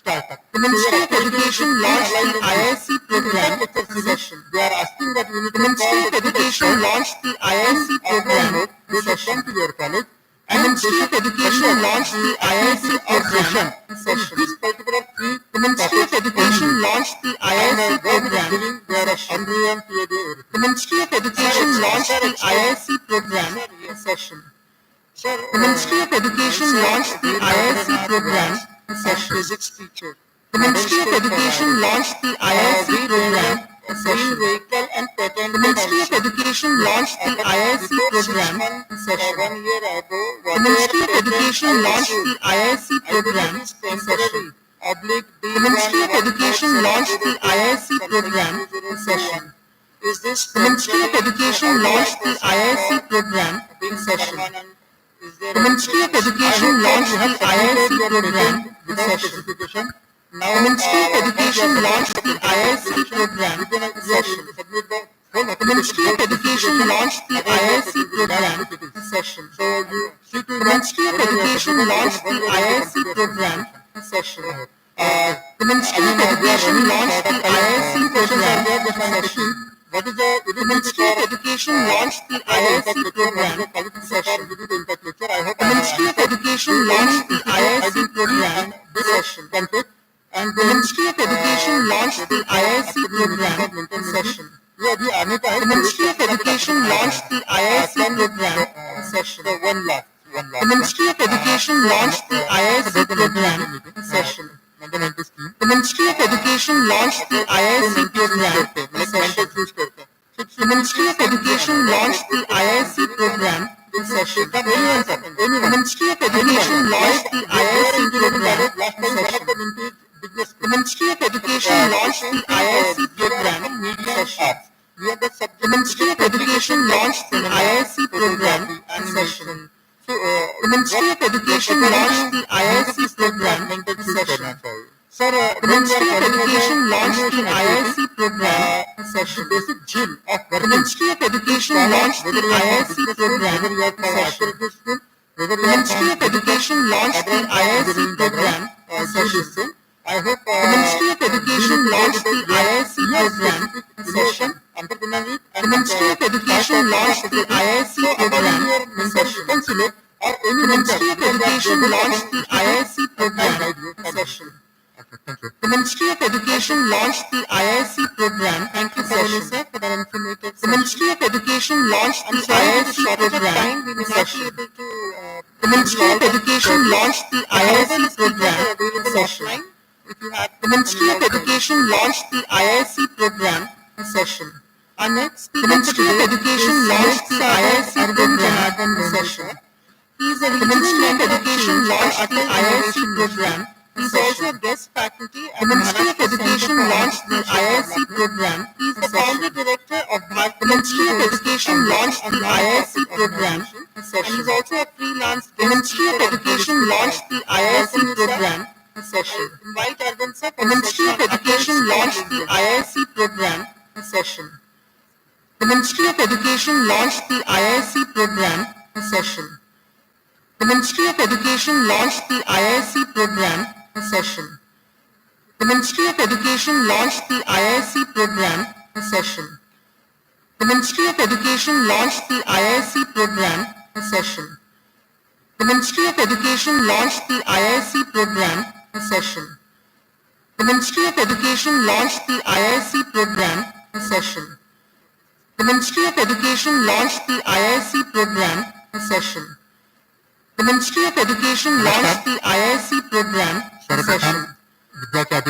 The Ministry of Education launched the IIC program in session. They are asking that the Ministry of Education launched the IIC program in session to your college. The Ministry of Education launched the IIC program in session. This particular three, the Ministry of Education launched the IIC program in session. The Ministry of Education launched the IIC program in session. The Ministry of Education launched the IIC program in session. Physics teacher. The Ministry of Education launched the IIC program in session. Vehicle and patent. The Ministry of Education launched the IIC program in session. 1 year ago, the Ministry of Education launched the IIC program in session. The Ministry of Education launched the IIC program in session. The Ministry of Education launched the IIC program in session. The Ministry of Education launched the IIC program program without specification. Now, the Ministry of Education launched the IIC program session. The Ministry of Education launched the IIC program session. So, the Ministry of Education launched the IIC program session. The Ministry of Education launched the IIC program session. What is the Ministry of Education launched the IIC program session. The Ministry of Education launched the IIC program session. And the Ministry of Education launched the IIC program session. The Ministry of Education launched the IIC program session. The Ministry of Education launched the IIC program session. The Ministry of Education launched the IIC program session. The Ministry of Education launched the IIC program session. The Ministry of Education launched the IIC program session. The Ministry of Education launched the IIC program session. The Ministry of Education launched the IIC program session. The Ministry of Education launched the IIC program session. Sir, the Ministry of Education launched the IIC program session. The Ministry of Education launched the IIC program session. The Ministry of Education launched the IIC program session. I hope the Ministry of Education launched the IIC program session. The Ministry of Education launched the IIC program session. The Ministry of Education launched the IIC program session. The Ministry of Education launched the IIC program. Thank you, sir, for that informative. The Ministry of Education launched the IIC program. The Ministry of Education launched the IIC program session. The Ministry of Education launched the IIC program session. Our next the Ministry of Education launched the IIC program session. The Ministry of Education launched the IIC program. He is also a guest faculty at the Ministry of Education launched the IIC program. He is the founder director of the Ministry of Education launched the IIC program. And he is also a freelance. The Ministry of Education launched the IIC program session. Invite Arvind sir. The Ministry of Education launched the IIC program session. The Ministry of Education launched the IIC program session. The Ministry of Education launched the IIC program session. The Ministry of Education launched the IIC program session. The Ministry of Education launched the IIC program session. The Ministry of Education launched the IIC program session. The Ministry of Education launched the IIC program session. The Ministry of Education launched the IIC program session. The Ministry of Education launched the IIC program session.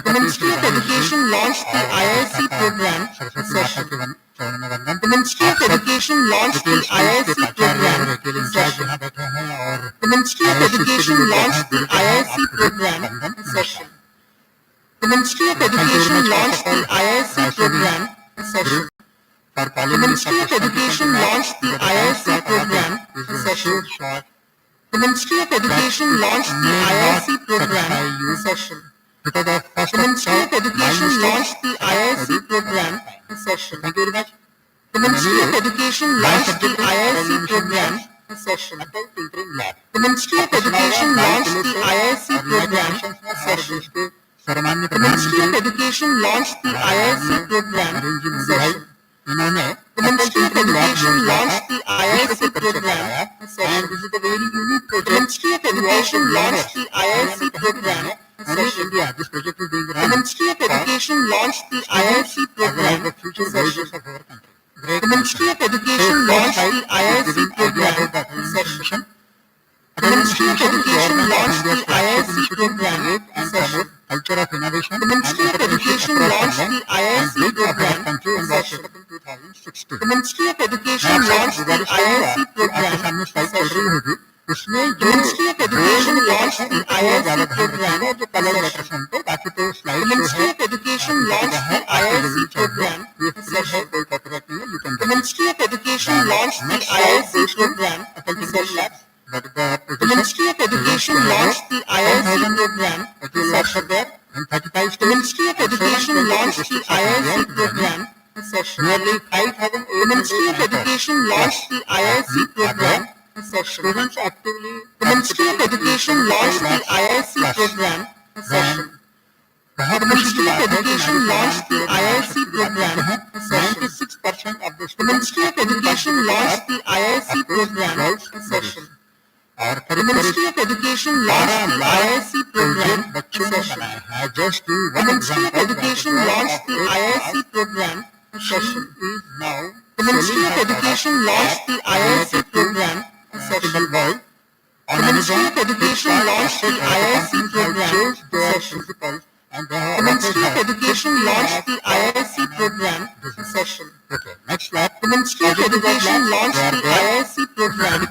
The Ministry of Education launched the IIC program session. The Ministry of Education launched the IIC program session. The Ministry of Education launched the IIC program session. The Ministry of Education launched the IIC program session. The Ministry of Education launched the IIC program session. The Ministry of Education launched the IIC program session. The Ministry of Education launched the IIC program session. Thank you very much. The Ministry of Education launched the IIC program session. The Ministry of Education launched the IIC program session. The Ministry of Education launched the IIC program session. The Ministry of Education launched the IIC program session. The Ministry of Education launched the IIC program session. The Ministry of Education launched the IIC program session. The Ministry of Education launched the IIC program session. The Ministry of Education launched the IIC program session. Culture of Innovation. The Ministry of Education launched the IIC program session. The Ministry of Education launched the IIC program session. The Ministry of Education launched the IIC program session. The Ministry of Education launched the IIC program session. The Ministry of Education launched the IIC program session. The Ministry of Education launched the IIC program program session. The Ministry of Education launched the IIC program session. Nearly 5,000 the Ministry of Education launched the IIC program session. Students actively. The Ministry of Education launched the IIC program session. The Ministry of Education launched the IIC program session. 96% of the Ministry of Education launched the IIC program session. The Ministry of Education launched the IIC program session. The Ministry of Education launched the IIC program session. The Ministry of Education launched the IIC program session. The Ministry of Education launched the IIC program session. The Ministry of Education launched the IIC program session. Okay, next slide. The Ministry of Education launched the IIC program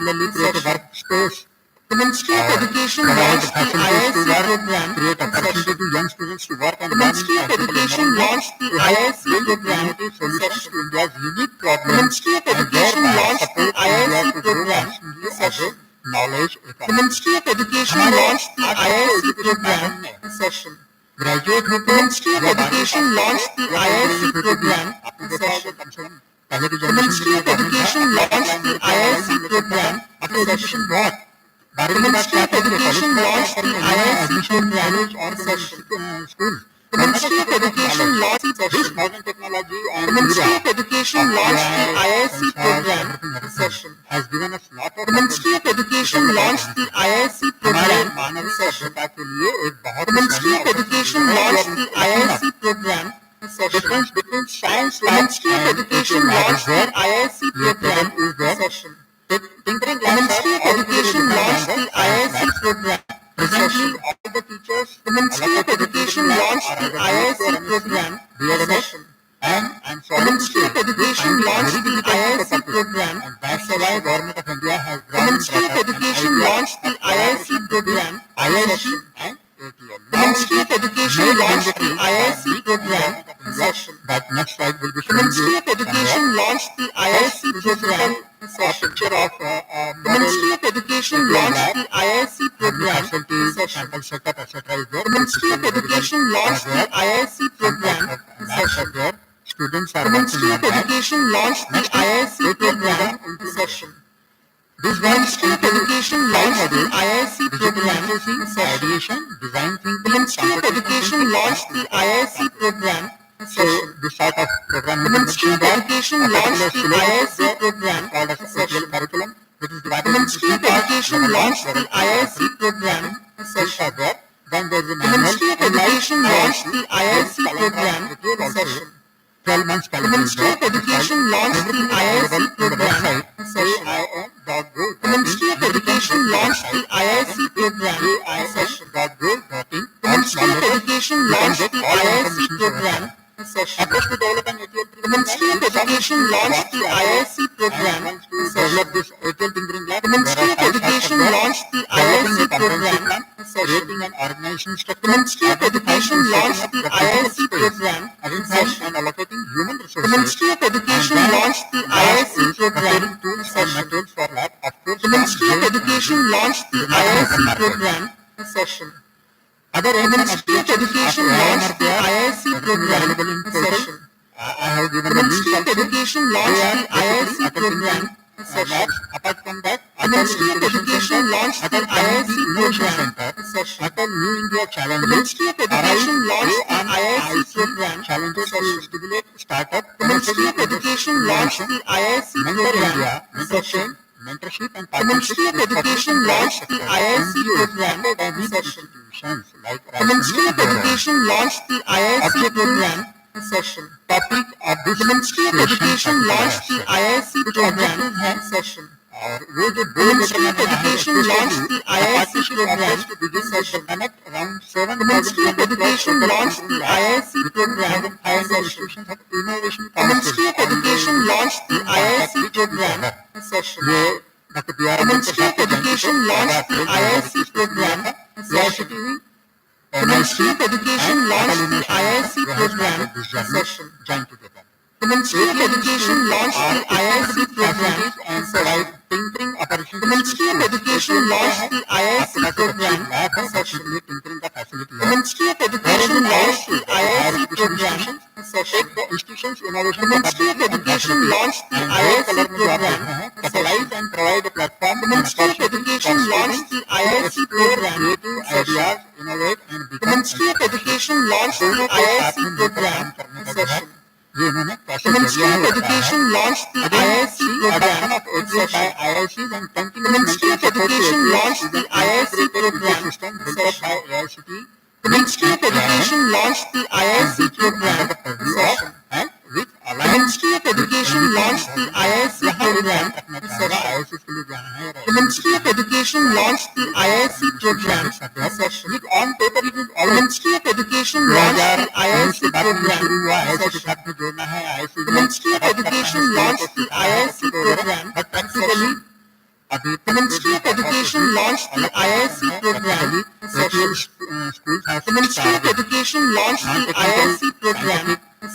session. The Ministry of Education launched the IIC program create opportunity to young students to work on the Ministry of Education launched the IIC program solutions to India's unique problems. The Ministry of Education launched the IIC program session. Knowledge. The Ministry of Education launched the IIC program session. Graduate the Ministry of Education launched the IIC program session. The Ministry of Education launched the IIC program session. The Ministry of Education launched the IIC program session. The Ministry of Education launched the Ministry of Education launched the IIC program session. Has given us lot of. The Ministry of Education launched the IIC program session. The Ministry of Education launched the IIC program session. Different science. The Ministry of Education launched the IIC program session. The Ministry of Education launched the IIC program session. All the teachers. The Ministry of Education launched the IIC program session. And the Ministry of Education launched the IIC program session. Government of India has the Ministry of Education launched the IIC program session. The Ministry of Education launched the IIC program session. That next slide will be the Ministry of Education launched the IIC program session. The Ministry of Education launched the IIC program session. The Ministry of Education launched the IIC program session. Students are the Ministry of Education launched the IIC program session. This Ministry of Education launched the IIC program session. The Ministry of Education launched the IIC program session. This sort of program. The Ministry of Education launched the IIC program session. Curriculum. The Ministry of Education launched the IIC program session. Then there is the Ministry of Education launched the IIC program session. 12 months calendar. The Ministry of Education launched the IIC program session. The Ministry of Education launched the IIC program session. The Ministry of Education launched the IIC program session. The Ministry of Education launched the IIC program session. The Ministry of Education launched the IIC program session. The Ministry of Education launched the IIC program session. And allocating human resources. The Ministry of Education launched the IIC program session. The Ministry of Education launched the IIC program session. Other Ministry of Education launched the IIC program session. I have given the Ministry of Education launched the IIC program session. Apart from that, the Ministry of Education launched the IIC program session. New India Challenge. The Ministry of Education launched the IIC program challenges to stimulate startup. The Ministry of Education launched the IIC program session. Mentorship and the Ministry of Education launched the IIC program session. The Ministry of Education launched the IIC program session. Topic of the Ministry of Education launched the IIC program session. The Ministry of Education launched the IIC program session. The Ministry of Education launched the IIC program session. The Ministry of Education launched the IIC program session. The Ministry of Education launched the IIC program session. The Ministry of Education launched the IIC program session. The Ministry of Education launched the IIC program session. The Ministry of Education launched the IIC program session. facility. The Ministry of Education launched the IIC program. The institution's innovation. The Ministry of Education launched the IIC program. Capitalize and provide a platform. The Ministry of Education launched the IIC program. Creative ideas, innovate and become. The Ministry of Education launched the IIC program. The Ministry of Education launched the IIC program of by IICs and continuous. The Ministry of Education launched the IIC program system built up by AICTE. The Ministry of Education launched the IIC program and with the Ministry of Education launched the IIC program. The Ministry of Education launched the IIC program. With on paper, the Ministry of Education launched the IIC program. The Ministry of Education launched the IIC program, but practically, the Ministry of Education launched the IIC program. The Ministry of Education launched the IIC program. The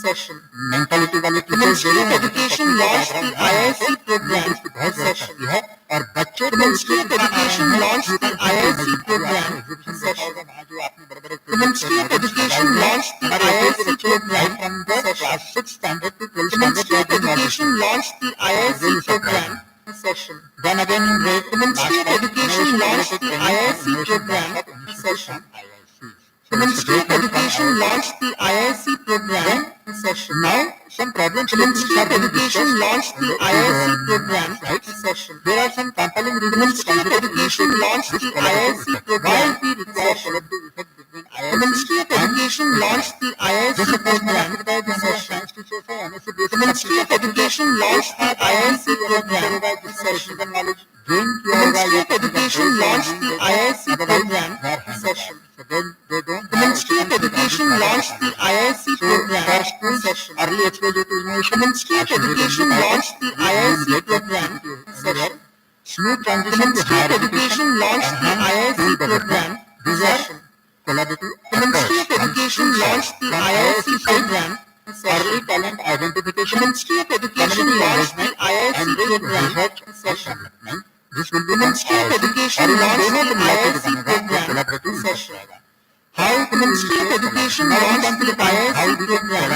Ministry of Education launched the IIC program. The Ministry of Education launched the IIC program. The Ministry of Education launched the IIC program from the class 6 standard to 12th standard. The Ministry of Education launched the IIC program. Then again in grade, the Ministry of Education launched the IIC program. The Ministry of Education launched the IIC program. Now, some problems. The Ministry of Education launched the IIC program. There are some compelling reasons. The Ministry of Education launched the IIC program. The Ministry of Education launched the IIC program. The Ministry of Education launched the IIC program. The Ministry of Education launched the IIC program. The Ministry of Education launched the IIC program. Early exposure to innovation. The Ministry of Education launched the IIC program. Smooth transition. The Ministry of Education launched the IIC program. These are collaborative. The Ministry of Education launched the IIC program. Early talent identification. The Ministry of Education launched the IIC program. This will be the Ministry of Education launched the IIC program. How the Ministry of Education launched the IIC program.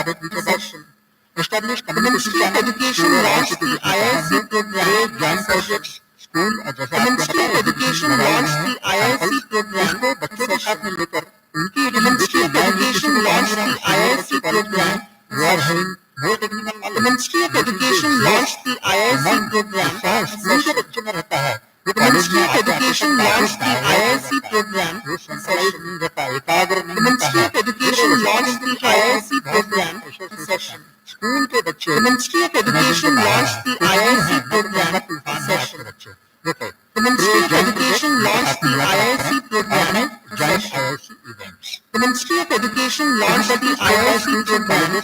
Establish the Ministry of Education launched the IIC program. Joint projects. School. The Ministry of Education launched the IIC program. बच्चों के साथ मिलकर उनकी The Ministry of Education launched the IIC program. We are having more technical knowledge. The Ministry of Education launched the IIC program. School के बच्चों में रहता है. The Ministry of Education launched the IIC program. The Ministry of Education launched the IIC program. School के बच्चे. The Ministry of Education launched the IIC program. The Ministry of Education launched the IIC program. Joint IIC events. The Ministry of Education launched the IIC program. The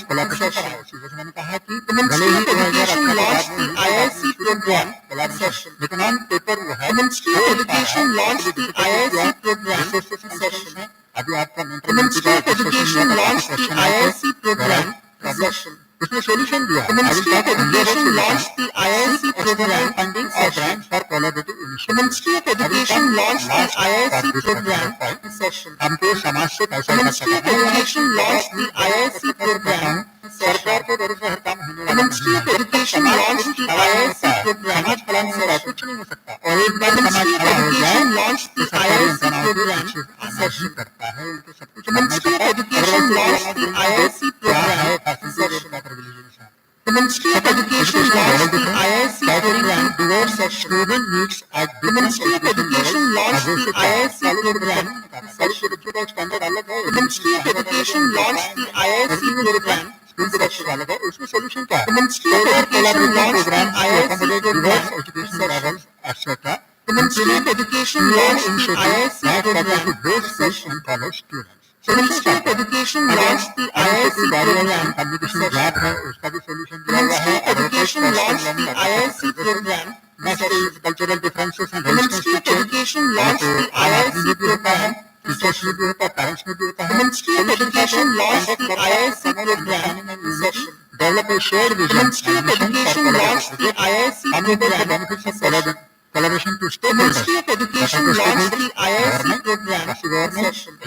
Ministry of Education launched the IIC program. लेकिन on paper वो है. The Ministry of Education launched the IIC program. अभी आपका The Ministry of Education launched the IIC program. उसने solution दिया. The Ministry of Education launched the IIC program. Funding for grants for collaborative initiatives. The Ministry of Education launched the IIC program. हमको समाज से पैसा The Ministry of Education launched the IIC program. सरकार के भरोसे हर काम होने The वाला Ministry of Education launched the IIC program. समाज फलाने से बात कुछ नहीं हो सकता. और एक The बार समाज Ministry of खड़ा हो जाए Education launched the IIC program. आना ही करता है. उनको सब कुछ The Ministry of Education launched the IIC program. The Ministry of Education launched the IIC program. Student needs at The Ministry of Education launched the IIC program. सबके बच्चों का standard अलग है. The Ministry of Education launched the IIC program. School के बच्चों का अलग है. उसमें सॉल्यूशन क्या है? The Ministry of Education launched the IIC program. Education level etcetera. The Ministry of Education launched the IIC program. The Ministry of Education launched the IIC program. Communication gap है उसका भी सोल्यूशन The दिया हुआ Ministry है. of Education launched the IIC program. Cultural differences The Ministry of Education launched the IIC program. Teachers में भी होता है, पेरेंट्स में भी होता The है. Ministry of Education launched the IIC program. Develop a shared The vision. Ministry of Education launched the IIC program. Benefits of collaboration to The Ministry of Education launched the IIC program.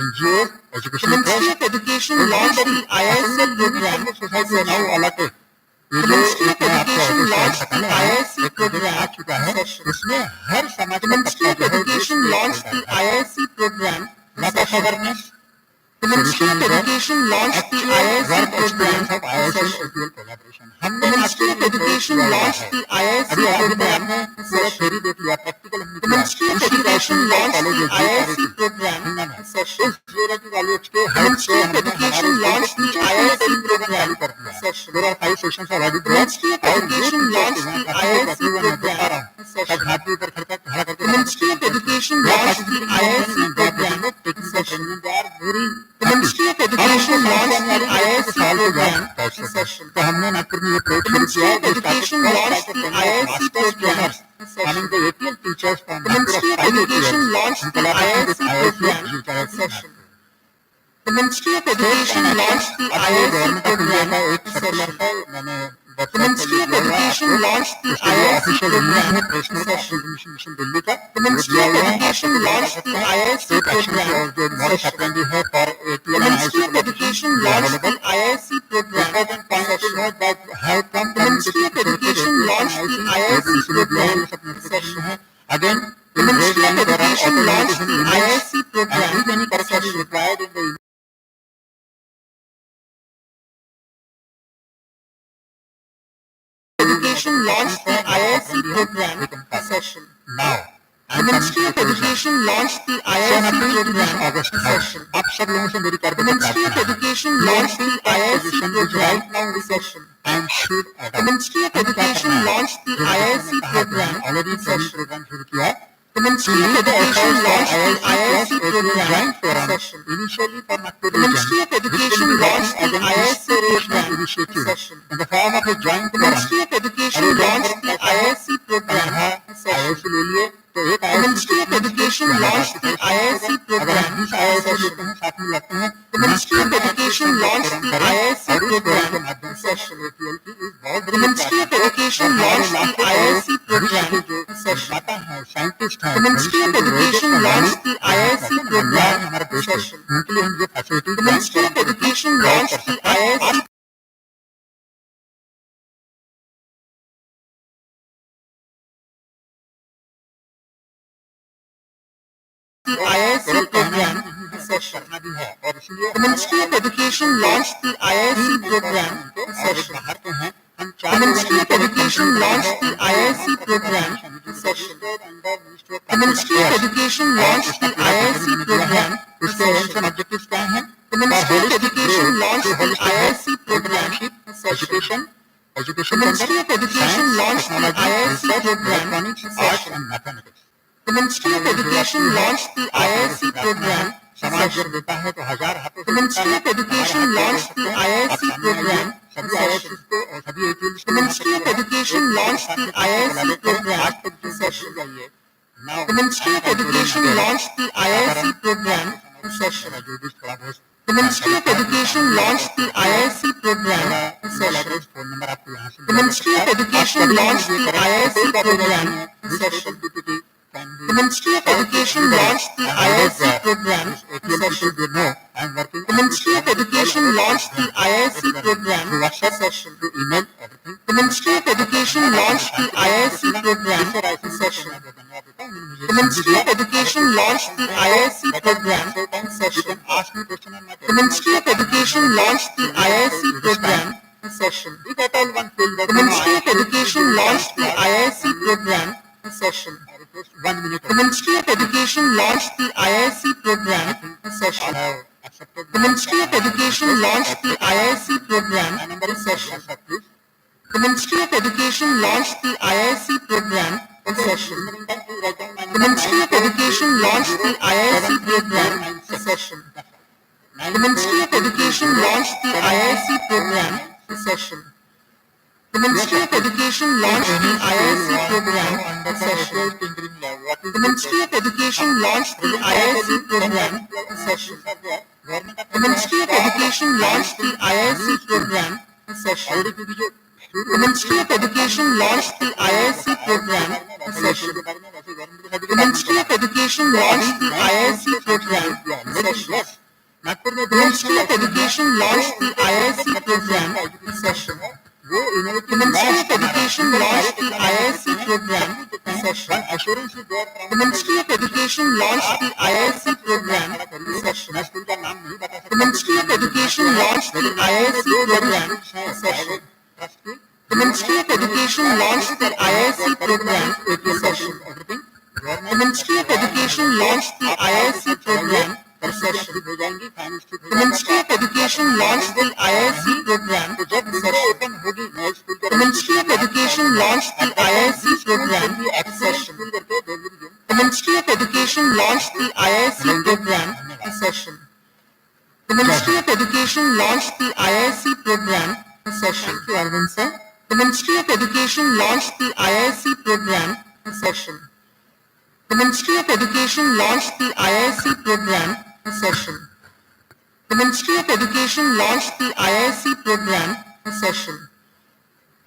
NGOs The Ministry of Education launched the IIC program. Now allotted. The Ministry of Education launched the IIC program. इसमें हर समाज का Ministry of Education launched the IIC program. Awareness. The Ministry of Education launched the IIC program. The Ministry of Education launched the IIC program. The Ministry of Education launched the IIC program. The Ministry of Education launched the IIC program. There are 5 sessions already. The Ministry of Education launched the IIC program. The Ministry of Education launched the IIC program. The Ministry of Education launched the IIC program. तो हमने नागपुर में ये प्रयोग किया है Education launched the IIC program. Having the ATL teachers from the Ministry of Education launched the IIC program. The Ministry of Education launched the IIC program. The Ministry of Education launched the IIC program. The Ministry of Education launched the IIC program. The Ministry of Education launched the IIC program. The Ministry of Education launched the IIC program. Again, the Ministry of Education launched the IIC program. Education launched the IIC program. Now, the Ministry of Education launched the IIC program. The Ministry of Education launched the IIC program. The Ministry of Education launched the IIC program. The Ministry of Education launched the IIC program. Initially for Nagpur. The Ministry of Education launched the IIC program. In the form of a joint. The Ministry of Education launched the IIC program. The Ministry of Education launched the IIC program. The Ministry of Education launched the IIC program. The Ministry of Education launched the IIC program. The Ministry of Education launched the IIC program. The Ministry of Education launched the IIC the IIC program. The Ministry of Education launched the IIC program. The Ministry of Education launched the IIC program. The Ministry of Education launched the IIC program. The Ministry of Education launched the IIC program. Education. The Ministry of Education launched the IIC program. The Ministry of Education launched the IIC program. The Ministry of Education launched the IIC program. The Ministry of Education launched the IIC program. The Ministry of Education launched the IIC program. The Ministry of Education launched the IIC program. The Ministry of Education launched the IIC program. The Ministry of Education launched the IIC program. The Ministry of Education launched the IIC program. The Ministry of Education launched the IIC program. The Ministry of Education launched the IIC program. The Ministry of Education launched the IIC program. The Ministry of Education launched the IIC program. 1 minute. The Ministry of Education launched the IIC program. The Ministry of Education launched the IIC program. The Ministry of Education launched the IIC program. The Ministry of Education launched the IIC program. The Ministry of Education launched the IIC program. The Ministry of Education launched the IIC program. The Ministry of Education launched the IIC program. The Ministry of Education launched the IIC program. The Ministry of Education launched the IIC program. The Ministry of Education launched the IIC program. The Ministry of Education launched the IIC program session. The Ministry of Education launched the IIC program session. The Ministry of Education launched the IIC program session. The Ministry of Education launched the IIC program session. The Ministry of Education launched the IIC program session. The Ministry of Education launched the IIC program session. The Ministry of Education launched the IIC program session. The Ministry of Education launched the IIC program session. The Ministry of Education launched the IIC program session. The Ministry of Education launched the IIC program session. Thank you, Arvind sir. The Ministry of Education launched the IIC program session. The Ministry of Education launched the IIC program session. The Ministry of Education launched the IIC program session.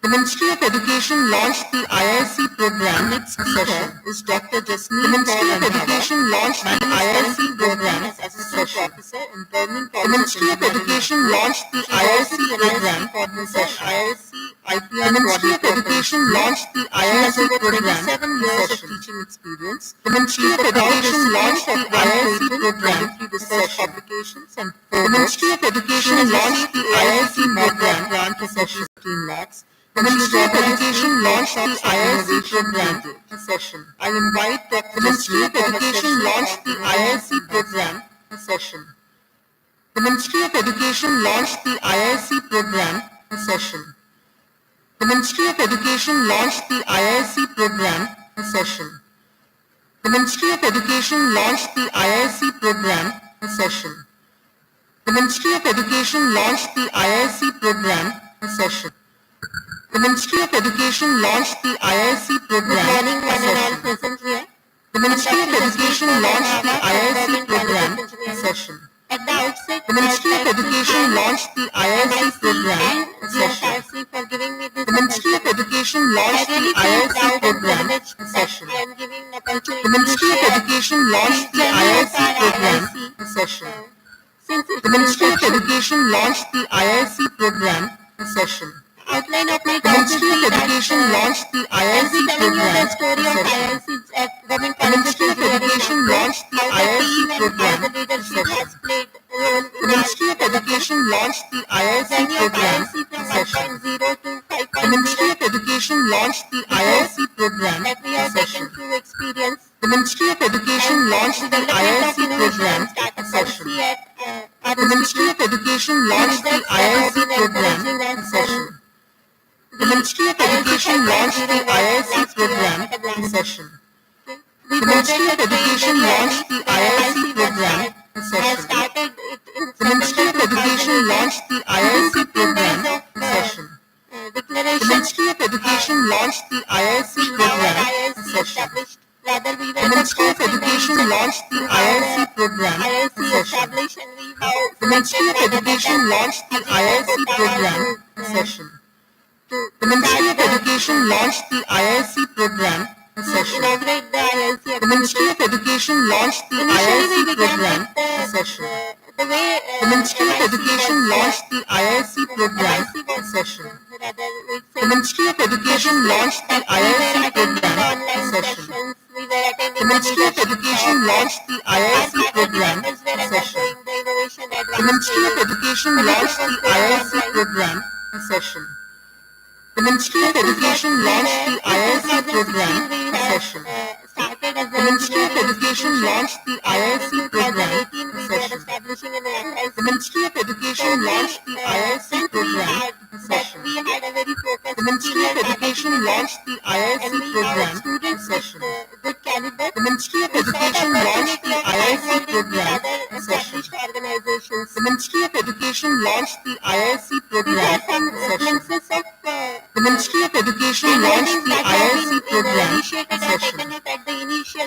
The Ministry of Education launched the IIC program session. Is Dr. Jasmine. The Ministry of Education launched the IIC program session. The Ministry of Education launched the IIC program session. The Ministry of Education launched the IIC program session. Teaching experience. The Ministry of Education launched the IIC program research publications and the Ministry of Education launched the IIC program grant session 15 lakhs. The Ministry of Education launched the IIC program session. I invite the Ministry of Education launched the IIC program session. The Ministry of Education launched the IIC program session. The Ministry of Education launched the IIC program session. The Ministry of Education launched the IIC program session. The Ministry of Education launched the IIC program session. The Ministry of Education launched the IIC program. Good morning, one and all present here. The Ministry of Education launched the IIC program session. At the outset, the Ministry of Education launched the IIC program session. For giving me this. The Ministry of Education launched the IIC program session. I am giving opportunity. The Ministry of Education launched the IIC program session. The Ministry of Education launched the IIC program session. Outline of my the Ministry of Education launched the IIC program session. The Ministry of Education launched the IIC program session. The Ministry of Education launched the IIC program session. The Ministry of Education launched the IIC program session. The Ministry of Education launched the IIC program session. The Ministry of Education launched the IIC program session. The Ministry of Education launched the IIC program session. The Ministry of Education launched the IIC program session. The Ministry of Education launched the IIC program session. The Ministry of Education launched the IIC program session. The Ministry of Education launched the IIC program session. The Ministry of Education launched the IIC program session. The Ministry of Education launched the IIC program session. The Ministry of Education launched the IIC program session. The Ministry of Education launched the IIC program session. The Ministry of Education launched the IIC program session. The Ministry of Education launched the IIC program session. The Ministry of Education launched the IIC program session. The Ministry of Education launched the IIC program session. The Ministry of Education launched the IIC program session. The Ministry of Education launched the IIC program session. The Ministry of Education launched the IIC program session. The Ministry of Education launched the IIC program session. The Ministry of Education launched the IIC program session. The Ministry of Education launched the IIC program session.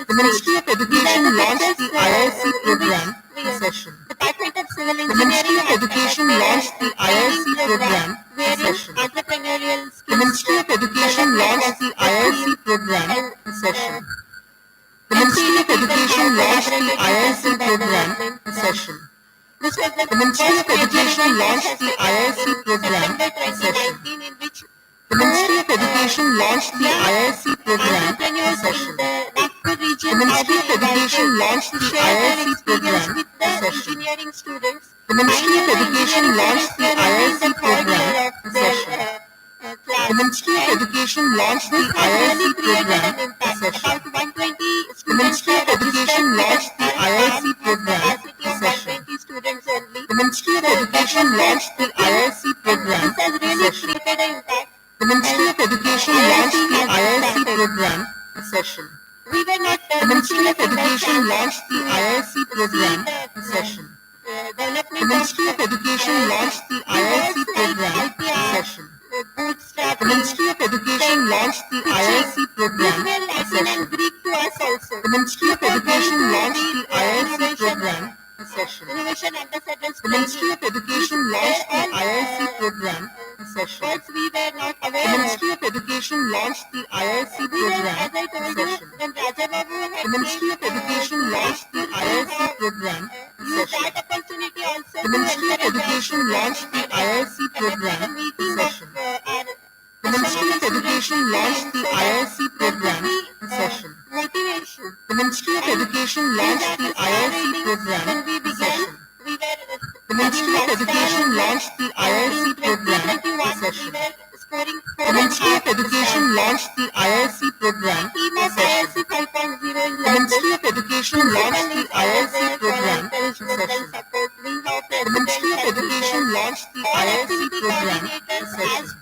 The Ministry of Education launched the IIC program session. The Ministry of Education launched the IIC program session. The Ministry of Education launched the IIC program session. The Ministry of Education launched the IIC program session. The The Ministry of Education launched the IIC program session. In which the Ministry of Education launched the IIC program session. The Ministry of Education launched the IIC program session. Engineering students. The Ministry of Education launched the IIC program session. The Ministry of Education launched the IIC program session. About 120 the Ministry of Education launched the IIC program session. Students only. The Ministry of Education launched the IIC program session. The Ministry of Education launched the IIC program session. The Ministry of Education launched the IIC program session. The Ministry of Education launched the IIC program session. The Ministry of Education launched the IIC program session. The Ministry of Education launched the IIC program session. The Ministry of Education launched the IIC program session. The Ministry of Education launched the IIC program session. The Ministry of Education launched the IIC program session. The Ministry of Education launched the IIC program session. The Ministry of Education launched the IIC program session. The Ministry of Education launched the IIC program session. The Ministry of Education launched the IIC program session. The Ministry of Education launched the IIC program session. The Ministry of Education launched the IIC program session.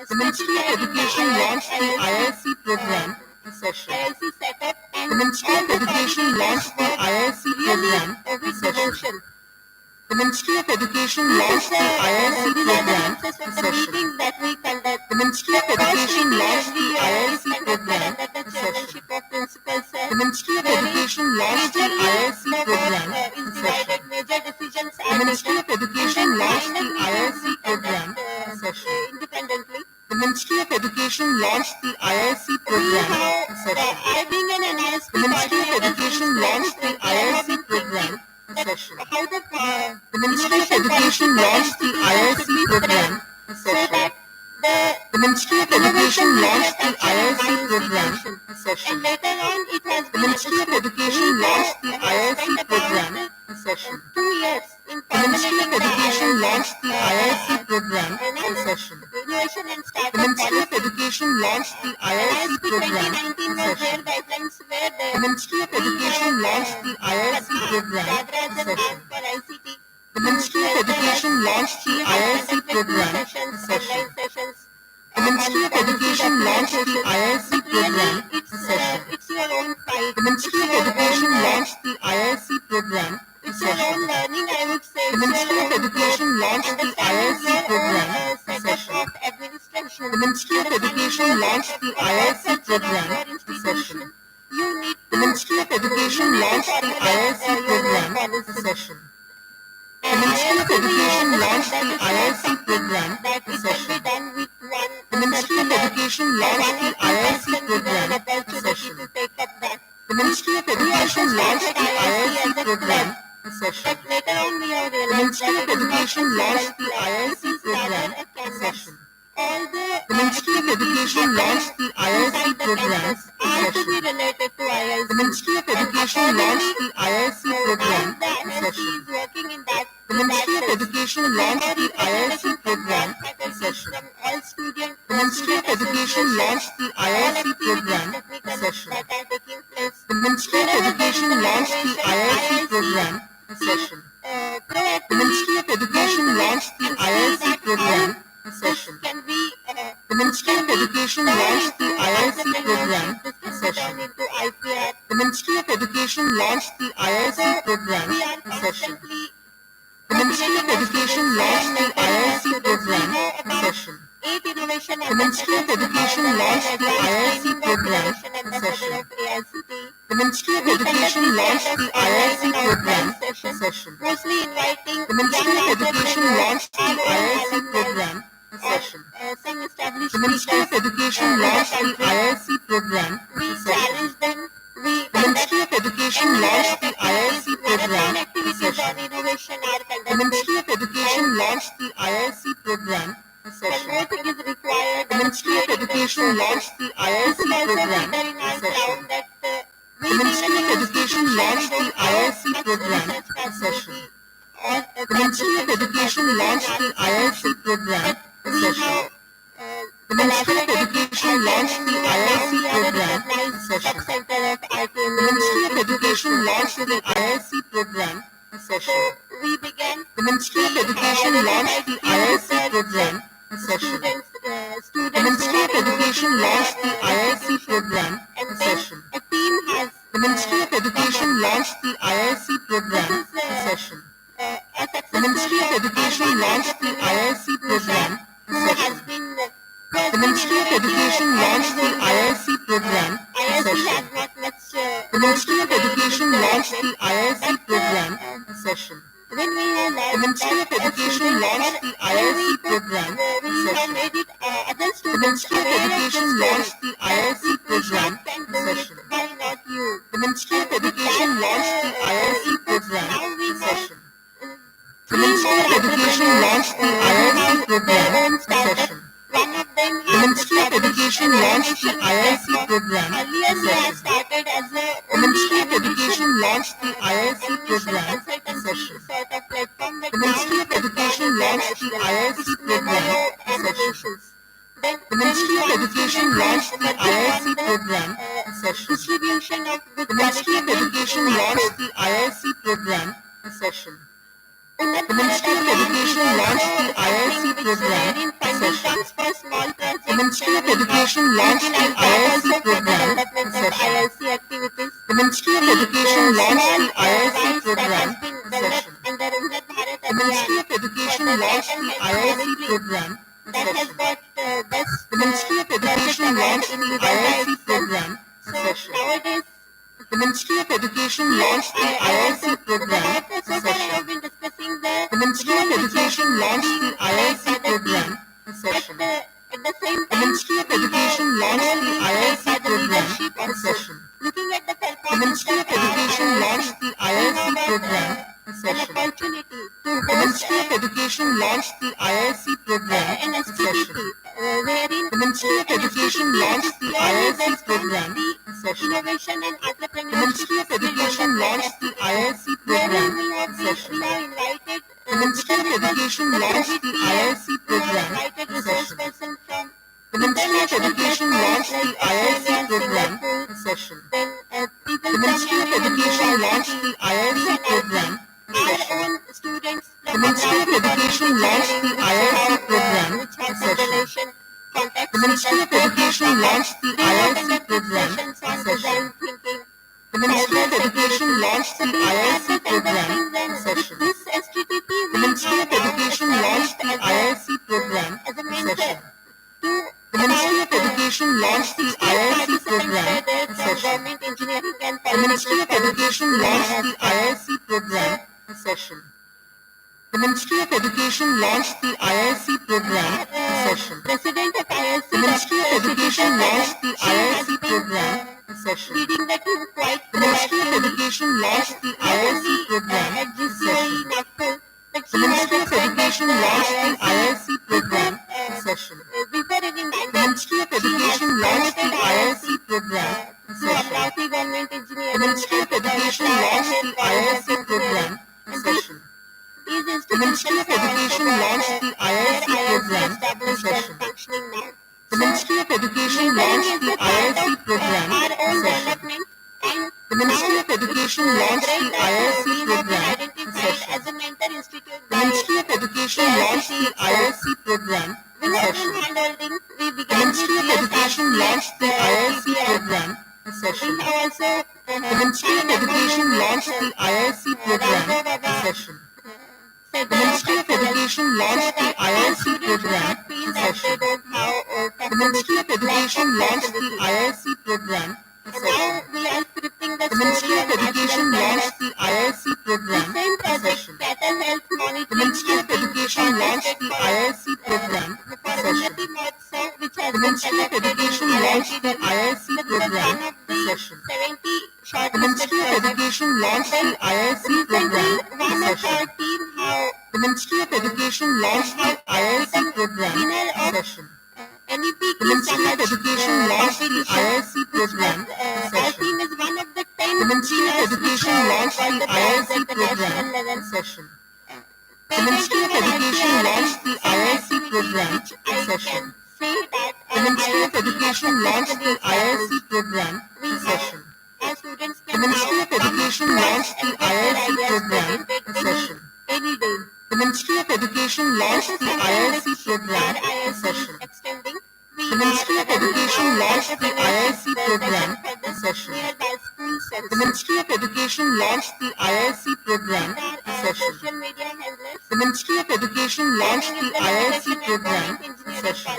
The Ministry of Education launched the IIC program session. The Ministry of Education launched the IIC program session. The Ministry of Education launched the IIC program session. The Ministry of Education launched the IIC program session. The Ministry of Education launched the IIC program session. The Ministry of Education launched the IIC program session. The Ministry of Education launched the IIC program session. Independently. The Ministry of Education launched the IIC program session. The Ministry of Education launched the IIC program session. The Ministry of Education launched the IIC program session. The Ministry of Education launched the IIC program session. And later on it has the Ministry of Education launched the IIC program session. 2 years. The Ministry of Education launched the IIC program session. The Ministry of Education launched the IIC program session. The Ministry of Education launched the IIC program session. The Ministry of Education launched the IIC program session. The Ministry of Education launched the IIC program session. It's your own fight. The Ministry of Education launched the IIC program it's your own learning, I would say. The Ministry of Education launched the IIC program session. The Ministry of Education launched the IIC program session. The Ministry of Education launched the IIC program session. The Ministry of Education launched the IIC program session. The Ministry of Education launched the IIC program session. The Ministry of Education launched the IIC program session. The Ministry of Education launched the IIC program session. The Ministry of Education launched the IIC program session. The Ministry of Education launched the IIC program session. The Ministry of Education launched the IIC program session. The Ministry of Education launched the IIC program session. The Ministry of Education launched the IIC program session. The Ministry of Education launched the IIC program session. The Ministry of Education launched the IIC program session. The Ministry of Education launched the IIC program session. The Ministry of Education launched the IIC program session. The Ministry of Education launched the IIC program session. The Ministry of Education launched the IIC program session. The Ministry of Education launched the IIC program session. The Ministry of Education launched the IIC program session. The Ministry of Education launched the IIC program session. The Ministry of Education launched the IIC program. One more thing is required. The Ministry of Education launched the IIC program. The Ministry of Education launched the IIC program. The Ministry of Education launched the IIC program. The Ministry of Education launched the IIC program. The Ministry of Education launched the IIC program. We began. The Ministry of Education launched the IIC program. The Ministry of Education launched the IIC program. A team has. The Ministry of Education launched the IIC program. The Ministry of Education launched the IIC program. The Ministry of Education launched the IIC program. The Ministry of Education launched the IIC program. When we have the Ministry of Education launched the IIC program, we have made it other students. The Ministry of Education launched the IIC program. Why not you? The Ministry of Education launched the IIC program. The Ministry of Education launched the IIC program. One of them. The Ministry of Education launched the IIC program. Earlier we had started as a. The Ministry of Education launched the IIC program. Sort of platform. The Ministry of Education launched the IIC program. Then the Ministry of Education launched the IIC program. Distribution of the Ministry of Education launched the IIC program. The Ministry of Education launched the IIC program. The Ministry of Education launched the IIC program. IIC activities. The Ministry of Education launched the IIC program. The Ministry of Education launched the IIC program. That has got best. The Ministry of Education launched the IIC program. Nowadays, the Ministry of Education launched the IIC program. So far, I have been discussing the Ministry of Education launched the IIC program. At the same time, the Ministry of Education launched the IIC program. Looking at the performance, the Ministry of Education launched the IIC program. An opportunity to the Ministry of Education launched the IIC program. An activity wherein the Ministry of Education launched the IIC program. Innovation and entrepreneurship. The Ministry of Education launched the IIC program. We have invited. The Ministry of Education launched the IIC program. Invited resource person from. The Ministry of Education launched the IIC program. Then people. The Ministry of Education launched the IIC program. Our own students. The Ministry of Education launched the IIC program. Which has information. The Ministry of Education launched the IIC program. The Ministry of Education launched the IIC program. This STTP. The Ministry of Education launched the IIC program. As a mentor. The Ministry of Education launched the IIC program. Government engineering and the Ministry of Education launched the IIC program. The Ministry of Education launched the IIC program. President of IIC. The Ministry of Education launched the IIC program. Leading the team quite. The Ministry of Education launched the IIC program. At GCE Nagpur. The Ministry of Education launched the IIC program. Before even the Ministry of Education launched the IIC program. Amravati Government Engineering. The Ministry of Education launched the IIC program. The Ministry of Education launched the IIC program. The Ministry of Education launched the IIC program. Our own development and the Ministry of Education launched the IIC program. As a mentor institute. The Ministry of Education launched the IIC program. With our own handholding, we began. The Ministry of Education launched the IIC program. We also. The Ministry of Education launched the IIC program. The Ministry of Education launched the IIC program. The Ministry of Education launched the IIC program. Now we are scripting the Ministry of Education launched the IIC program. The same project, Cattle Health Monitoring. The Ministry of Education launched the IIC program. The Ministry of Education launched the IIC program. The Ministry of Education launched the IIC program. The The Ministry of Education launched the IIC program session. The Ministry of Education launched the IIC program session. The Ministry of Education launched the IIC program session. The Ministry of Education launched the IIC program session. The Ministry of Education launched the IIC program session. The Ministry of Education launched the IIC program session. The Ministry of Education launched the IIC program session. The Ministry of Education launched the IIC program session. The Ministry of Education launched the IIC program session. The Ministry of Education launched the IIC program session.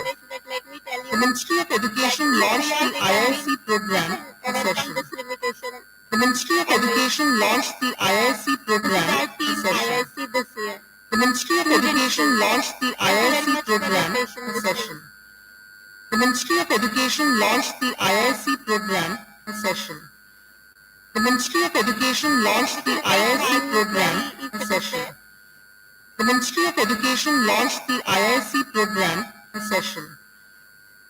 The Ministry of Education launched the IIC program session. The Ministry of Education launched the IIC program session. The Ministry of Education launched the IIC program session. The Ministry of Education launched the IIC program session. The Ministry of Education launched the IIC program session. The Ministry of Education launched the IIC program session.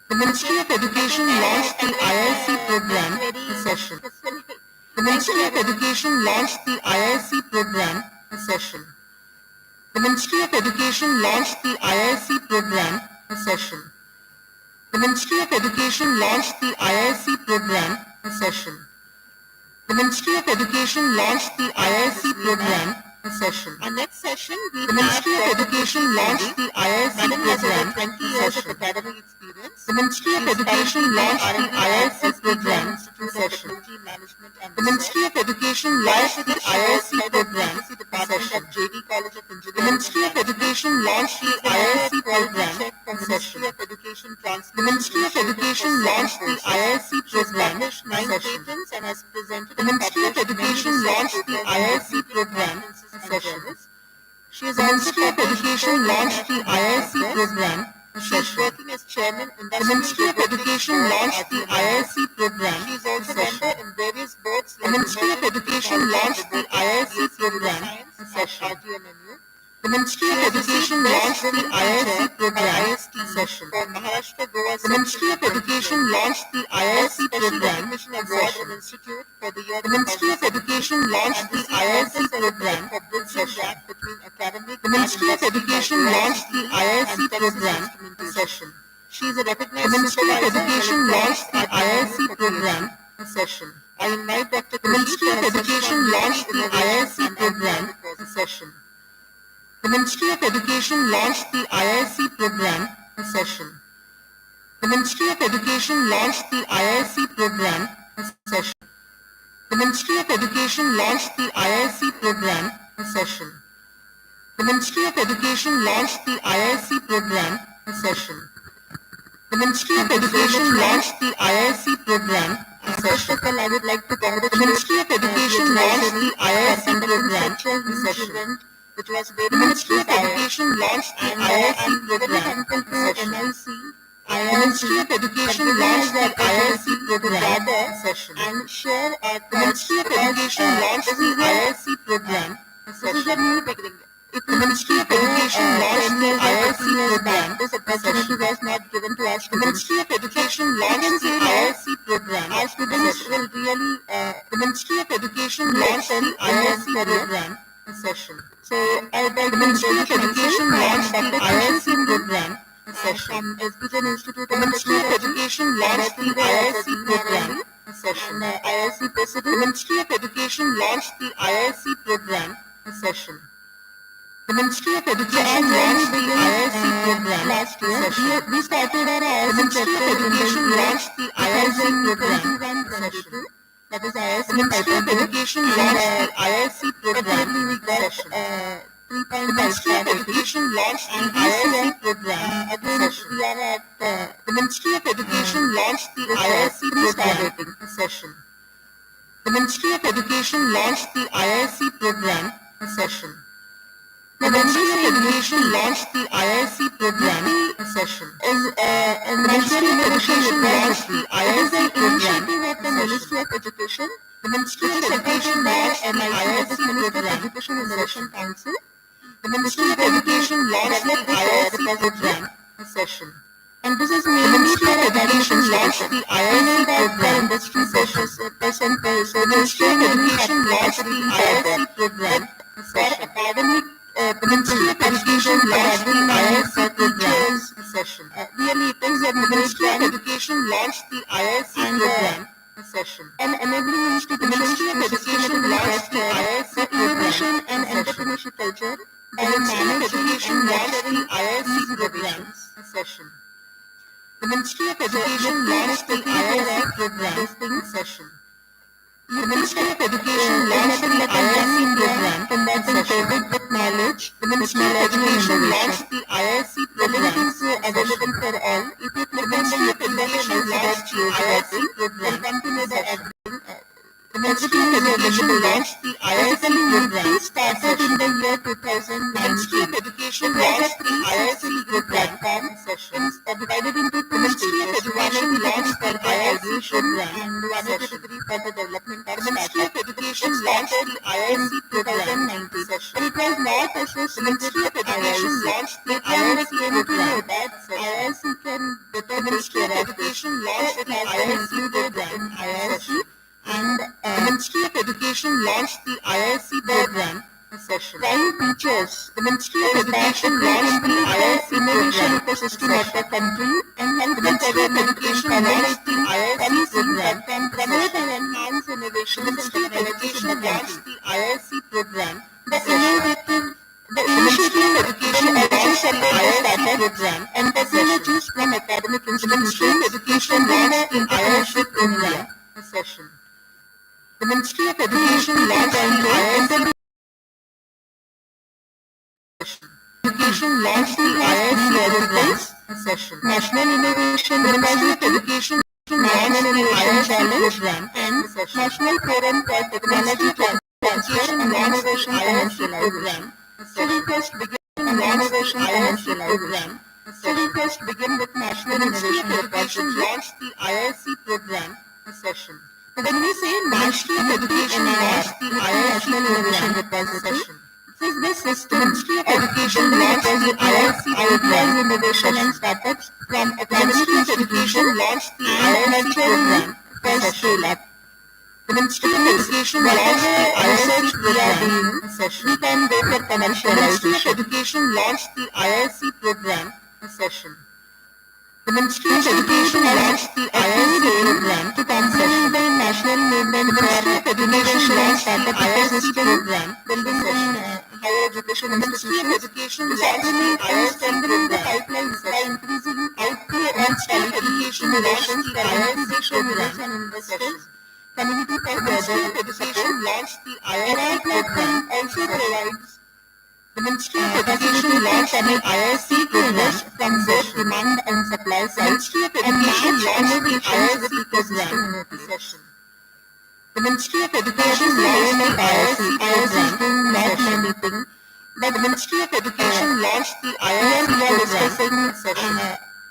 The Ministry of Education launched the IIC program session. The Ministry of Education launched the IIC program session. The Ministry of Education launched the IIC program session. The Ministry of Education launched the IIC program session. The Ministry of Education launched the IIC program session. Our next session, the Ministry of Education launched the IIC program 20 years of academic experience. The Ministry of Education launched the IIC program session. The Ministry of Education launched the IIC program session. JD College of Engineering. The Ministry of Education launched the IIC program session. The Ministry of Education launched the IIC program session. The Ministry of Education launched the IIC program session. The Ministry of Education launched the IIC program session. Working as chairman in the Ministry of Education launched the IIC program. She is also member in various boards. The Ministry of Education launched the IIC program session. The Ministry of Education launched the IIC program session. The Ministry of Education launched the IIC program session. The Ministry of Education launched the IIC program session. The Ministry of Education launched the IIC program session. She is a recognized. The Ministry of Education launched the IIC program session. I invite Dr. The Ministry of Education launched the IIC program session. The Ministry of Education launched the IIC program session. The Ministry of Education launched the IIC program session. The Ministry of Education launched the IIC program session. The Ministry of Education launched the IIC program session. The Ministry of Education launched the IIC program session. I would like to congratulate the Ministry of Education launched the IIC program session. It was very Ministry of Education launched the IIC program session. The Ministry of Education launched the IIC program session. And share the Ministry of Education launched the IIC program session. This is a new beginning. If the Ministry of Education launched the IIC program, this opportunity was not given to us. The Ministry of Education launched the IIC program. Our students will really, the Ministry of Education launched the IIC program session. So, I would like the Ministry of Education launched the IIC program session. From SBJ Institute, the Ministry of Education launched the IIC program session. IIC President, the Ministry of Education launched the IIC program session. The Ministry of Education launched the IIC program last year. We started our IIC. The Ministry of Education launched the IIC program session. That is IIC. The Ministry of Education launched the IIC program session. The Ministry of Education launched the IIC program session. We are at the Ministry of Education launched the IIC program session. The Ministry of Education launched the IIC program session. The Ministry of Education launched the IIC program session. The Ministry of Education launched the IIC program of the Ministry of Education. The Ministry of Education launched the IIC program Education Innovation Council. The Ministry of Education launched the IIC program session. And this is mainly Ministry of Education launched the IIC program industry sessions. The Ministry of Education launched the IIC program for academic. The Ministry of Education launched the IIC program session. Really, it is the Ministry of Education launched the IIC program session. And enabling institutions. The Ministry of Education launched the IIC innovation and entrepreneurship culture. The Ministry of Education launched the IIC programs session. The Ministry of Education launched the IIC program session. The Ministry of Education launched the IIC program combating COVID with knowledge. The Ministry of Education launched the IIC program. It is available for all. If you click on the Education launched the IIC program, come to know the the Ministry of Education launched the IIC program started in the year 2009. The Ministry of Education launched the IIC platform sessions divided into two Ministry of Education launched the IIC program and one category for the development of the Ministry of Education launched the IIC 2019 session. But it was not associated. The Ministry of Education launched the IIC program that IIC can better. The Ministry of Education launched the IIC program IIC. And the Ministry of Education launched the IIC program session. Prime features. The Ministry of Education launched the IIC innovation ecosystem of the country and helped the Ministry of Education launched the IIC program can promote and enhance innovation. The Ministry of Education launched the IIC program. The initiative education launched the IIC program and technologies from academic institutions. Education launched the IIC program session. The Ministry of Education launched the IIC. Education launched the IIC articles session. National Innovation Ministry of Education launched the IIC program and National Forum for Technology Transfer and Innovation IIC program. So we first begin with Innovation IIC program. So we first begin with National Innovation Education launched the IIC program session. When we say National Education launched the IIC Innovation Repository, this is the system. Ministry of Education launched the IIC Ideas, Innovation and Startups from academic institution launched the IIC program for scale-up. The Ministry of Education launched the IIC program session. We can go for commercial. The Ministry of Education launched the IIC program session. The Ministry of Education launched the IIC program to consolidate the national movement for innovation launched the IIC program, building higher education. The Ministry of Education launched the IIC strengthening the pipelines by increasing output and quality education relations for IIC programs and investors. Community for Ministry of Education launched the IIC program also provides. The Ministry of Education launched the IIC program from both demand and supply side. The Ministry of Education launched the IIC program session. The Ministry of Education launched the IIC program, not anything, but the Ministry of Education launched the IIC program session.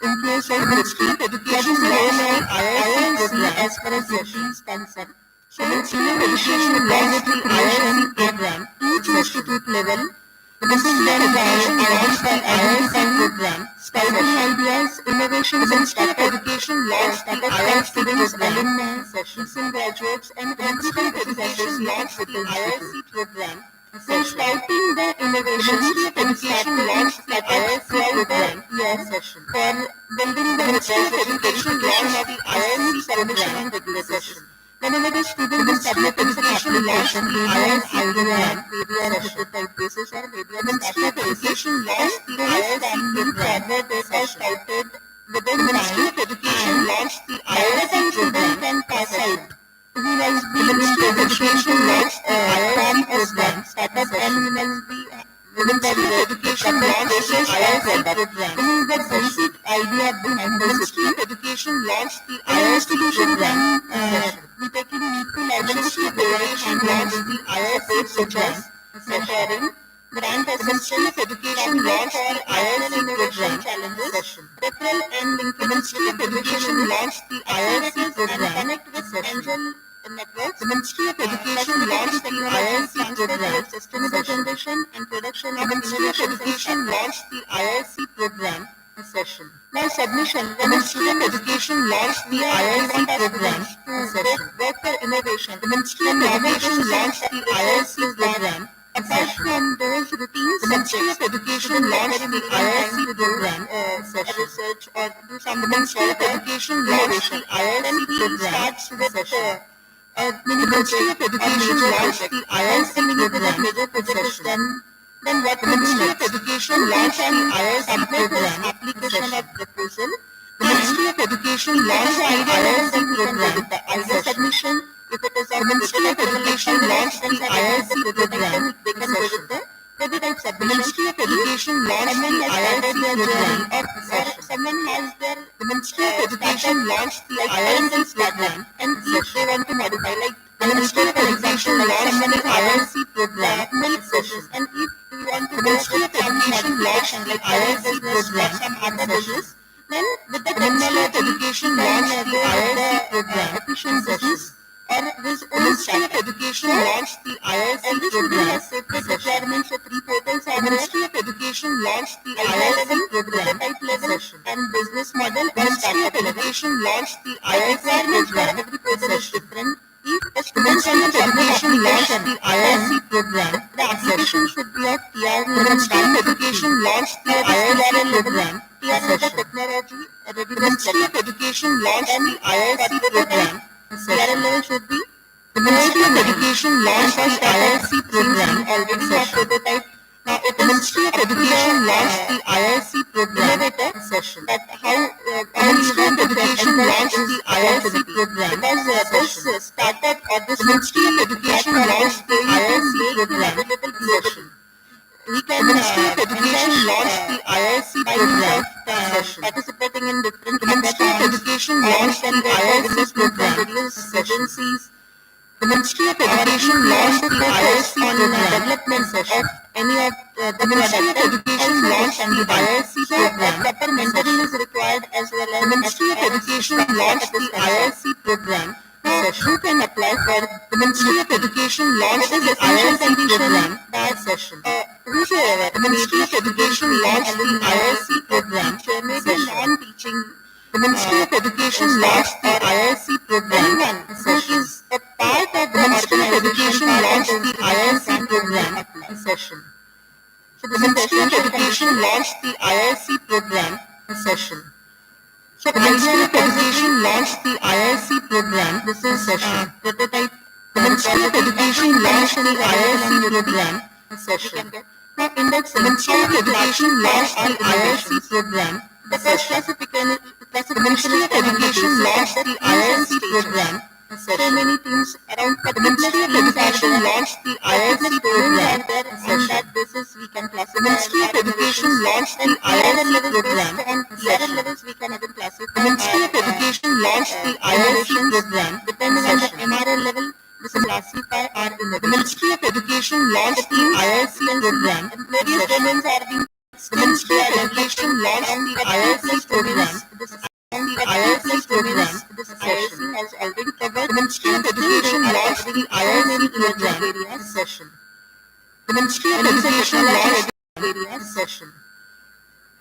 In case of Ministry of Education launched the IIC program as far as session is concerned. So the Ministry of Education launched the IIC program each institute level. The Ministry of Education launched the IIC program, Scouting Ideas, Innovations and Startup Education launched the IIC students, alumni, sessions and graduates, and the Ministry of Education launched the IIC program. For scouting the innovations, Ministry of Education launched the IIC program session. For building the Ministry of Education launched the IIC submission and regulation. Whenever the student is submitting an application, IIC program, maybe on a type basis or maybe on Ministry of Education launched the IIC program where they are scouted within the Ministry of Education launched the IIC student can pass out. He must be Ministry of Education launched the IIC program startup and he must be Ministry of Education launched the IIC program. This is the basic idea behind the Ministry of Education launched the IIC program. We take in needful Ministry of Education launched the IIC program. Mentoring, grant Ministry of Education launched the IIC program challenges session. Referral and link Ministry of Education launched the IIC program. Connect with angel networks. The Ministry of Education launched the IIC program, sustainable generation and production of Ministry of Education launched the IIC program session. Now submission. The Ministry of Education launched the IIC program session. Work for innovation. The Ministry of Education launched the IIC program. Apart from those routines, the Ministry of Education launched the IIC program research or do some. The Ministry of Education launched the IIC program session. The Ministry of Education launched the IIC program major project. Then what the Ministry of Education launched the IIC program application of proposal. The Ministry of Education launched the IIC program idea submission. If it is the Ministry of Education launched the IIC program, they can go with the prototype submission. The Ministry of Education launched the IIC program or someone has the Ministry of Education launched the IIC program and if they want to modify, like the Ministry of Education launched the IIC program sessions, and if you want to the Ministry of Education launched the IIC program some other business, then with the Ministry of Education launched the IIC program efficient business. Or this Ministry of Education launched the IIC program has separate requirements of three portals. The Ministry of Education launched the IIC program type level and business model. The Ministry of Education launched the IIC program. Every portal is different. If the Ministry of Education launched the IIC program, the application should be of TR. The Ministry of Education launched the IIC program. TR is the technology. The Ministry of Education launched the IIC program. TRL level should be the Ministry of Education launched the IIC program already have prototype. Now, if the Ministry of Education launched the IIC program session, that how Ministry of Education launched the IIC program because this startup or this Ministry of Education launched the IIC program session. We can Ministry of Education launched the IIC program participating in different. The Ministry of Education launched the IIC program various agencies. The Ministry of Education launched the IIC program development of any of the Ministry of Education launched the IIC program. Proper mentoring is required as well as the Ministry of Education launched the IIC program. Who can apply for the Ministry of Education launched the IIC program that session? Whosoever the Ministry of Education launched the IIC program may be non-teaching. The Ministry of Education launched the IIC program. Anyone who is a part of the Ministry of Education launched the IIC program session. So the Ministry of Education launched the IIC program session. So the Ministry of Education launched the IIC program. This is prototype. The Ministry of Education launched the IIC program session. Now in that the Ministry of Education launched the IIC program. The first classification, the Ministry of Education launched the IIC program. So many things around the Ministry of Education launched the IIC program. On that basis we can classify. The Ministry of Education launched the IIC program. On TRL levels we can again classify. The Ministry of Education launched the IIC program. Depending on the MRL level, this is classify our innovation. The Ministry of Education launched the IIC program. Various domains are being. The Ministry of Education launched the IIC program. On the IIC program, this IIC has already covered. The Ministry of Education launched the IIC program area session. The Ministry of Education launched the area session.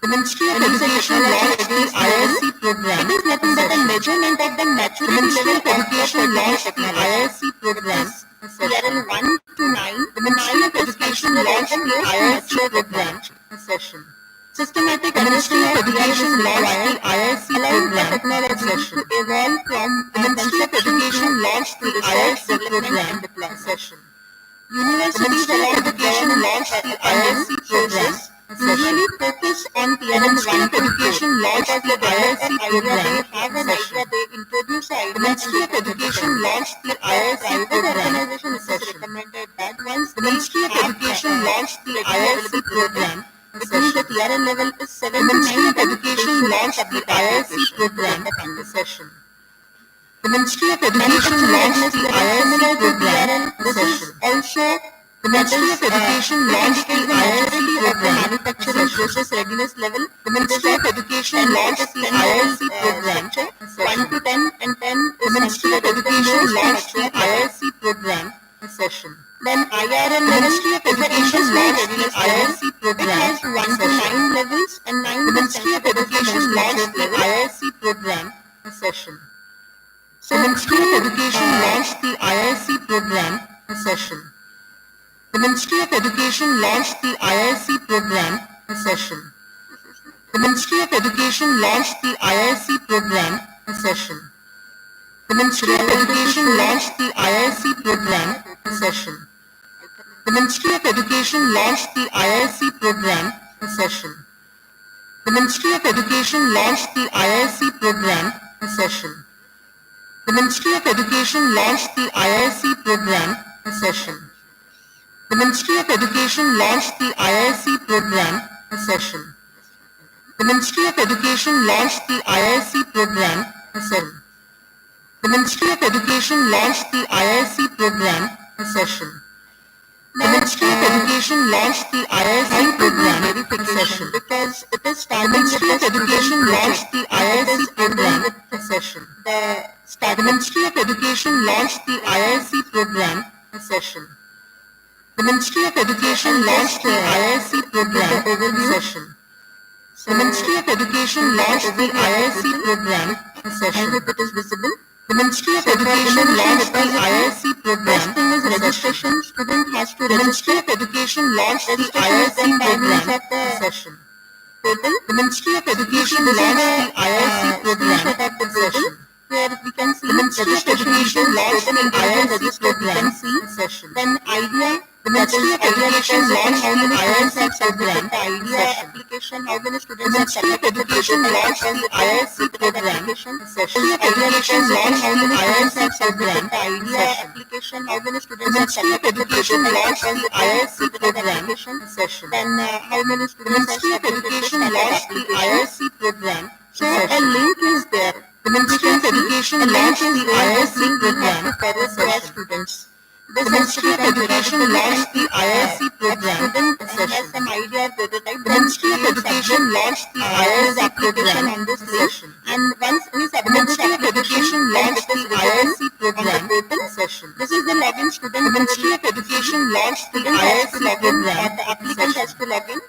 The Ministry of Education launched the IIC program. It is nothing but a measurement of the maturity level of education launched the IIC program. TRL 1 to 9, the Ministry of Education launched the IIC program session. Systematic Ministry of Education launched the IIC program technology to evolve from the Ministry of Education launched the IIC program session. Universities of Education launched the IIC program. Usually focus on TRL 1 Education launched the IIC program. They have an idea, they introduce idea. The Ministry of Education launched the IIC program. Organization is recommended that once the Ministry of Education launched the IIC program, it means the TRL level is 7. The Ministry of Education launched the IIC program session. The Ministry of Education launched the IIC program. This is also the Ministry of Education launched the IIC program. Manufacturing process readiness level. The Ministry of Education launched the IIC program. 1 to 10 and 10. The Ministry of Education launched the IIC program session. Then I IRL level is the Industrial Readiness Level. It has 1 to 9 levels and 9 The Ministry of Education launched the IIC program session. So the Ministry of Education launched the IIC program session. The Ministry of Education launched the IIC program session. The Ministry of Education launched the IIC program session. The Ministry of Education launched the IIC program session. The Ministry of Education launched the IIC program session. The Ministry of Education launched the IIC program session. The Ministry of Education launched the IIC program session. The Ministry of Education launched the IIC program session. The Ministry of Education launched the IIC program session. The Ministry of Education launched the IIC program session. The Ministry of Education launched the IIC program session. Because it is starting. The Ministry of Education launched the IIC program session. The Ministry of Education launched the IIC program session. The Ministry of Education launched the IIC program session. The Ministry of Education launched the IIC program session. I hope it is visible. The Ministry of Education launched the IIC program. First thing is registration. Student has to register. The Ministry of Education launched the IIC program session. The Ministry of Education launched the IIC program session. Here we can see the Ministry of Education launched the IIC program session. Then idea. The Ministry of Education launched the IIC program. The idea application. How many students? The Ministry of Education launched the IIC program session. The Education launched the IIC program. The idea application. How many students? The Ministry of Education launched the IIC program session. Then how many students? The Ministry of Education launched the IIC program. So a link is there. The Ministry of Education launched the IIC program for students. The Ministry of Education launched the IIC program session. Some idea prototype. The Ministry of Education launched the IIC program on this session. And once we submit the Ministry of Education launched the IIC program session. This is the login student. The Ministry of Education launched the IIC program. The applicant has to log in.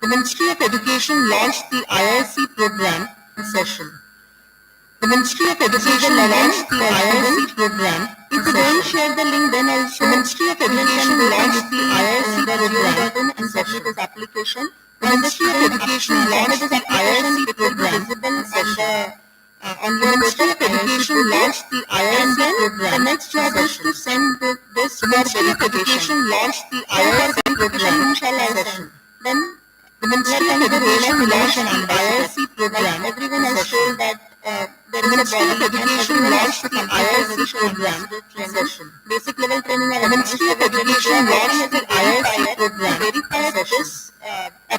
The Ministry of Education launched the IIC program session. The Ministry of Education launched the IIC program. If you don't share the link, then also the Ministry of Education launched the IIC program and submit his application. The Ministry of Education launched the IIC program on the Ministry of Education launched the IIC program. The next job is to send this. The Ministry of Education launched the IIC program session. Then the Ministry of Education launched the IIC program. Everyone has told that the Ministry of Education launched the IIC program session. Basic level training. The Ministry of Education launched the IIC program session.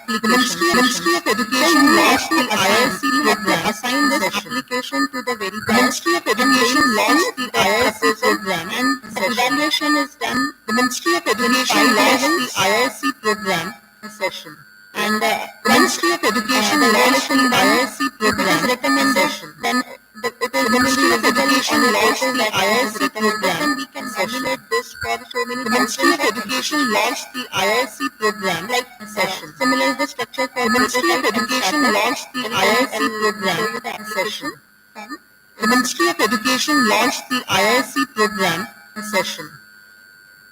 The Ministry of Education launched the IIC program. Assign this application to the verifier. The Ministry of Education launched the IIC program and the evaluation is done. The Ministry of Education launched the IIC program session. And the Ministry of Education launched the IIC program. It is recommended. Then the Ministry of Education launched the IIC program. Then we can emulate this for so many. The Ministry of Education launched the IIC program like session. Similar is the structure for the Ministry of Education launched the IIC program session. The Ministry of Education launched the IIC program session.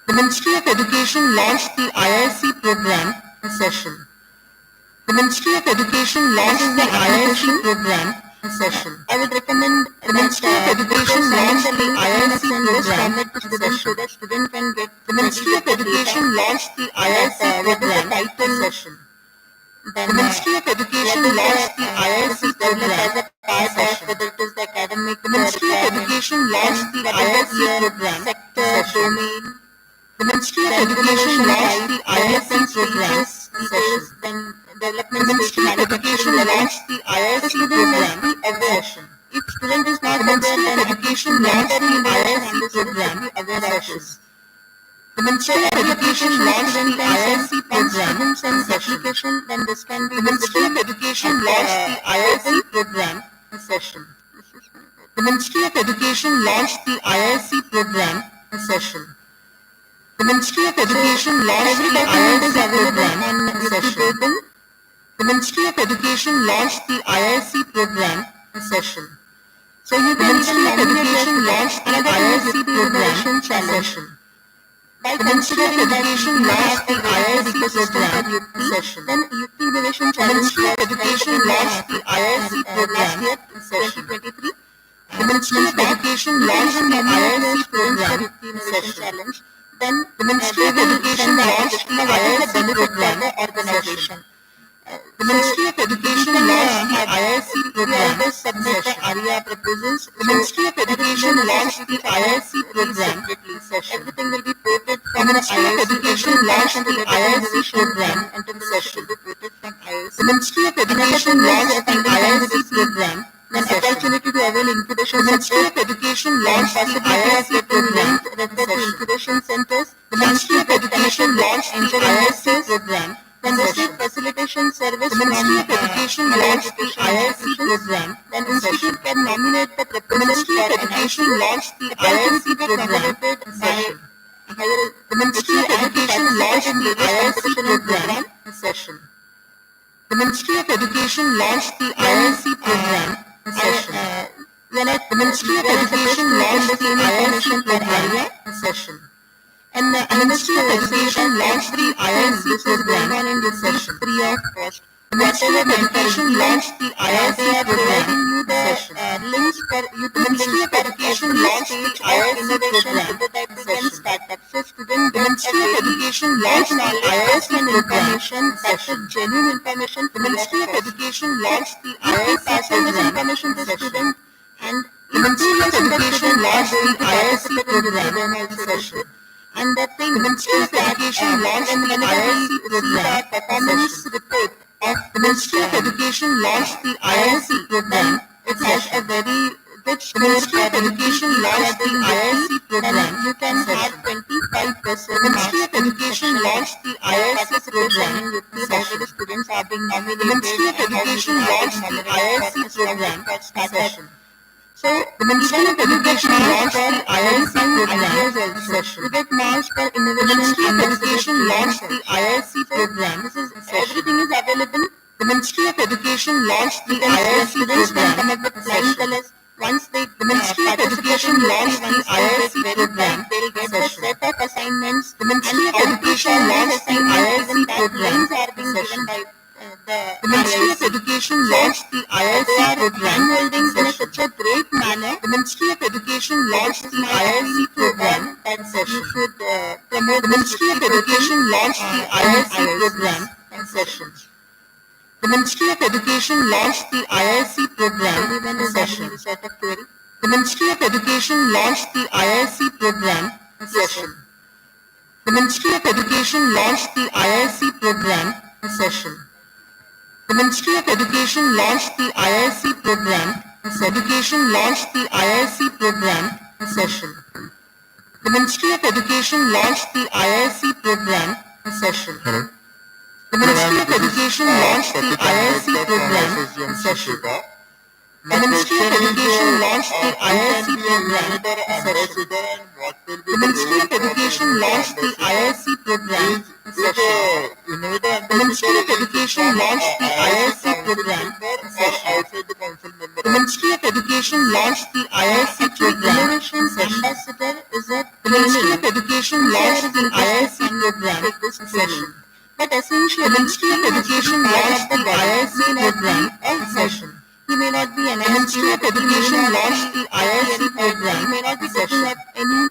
The Ministry of Education launched the IIC program session. The Ministry of Education launched the IIC program session. I would recommend the Ministry of Education launched the IIC program session so that student can get. The Ministry of Education launched the IIC program session. The Ministry of Education launched the IIC program as a part of whether it is the academic. The Ministry of Education launched the IIC program sector domain. The Ministry of Education launched the IIC program session. Then development. The Ministry of Education launched the IIC program session. If student is not aware, then Education launched the IIC program session. The Ministry of Education launched the IIC program session. Then this can be. The Ministry of Education launched the IIC program session. The Ministry of Education launched the IIC program session. The Ministry of Education launched the IIC program on session. The Ministry of Education launched the IIC program session. So you can Ministry of Education launched the IIC program session. The Ministry of Education launched the IIC program session. Then Youth Innovation Ministry of Education launched the IIC program session 2023. The Ministry of Education launched the IIC program session. Then the Ministry of Education launched the IIC program organization. The Ministry of Education launched the IIC program submit ARIA proposals. The Ministry of Education launched the IIC program session. Everything will be ported from the Ministry of Education launched the IIC program and the session will be ported from IIC. The Ministry of Education launched the IIC program. An opportunity to avail incubation. The Ministry of Education launched the IIC program refer to incubation centers. The Ministry of Education launched the IIC program. When receive facilitation service, the Ministry of Education launched the IIC program. Then institute can nominate the proposal. The Ministry of Education launched the IIC program. The Ministry of Education launched the IIC program session. The Ministry of Education launched the IIC program session. The Ministry of Education launched the IIC program session. And the Ministry of Education launched the IIC program in this session free of cost. The Ministry of Education launched the IIC program session. Links for the Ministry of Education launched the IIC program prototyping and startups. So student, the Ministry of Education launched the IIC information session. Genuine information. The Ministry of Education launched the IIC passing this information to student, and the Ministry of Education launched the IIC program session. And the Ministry of Education launched the IIC program performance report of the Ministry of Education launched the IIC program. It has a very good score. The Ministry of Education launched the IIC program. You can have 25%. The Ministry of Education launched the IIC program. You see how many students are being nominated. The Ministry of Education launched the IIC program session. So, the Ministry of Education launched the IIC program session. To get marks for innovation, the Ministry of Education launched the IIC program. This is everything is available. The Ministry of Education launched the IIC program. Come up with flying colors. Once the Ministry of Education launched the IIC program, they will get a set of assignments. The Ministry of Education launched the IIC program. Are being given by the Ministry of Education launched the IIC program holdings in such a great manner. The Ministry of Education launched the IIC program. And you should promote. The Ministry of Education launched the IIC program and sessions. The Ministry of Education launched the IIC program session. The Ministry of Education launched the IIC program session. The Ministry of Education launched the IIC program session. The Ministry of Education launched the IIC program. Education launched the IIC program session. The Ministry of Education launched the IIC program session. The Ministry of Education launched the IIC program session. The Ministry of Education launched the IIC program session. The Ministry of Education launched the IIC program session. The Ministry of Education launched the IIC program session. The Ministry of Education launched the IIC program. Innovation Ambassador is a the Ministry of Education launched the IIC program session. But essentially, the Ministry of Education launched the IIC program session. He may not be an Ministry of Education launched the IIC program. He may not be setting up any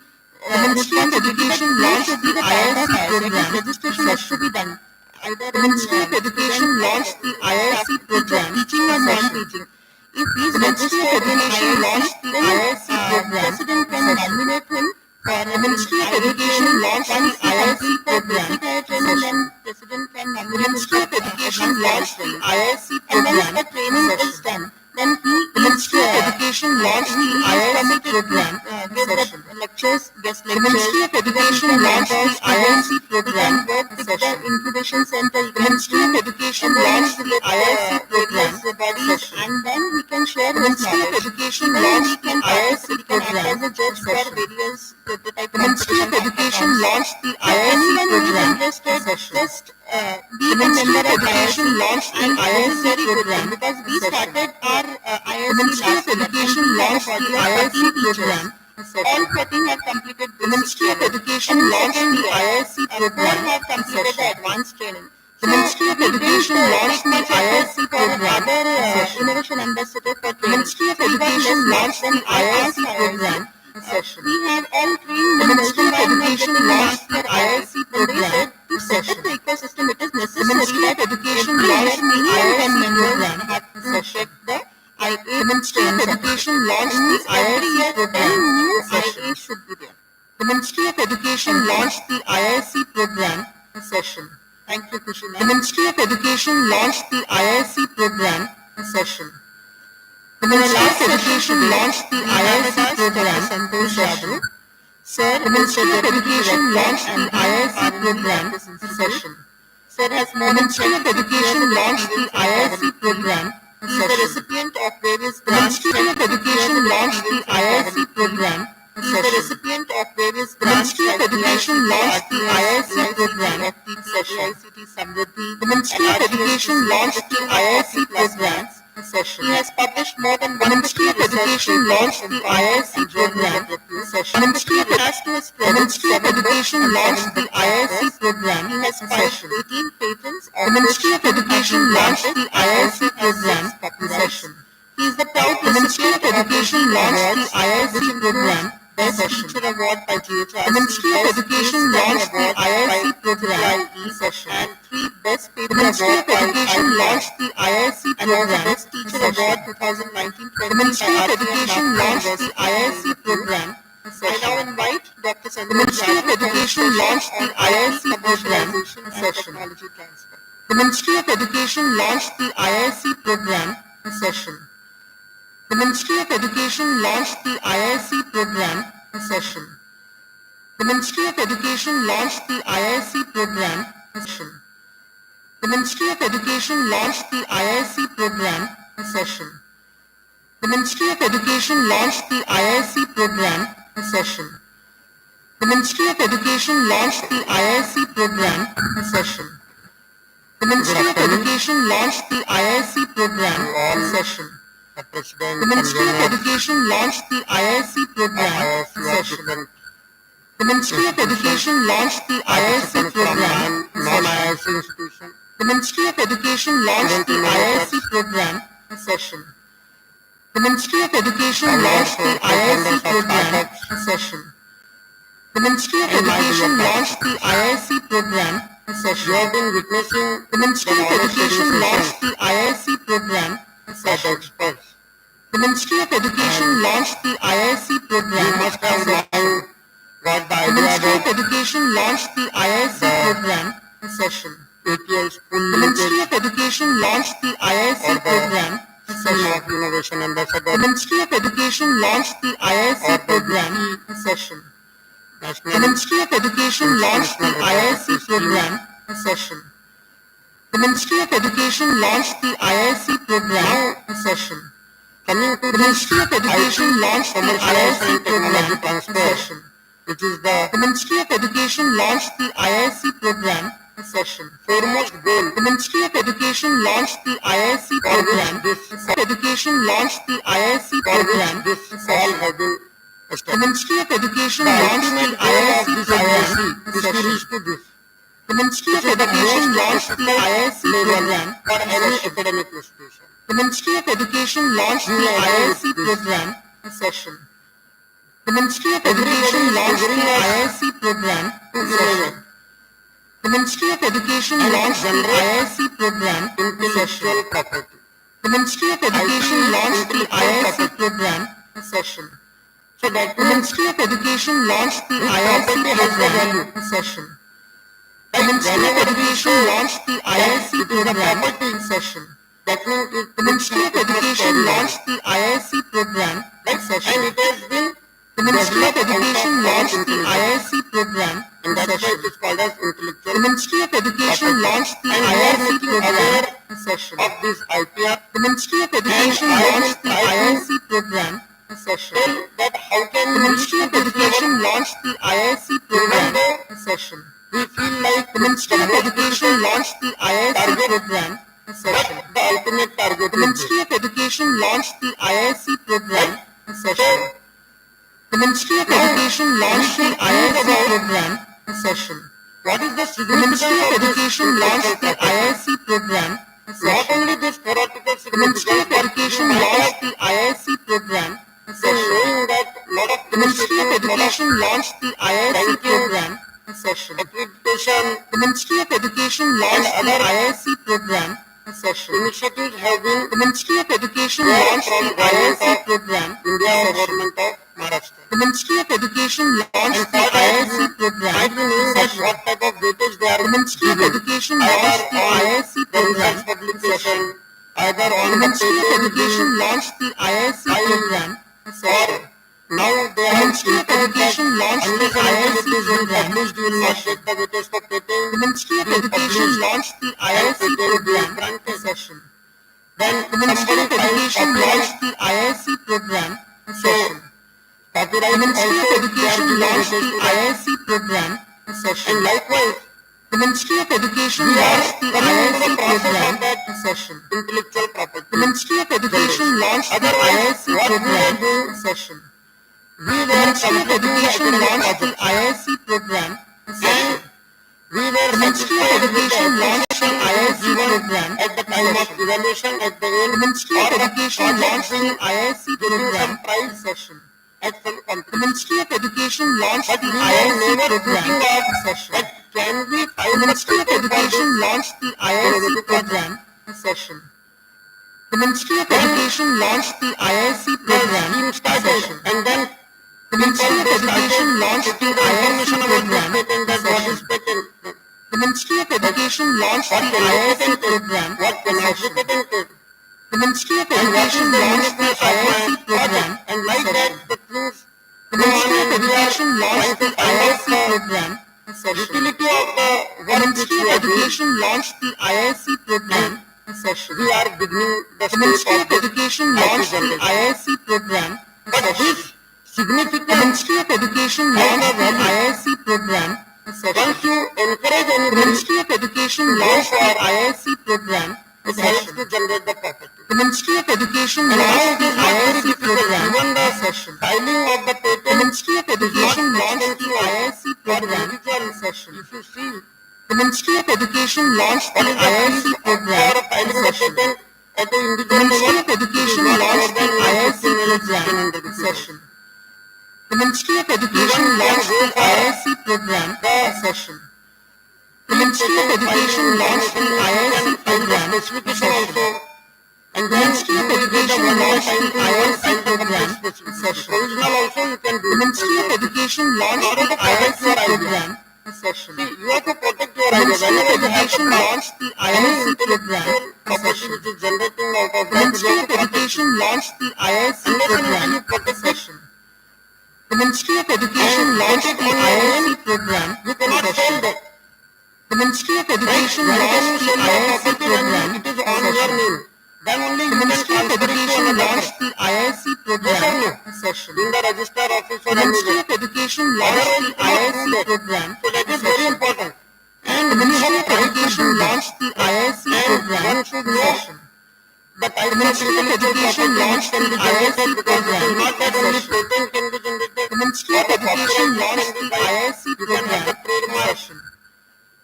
Ministry of Education launched the IIC program. Registration has to be done. Either the Ministry of Education launched the IIC program, teaching or non-teaching. If he is Ministry of Education launched the IIC program, President can nominate him. The Ministry of Education launched the IIC program. Then President can nominate the Ministry of Education launched the IIC program. And once the training is done, then the Ministry of Education launched the IIC program. Give the lectures, guest lectures. The Ministry of Education launched the IIC program. Work with the incubation center. The Ministry of Education launched the IIC program. And then we can share the Ministry of Education launched the IIC program as a judge for various prototype. The Ministry of Education launched the IIC program because we started our IIC. The Ministry of Education launched the IIC program. All 14 have completed. The Ministry of Education launched the IIC program. 4 have completed the advanced training. The Ministry of Education launched the IIC program. Innovation Ambassador for the Ministry of Education launched the IIC program. We have all trained. The Ministry of Education launched the IIC program. To set up the ecosystem, it is necessary. The Ministry of Education launched the IIC program. To check the IA. The Ministry of Education launched the IIC program. New IA should be there. The Ministry of Education launched the IIC program. Session. Thank you, Kushina. The Ministry of Education launched the IIC program. Session. The Ministry of Education launched the IIC program. Session. Sir, the Ministry of Education launched the IIC program. Session. Sir has more. The Ministry of Education launched the IIC program. He is the recipient of various grants. The Ministry of Education launched the IIC program. He is the recipient of various grants. The Ministry of Education launched the IIC program. AICTE Samriddhi. The Ministry of Education launched the IIC program. He has published more than one. The Ministry of Education launched the IIC program. The Ministry of Education launched the IIC program. He has filed 18 patents. The Ministry of Education launched the IIC program. He is the proud. The Ministry of Education launched the IIC program. Best Teacher Award by GHR. The Ministry of Education launched the IIC program. And 3 Best Paper Award. The Ministry of Education launched the IIC program. Best Teacher Award 2019. The Ministry of Education launched the IIC program. I now invite Dr. Sandra. The Ministry of Education launched the IIC program. Technology transfer. The Ministry of Education launched the IIC program. Session. The Ministry of Education launched the IIC program. Session. The Ministry of Education launched the IIC program. Session. The Ministry of Education launched the IIC program. Session. The Ministry of Education launched the IIC program. Session. The Ministry of Education launched the IIC program. Session. The Ministry of Education launched the IIC program. Session. The Ministry of Education launched the IIC program. Session. The Ministry of Education launched the IIC program. Non-IIC institution. The Ministry of Education launched the IIC program. Session. The Ministry of Education launched the IIC program. Session. The Ministry of Education launched the IIC program. Session. You have been witnessing. The Ministry of Education launched the IIC program. Session. The Ministry of Education launched the IIC program. You must have got the idea. The Ministry of Education launched the IIC program. Session. The Ministry of Education launched the IIC program. Session. Innovation Ambassador. The Ministry of Education launched the IIC program. Session. The Ministry of Education launched the IIC program. Session. The Ministry of Education launched the IIC program. Session. Coming to the Ministry of Education launched the IIC program. Session. Which is the Ministry of Education launched the IIC program. Session. Foremost goal. The Ministry of Education launched the IIC program. Education launched the IIC program. All have been established. The Ministry of Education launched the IIC program. The Ministry of Education launched the IIC program for any academic institution. The Ministry of Education launched the IIC program. Session. The Ministry of Education launched the IIC program. Session. The Ministry of Education launched the IIC program. Intellectual property. The Ministry of Education launched the IIC program. Session. So that the Ministry of Education launched the IIC program. Session. The Ministry of Education launched the IIC program. Session. That means the Ministry of Education launched the IIC program. Session. And it has been. The Ministry of Education launched the IIC program. And that's why it is called as intellectual. The Ministry of Education launched the IIC program. Session. Of this IPR. The Ministry of Education launched the IIC program. Session. That how can the Ministry of Education launched the IIC program. Session. We feel like the Ministry of Education launched the IIC program. Session. The ultimate target. The Ministry of Education launched the IIC program session. The Ministry of Education launched the IIC program session. What is the significance of Ministry of Education launched the IIC program session? Not only this theoretical significance, the Ministry of Education launched the IIC program session. Knowing that lot of the Ministry of Education launched the IIC program session. Accreditation. The Ministry of Education launched the IIC program session. Initiatives have been. The Ministry of Education launched the IIC program. India Government of Maharashtra. The Ministry of Education launched the IIC program. I don't know what type of weightage they are. The Ministry of Education launched the IIC program publication. Either on the Ministry of Education launched the IIC program session. Now the Ministry of Education launched the IIC program. Published will not take the weightage for patent. The Ministry of Education launched the IIC program session. Then the Ministry of Education launched the IIC program session. The Ministry of Education launched the IIC program session. And likewise, the Ministry of Education launched the IIC program session. Intellectual property. The Ministry of Education launched the IIC program session. The Ministry of Education launched the IIC program session. The Ministry of Education launched the IIC program at the time of evaluation at the end. The Ministry of Education launched the IIC program prize session. The Ministry of Education launched the IIC program session. Can we? The Ministry of Education launched the IIC program session. The Ministry of Education launched the IIC program session. And then the Ministry of Education launched the IIC program session. The Ministry of Education launched the IIC program session. The Ministry of Education launched the IIC program and like that the things. The Ministry of Education launched the IIC program session. Utility of the Ministry of Education launched the IIC program session. We are beginning the Ministry of Education launched the IIC program session. Significant. The Ministry of Education launched the IIC program session. Once you encourage any Ministry of Education launched the IIC program session to generate the property. The Ministry of Education launched the IIC program given the session. Filing of the patent. The Ministry of Education launched the IIC program session. If you see, the Ministry of Education launched the IIC program session. The Ministry of Education launched the IIC program session. The Ministry of Education launched the IIC program session. The Ministry of Education launched the IIC program session. And the Ministry of Education launched the IIC program session. Provisional also you can do. The Ministry of Education launched the IIC program session. You have to protect your idea. The Ministry of Education launched the IIC program session. Which is generating out of the Ministry of Education launched the IIC program session. The Ministry of Education launched the IIC program. You cannot sell that. The Ministry of Education launched the IIC program. It is on your name. Then only the Ministry of Education launched the IIC program session. In the Register Office. The Ministry of Education launched the IIC program. So that is very important. And the Ministry of Education launched the IIC program session. The Ministry of Education launched the IIC program. Not that only patent can be generated. The Ministry of Education launched the IIC program session.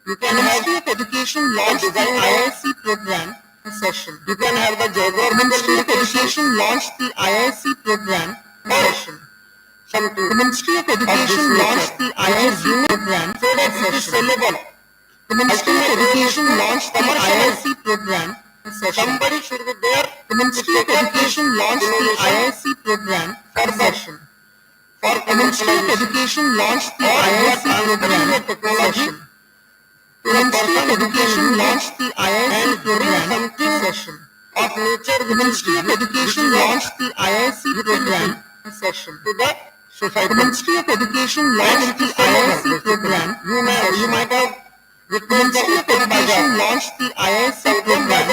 The Ministry of Education launched the IIC program session. You can have the geographical. The Ministry of Education launched the IIC program session. The Ministry of Education launched the IIC program session. The Ministry of Education launched the IIC program session. Somebody should be there. The Ministry of Education launched the IIC program session. The Ministry of Education launched the IIC program session. The Ministry of Education launched the IIC program session. Of nature, the Ministry of Education launched the IIC program session. To the society. The Ministry of Education launched the IIC program. You might have. The Ministry of Education launched the IIC program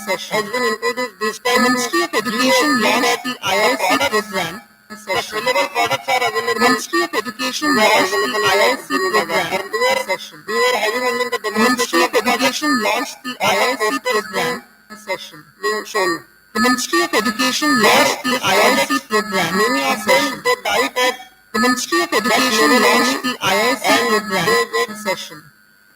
session. Has been introduced this time. The Ministry of Education launched the IIC program session. Available products are available. The Ministry of Education launched the IIC program session. We were having only the Ministry of Education launched the IIC program session. We being shown. The Ministry of Education launched the IIC program. Many of them they died at the Ministry of Education launched the IIC program in session.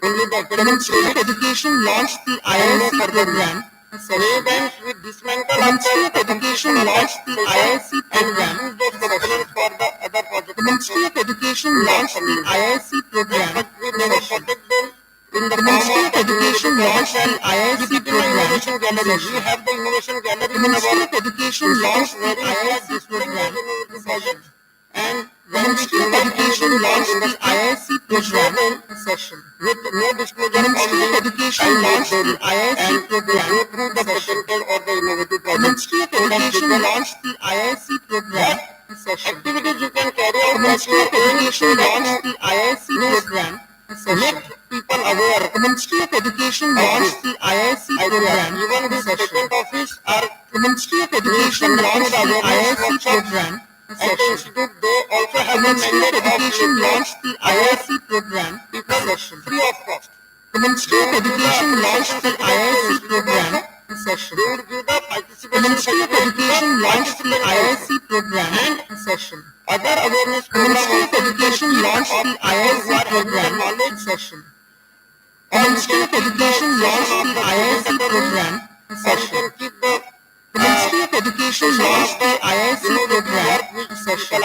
Only the Ministry of Education launched the IIC program. Maybe with dismantle the Ministry of Education launched the IIC program for the other projects. The Ministry of Education launched the IIC program. But we never protect them. In the Ministry of Education launched the IIC program. We have the innovation gallery. The Ministry of Education launched the IIC program. And the Ministry of Education launched the IIC program session. With no disclosure, the Ministry of Education launched the IIC program through the patented or the innovative project. The Ministry of Education launched the IIC program session. Activities you can carry out. The Ministry of Education launched the IIC program. Make people aware. The Ministry of Education launched the IIC program. Even this patent office or the Ministry of Education launched the IIC program. At the institute, they also have the Ministry of Education launched the IIC program session free of cost. The Ministry of Education launched the IIC program session. They would give the participation. The Ministry of Education launched the IIC program session. Other awareness programs. The Ministry of Education launched the IIC program session. The Ministry of Education launched the IIC program session. The Ministry of Education launched the IIC program session.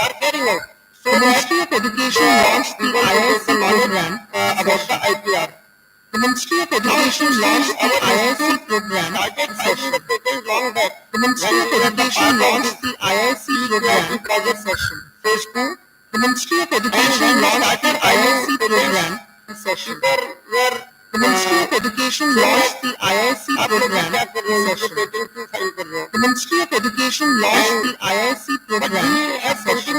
The Ministry of Education launched the IIC program about the IPR. The Ministry of Education launched the IIC program session. The Ministry of Education launched the IIC program session. Phase 2. The Ministry of Education launched the IIC program session. The Ministry of Education launched the IIC program session. The Ministry of Education launched the IIC program session.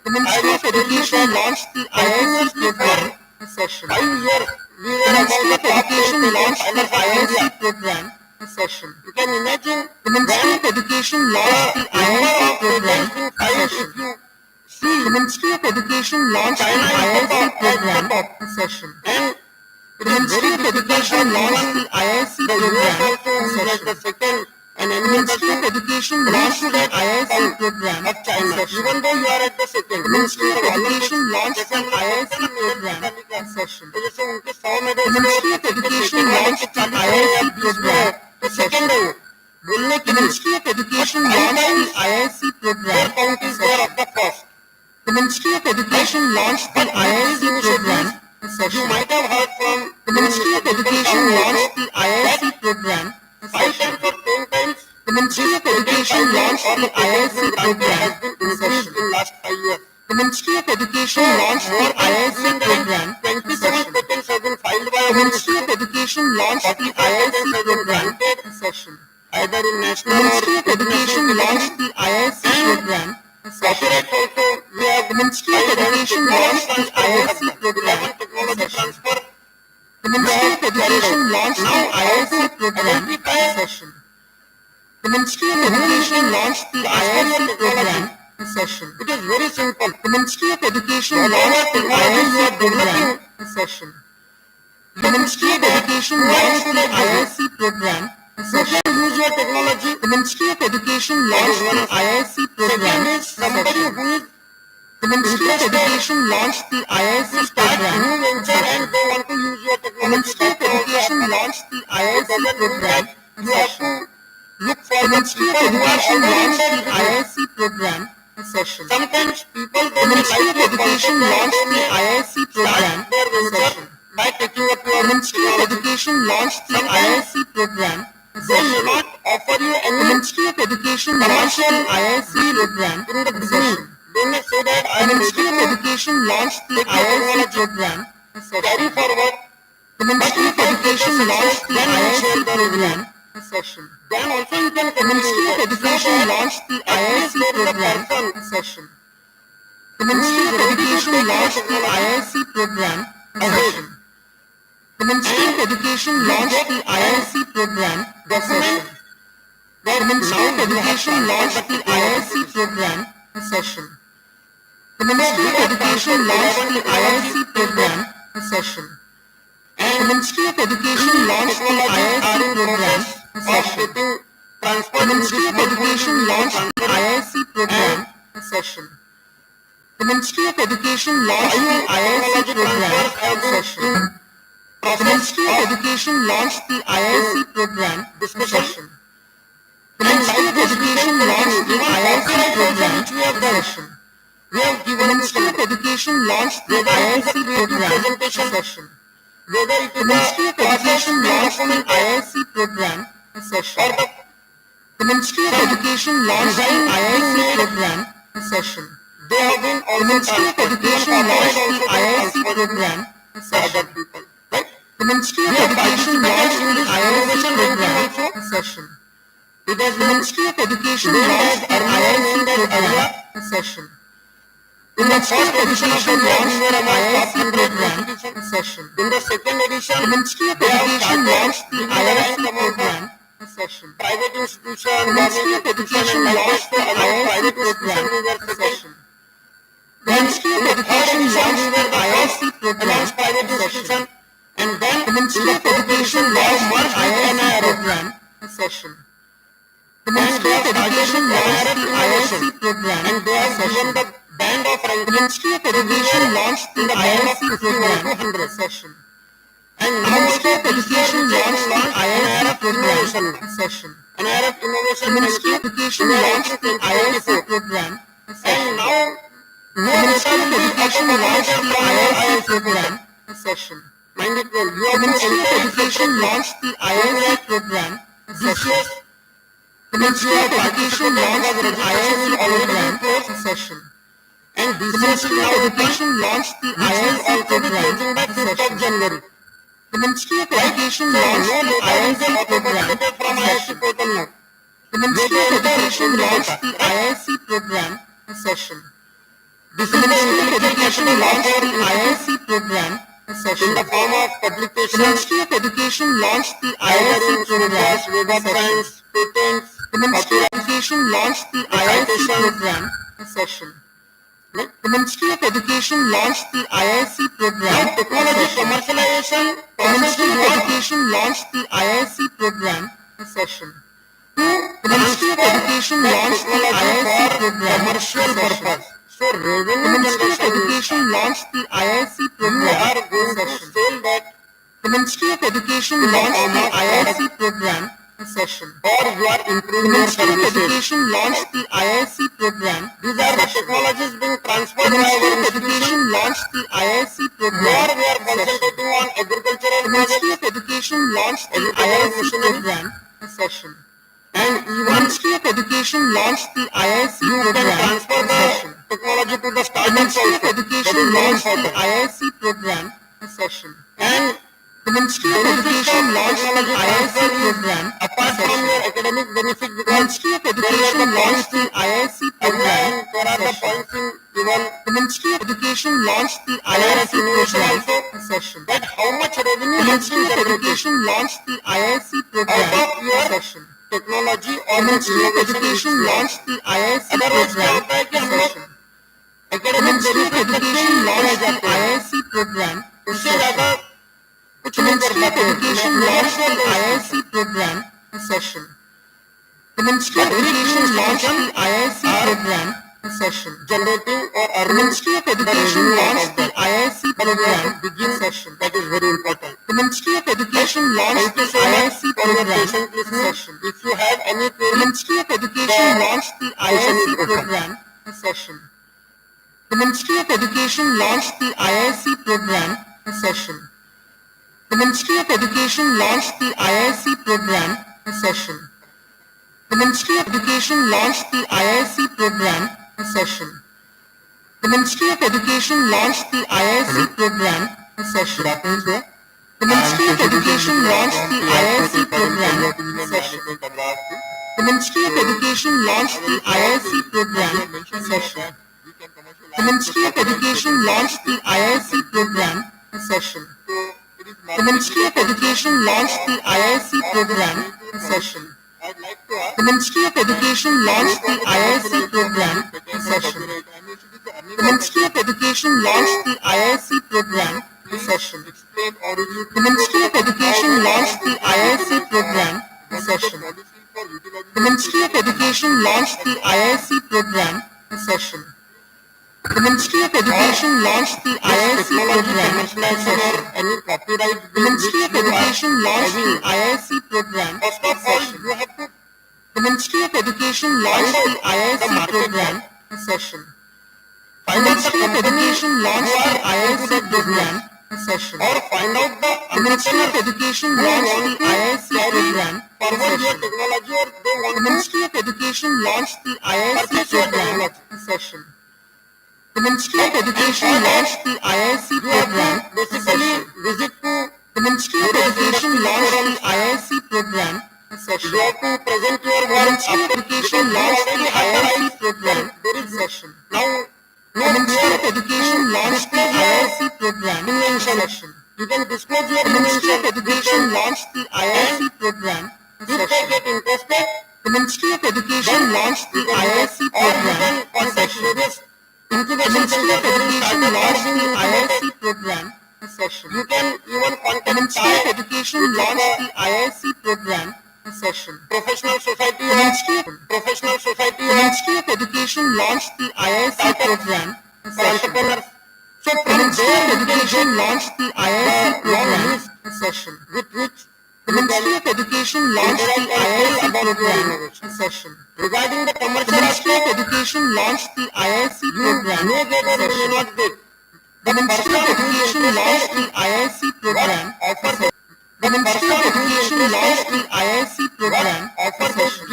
The Ministry of Education launched the IIC program session. The Ministry of Education launched the IIC program session. You can imagine the Ministry of Education launched the IIC program session. The Ministry of Education launched the IIC program session. The Ministry of Education launched the IIC program session. And the Ministry of Education launched the IIC program session. Even though you are at the second, the Ministry of Education launched the IIC program session. The Ministry of Education launched the IIC program session. The Ministry of Education launched the IIC program session. The Ministry of Education launched the IIC program session. You might have heard from the Ministry of Education launched the IIC program session. The Ministry of Education launched the IIC program session in last 5 years. The Ministry of Education launched the IIC program session. The Ministry of Education launched the IIC program session. Either in national the Ministry of Education launched the IIC program session. We have the Ministry of Education launched the IIC program session. The Ministry of Education launched the IIC program session. The Ministry of Education launched the IIC program session. It is very simple. The Ministry of Education launched the IIC program session. The Ministry of Education launched the IIC program session. Use your technology. The Ministry of Education launched the IIC program session. The Ministry of Education launched the IIC program session. The Ministry of Education launched the IIC program session. Look for the Ministry of Education launched the IIC program session. Sometimes people the Ministry of Education launched the IIC program session. By taking up your Ministry of Education launched the IIC program session. They may not offer you any. The Ministry of Education launched the IIC program in the beginning. They may say that the Ministry of Education launched the IIC program session. Carry forward. The Ministry of Education launched the IIC program session. Then also you can. The Ministry of Education launched the IIC program session. The Ministry of Education launched the IIC program session. The Ministry of Education launched the IIC program session. The Ministry of Education launched the IIC program session. The Ministry of Education launched the IIC program session. And the Ministry of Education launched the IIC program session. The Ministry of Education launched the IIC program session. The Ministry of Education launched the IIC program session. The Ministry of Education launched the IIC program session. The Ministry of Education launched the IIC program session. We have given the Ministry of Education launched the IIC program session. The Ministry of Education launched the IIC program session. The Ministry of Education launched the IIC program session. They have been the Ministry of Education launched the IIC program session. The Ministry of Education launched the IIC program session. It has the Ministry of Education launched the IIC program session. In the first edition of the IIC program session. In the second edition, the Ministry of Education launched the IIC program session. Private institution, the Ministry of Education launched the IIC program session. The Ministry of Education launched the IIC program private institution, and then the Ministry of Education launched the IIC program session. The Ministry of Education launched the IIC program and they have given the band of the Ministry of Education launched the IIC program session. And the Ministry of Education launched the IIC program session. And the Ministry of Education launched the IIC program session. And now the Ministry of Education launched the IIC program session. Mind it well, the Ministry of Education launched the IIC program session. The Ministry of Education launched the IIC program session. And the Ministry of Education launched the IIC program session. The Ministry of Education launched the IIC program session. The Ministry of Education launched the IIC program session. The Ministry of Education launched the IIC program session. In the form of publication, the Ministry of Education launched the IIC program session. The Ministry of Education launched the IIC program session. The Ministry of Education launched the IIC program technology commercialization. The Ministry of Education launched the IIC program session. The Ministry of Education launched the IIC program commercial purpose. So the Ministry of Education launched the IIC program session. The Ministry of Education launched the IIC program session. Or you are improving your services. The Ministry of Education launched the IIC program. These are the technologies being transferred. The Ministry of Education launched the IIC program. Or we are concentrating on agricultural. The Ministry of Education launched the IIC program session. And the Ministry of Education launched the IIC program session. Technology to the startups. The Ministry of Education launched the IIC program session. And the Ministry of Education launched the IIC program apart from your academic benefit. The Ministry of Education launched the IIC program. There are the points in given. The Ministry of Education launched the IIC program session. But how much revenue? The Ministry of Education launched the IIC program session. Technology or the Ministry of Education launched the IIC program session. The Ministry of Education launched the IIC program session. The Ministry of Education launched the IIC program session. The Ministry of Education launched the IIC program session. Generating or the Ministry of Education launched the IIC program begin session. That is very important. The Ministry of Education launched the IIC program session. If you have any query, the Ministry of Education launched the IIC program session. The Ministry of Education launched the IIC program session. The Ministry of Education launched the IIC program session. The Ministry of Education launched the IIC program session. The Ministry of Education launched the IIC program session. The Ministry of Education launched the IIC program session. The Ministry of Education launched the IIC program session. The Ministry of Education launched the IIC program session. The Ministry of Education launched the IIC program session. The Ministry of Education launched the IIC program session. The Ministry of Education launched the IIC program session. The Ministry of Education launched the IIC program session. The Ministry of Education launched the IIC program session. The Ministry of Education launched the IIC program session. Any copyright. The Ministry of Education launched the IIC program session. The Ministry of Education launched the IIC program session. The Ministry of Education launched the IIC program session. Or find out the Ministry of Education launched the IIC program session. The Ministry of Education launched the IIC program session. The Ministry of Education launched the IIC program session. The Ministry of Education launched the IIC program session. You have to present your work. The Ministry of Education launched the IIC program session. Now, the Ministry of Education launched the IIC program session. You can disclose your. The Ministry of Education launched the IIC program session. The Ministry of Education launched the IIC program session. The Ministry of Education launched the IIC program session. You can even contact the Ministry of Education launched the IIC program session. Professional Society. The Ministry of Education launched the IIC program session. So the Ministry of Education launched the IIC program session. With which the Ministry of Education launched the IIC program session. Regarding the commercial. The Ministry of Education launched the IIC program session. The Ministry of Education launched the IIC program session. The Ministry of Education launched the IIC program session.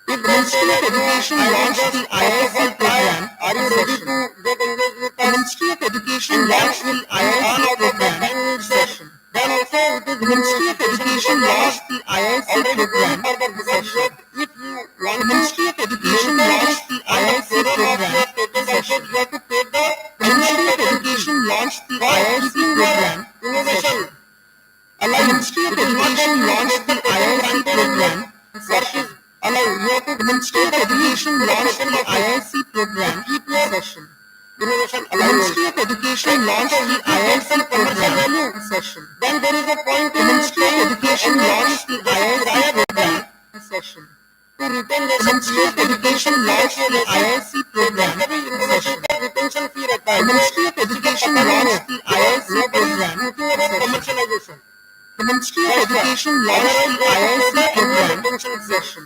If the Ministry of Education launched the IIC program, are you ready to get engaged with us? The Ministry of Education launched the IIC program session. Then also the Ministry of Education launched the IIC program session. If you want, the Ministry of Education launched the IIC program session. You have to take the Ministry of Education launched the IIC program session. The Ministry of Education launched the IIC program session. The Ministry of Education launched the IIC program session. The Ministry of Education launched the IIC program session. Then there is a point. The Ministry of Education launched the IIC program session. The Ministry of Education launched the IIC program session. The Ministry of Education launched the IIC program session. The Ministry of Education launched the IIC program session.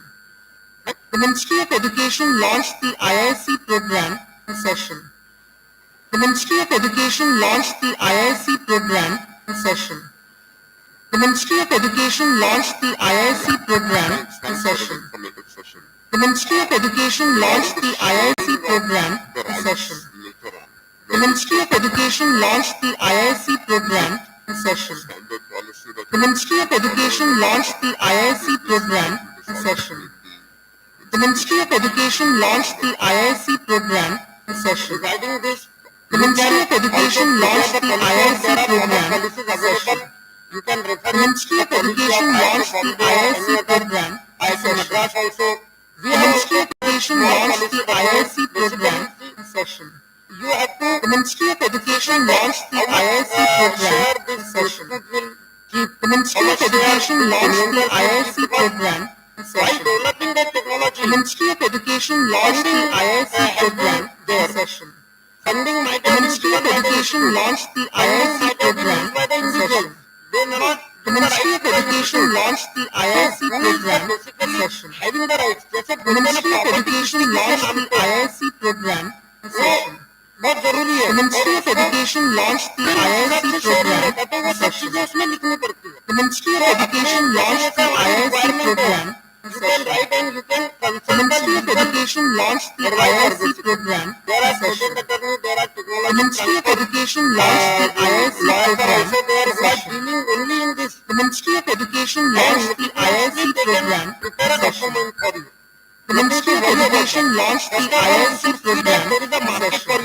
The Ministry of Education launched the IIC program session. The Ministry of Education launched the IIC program session. The Ministry of Education launched the IIC program session. The Ministry of Education launched the IIC program session. The Ministry of Education launched the IIC program session. The Ministry of Education launched the IIC program session. The Ministry of Education launched the IIC program session. Regarding this, the Ministry of Education launched the IIC program session. You can refer. The Ministry of Education launched the IIC program session. The Ministry of Education launched the IIC program session. You have to. The Ministry of Education launched the IIC program session. The Ministry of Education launched the IIC program session. Developing the technology. The Ministry of Education launched the IIC program session. Funding might. The Ministry of Education launched the IIC program session. They may not. The Ministry of Education launched the IIC program session. Having the rights. The Ministry of Education launched the IIC program session. The Ministry of Education launched the IIC program session. The Ministry of Education launched the IIC program session. The Ministry of Education launched the IIC program session. The Ministry of Education launched the IIC program session. The Ministry of Education launched the IIC program session. The Ministry of Education launched the IIC program session.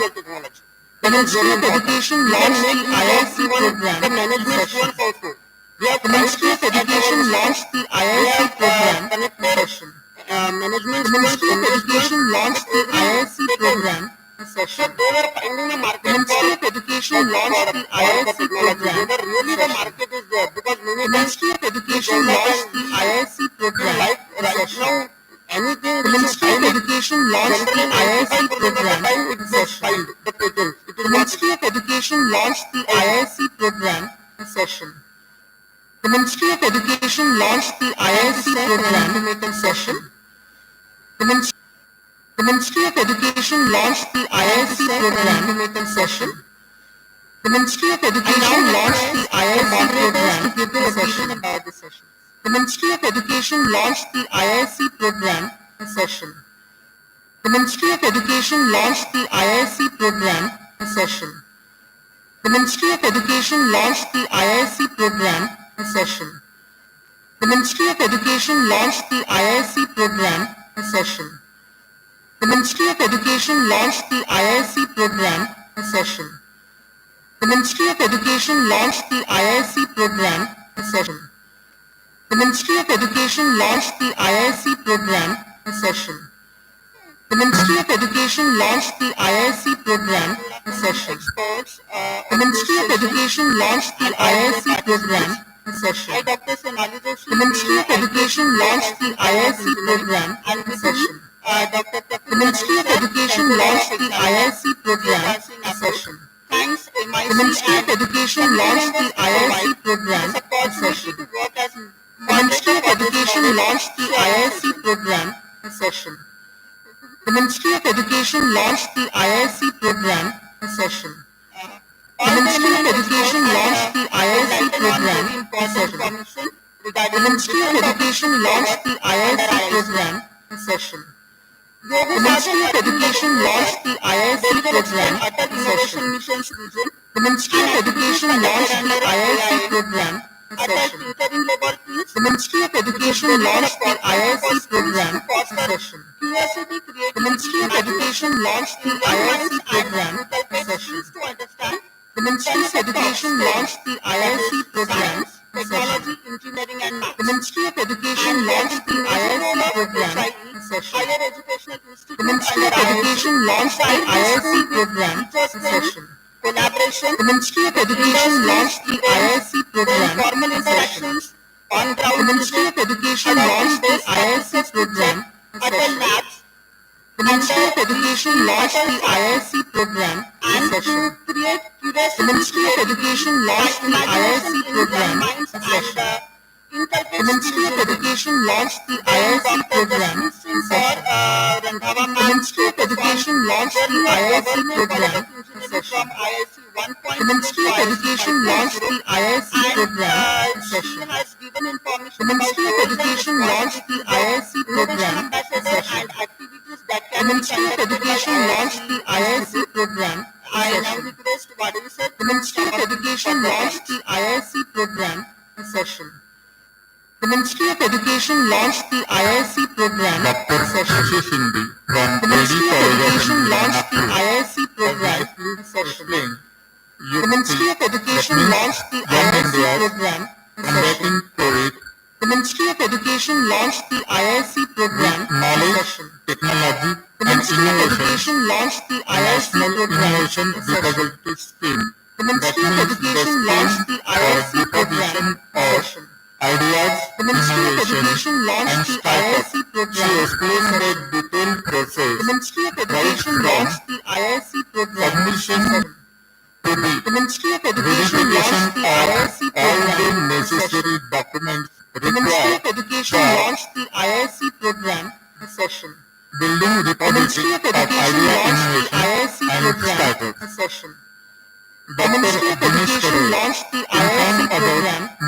The Ministry of Education launched the IIC program session. The Ministry of Education launched the IIC program session. The Ministry of Education launched the IIC program session. The Ministry of Education launched the IIC program session. The Ministry of Education launched the IIC program session. anything the Ministry of Education launched the IIC program in session. The Ministry of Education launched the IIC program in session. The Ministry of Education launched the IIC program in session. The Ministry of Education launched the IIC program in session. The Ministry of Education launched the IIC program to give their opinion about the session. The Ministry of Education launched the IIC program in session. The Ministry of Education launched the IIC program in session. The Ministry of Education launched the IIC program in session. The Ministry of Education launched the IIC program in session. The Ministry of Education launched the IIC program in session. The Ministry of Education launched the IIC program in session. The Ministry of Education launched the IIC program in session. The Ministry of Education launched the IIC program in session. The Ministry of Education launched the IIC program in session. The Ministry of Education launched the IIC program in session. The Ministry of Education launched the IIC program in session. The Ministry of Education launched the IIC program in session. The Ministry of Education launched the IIC program in session. The Ministry of Education launched the IIC program in session. The Ministry of Education launched the IIC program in session. The Ministry of Education launched the IIC program in session. The Ministry of Education launched the IIC program in session. The Ministry of Education launched the IIC program in session. The Ministry of Education launched the IIC program in session. The Ministry of Education launched the IIC program in session. The Ministry of Education launched the IIC program in session. The Ministry of Education launched the IIC program in session. The Ministry of Education launched the IIC program in session. The Ministry of Education launched the IIC program in session. The Ministry of Education launched the IIC program in session. The Ministry of Education launched the IIC program in session. The Ministry of Education launched the IIC program in session. The Ministry of Education launched the IIC program in session. The Ministry of Education launched the IIC program in session. The Ministry of Education launched the IIC program in session. The Ministry of Education launched the IIC program in session. The Ministry of Education launched the IIC program in session. The Ministry of Education launched the IIC program in session. The Ministry of Education launched the IIC program in session. The Ministry of Education launched the IIC program in session. The Ministry of Education launched the IIC program in session. The Ministry of Education launched the IIC program in session. Technology The Ministry of Education launched the IIC program in session. The Ministry of Education launched the IIC program in session. ideas, The Ministry of innovation, Education launched and the startups. IIC program She in explained the session. detailed process The Ministry of right Education from launched the IIC program in submission session. to the The Ministry of Education verification launched the of IIC all the program in necessary session. documents The Ministry of required Education for launched the IIC program in session. building The Ministry repository of of Education idea launched the innovation IIC and program startups. in session. The Dr. Ministry of Dinesh Education Parekh launched the informed IIC program about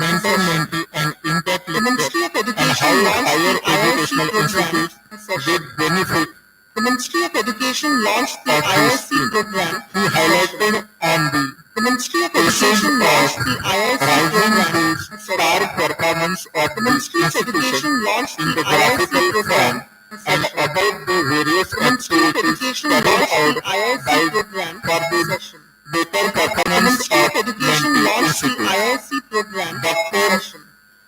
in session. mentor-mentee and impact The Ministry lecture of and Education how launched higher the IIC educational program institutes in session. did benefit The Ministry of Education launched the of this IIC scheme. program He in session. highlighted on the The Ministry of issues Education of launched the IIC rising program to in star session. performance of The the Ministry of institution Education launched in the the IIC graphical program form in and session. about the various The Ministry of activities Education carried launched out the IIC by program for in the session. better The performance Ministry of of Education mentee launched the institutes. IIC program in Dr. session.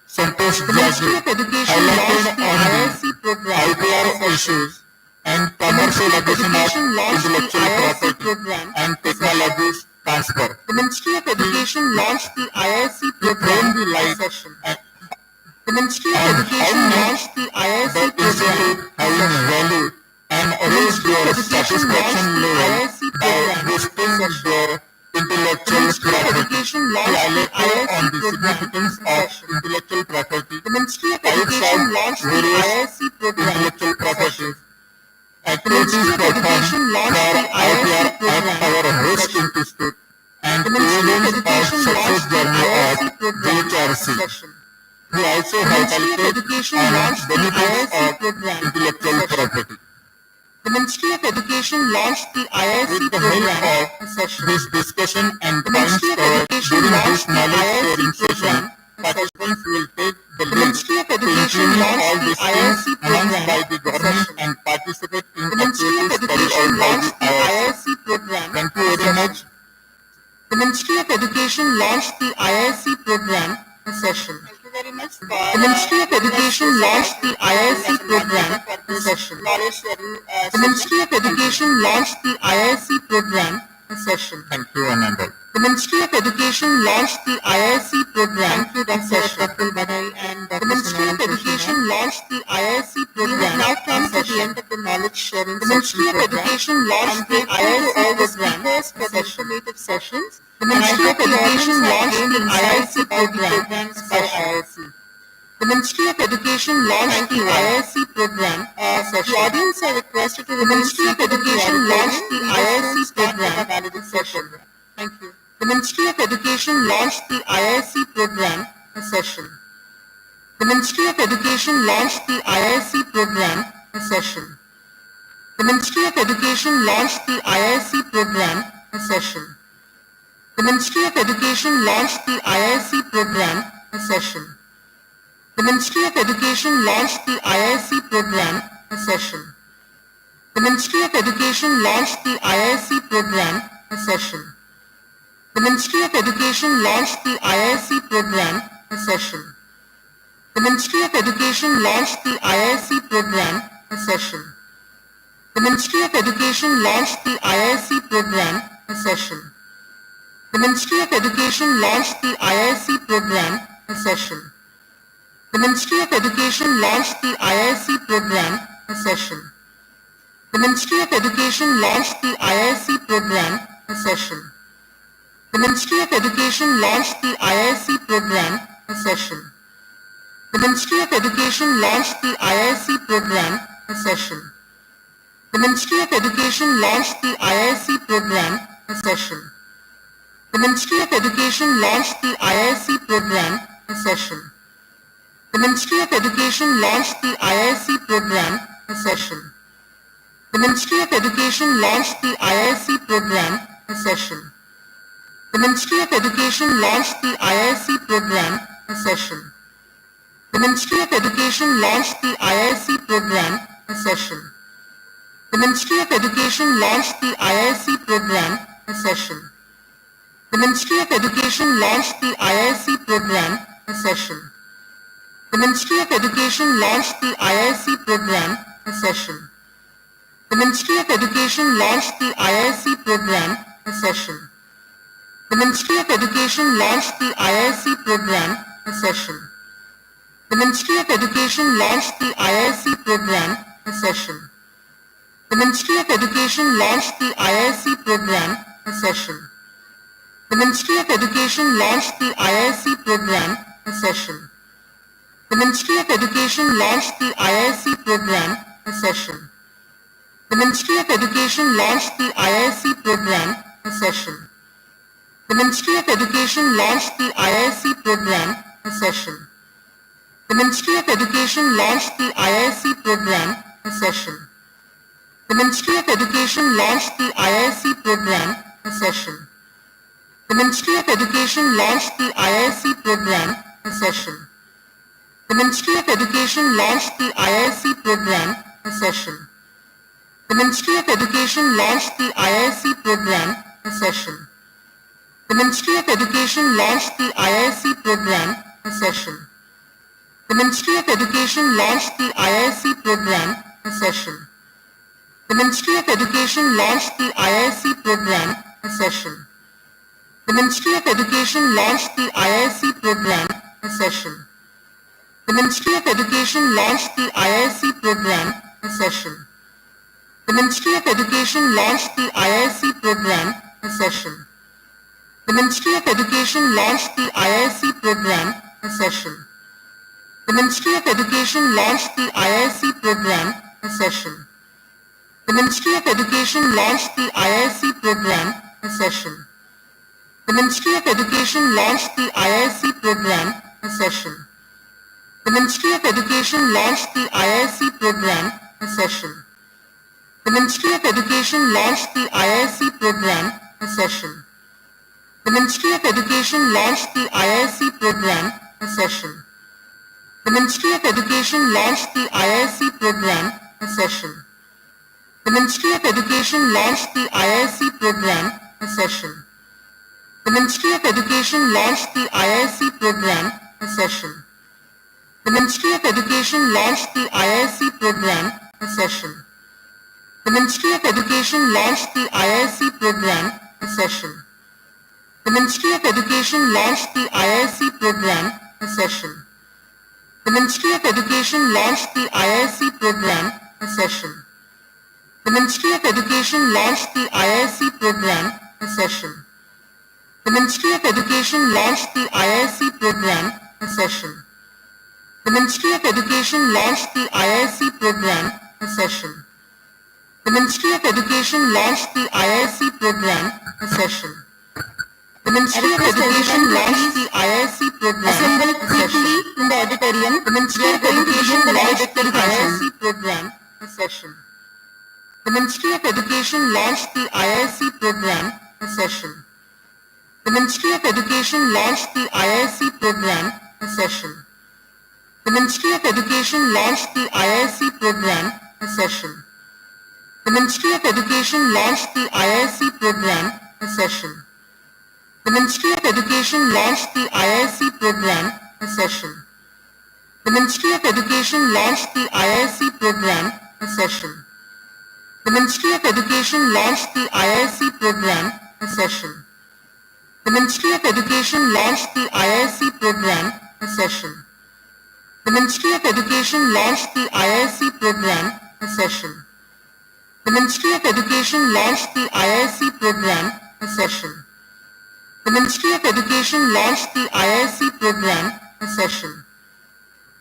Santosh The Ministry of Jaggi Education launched highlighted the on IIC the program in IPR session. issues and The Ministry of commercialization of Education launched the intellectual IIC property program and in session. technologies transfer. The Ministry of Education launched the IIC He program framed the in light session. and The The Ministry of Education launched the IIC program. Having value and raised their satisfaction level by boosting their intellectual property. On the significance of intellectual property. The Ministry of Education launched the IIC program. Intellectual property. The Activities Ministry of performed Education launched for the IIC at program. our host institute and The Ministry of evidence of Education success launched the journey IIC of program. DHRC. We also The have Ministry of calculated Education on launched the benefits IIC of program. intellectual property. The Ministry of Education launched the IIC With the program. help of this discussion and The points Ministry of covered Education during this launched the knowledge IIC sharing session, program. participants will take the The lead Ministry of to Education implement launched all the these IIC things announced program. by the government and participate in The Ministry of activities carried Education out by launched the the IIC. IIC program. Thank you very much. The Ministry of Education launched the IIC program. Session. Thank you very much. The Ministry of Education launched the IIC program. Session. Knowledge sharing The Ministry of Education launched the IIC program. Session. Thank you, Anandal. The Ministry of Education launched the IIC program. Thank you, Dr. Prafull Badai and The Dr. Ministry Sunil of Krishna. Education launched the IIC We program. have now come to the Session. end of the knowledge sharing The Ministry session of program. Education launched I'm the grateful to all IIC the program. speakers for the informative sessions. The And I Ministry hope of the audience Education has launched gained the insights IIC about the program. programs by Session. IIC. The Ministry of Education launched Thank the you. IIC program. The audience are requested to The remain Ministry of seated in the Education launched auditorium. the We will IIC soon start with program. the validation. Thank you. The Ministry of Education launched the IIC program. Session. The Ministry of Education launched the IIC program. Session. The Ministry of Education launched the IIC program. Session. The Ministry of Education launched the IIC program. Session. The Ministry of Education launched the IIC program. Session. The Ministry of Education launched the IIC program. Session. The Ministry of Education launched the IIC program. Session. The Ministry of Education launched the IIC program. Session. The Ministry of Education launched the IIC program. Session. The Ministry of Education launched the IIC program. Session. The Ministry of Education launched the IIC program. Session. The Ministry of Education launched the IIC program. Session. The Ministry of Education launched the IIC program. Session. The Ministry of Education launched the IIC program. Session. The Ministry of Education launched the IIC program. Session. The Ministry of Education launched the IIC program. Session. The Ministry of Education launched the IIC program. Session. The Ministry of Education launched the IIC program. Session. The Ministry of Education launched the IIC program. Session. The Ministry of Education launched the IIC program. Session. The Ministry of Education launched the IIC program. Session. The Ministry of Education launched the IIC program. Session. The Ministry of Education launched the IIC program. Session. The Ministry of Education launched the IIC program. Session. The Ministry of Education launched the IIC program. Session. The Ministry of Education launched the IIC program. Session. The Ministry of Education launched the IIC program. Session. The Ministry of Education launched the IIC program. Session. The Ministry of Education launched the IIC program. Session. The Ministry of Education launched the IIC program. Session. The Ministry of Education launched the IIC program. Session. The Ministry of Education launched the IIC program. Session. The Ministry of Education launched the IIC program. Session. The Ministry of Education launched the IIC program. Session. The Ministry of Education launched the IIC program. Session. The Ministry of Education launched the IIC program. Session. The Ministry of Education launched the IIC program. Session. The Ministry of Education launched the IIC program. Session. The Ministry of Education launched the IIC program. Session. The Ministry of Education launched the IIC program. Session. The Ministry of Education launched the IIC program session. The Ministry of Education launched the IIC program session. The Ministry of Education launched the IIC program session. The Ministry of Education launched the IIC program session. The Ministry of Education launched the IIC program session. The Ministry of Education launched the IIC program session. The Ministry of Education launched the IIC program session. The Ministry of Education launched the IIC program session. The Ministry of Education launched the IIC program session. The Ministry of Education launched the IIC program session. The Ministry of Education launched the IIC program session. The Ministry of Education launched the IIC program session. The Ministry of Education launched the IIC program session. The Ministry of Education launched the IIC program session. The Ministry of Education launched the IIC program session. The Ministry of Education launched the IIC program session. The Ministry of Education launched the IIC program session. The Ministry of Education launched the IIC program session. The Ministry of Education launched the IIC program session. The Ministry of Education launched the IIC program session. The Ministry of Education launched the IIC program. Assemble quickly in the auditorium. The Ministry of Education launched the IIC program session. The Ministry of Education launched the IIC program session. The Ministry of Education launched the IIC program session. The Ministry of Education launched the IIC program session. The Ministry of Education launched the IIC program session. The Ministry of Education launched the IIC program session. The Ministry of Education launched the IIC program session. The Ministry of Education launched the IIC program session. The Ministry of Education launched the IIC program session. The Ministry of Education launched the IIC program session. The Ministry of Education launched the IIC program session. The Ministry of Education launched the IIC program session.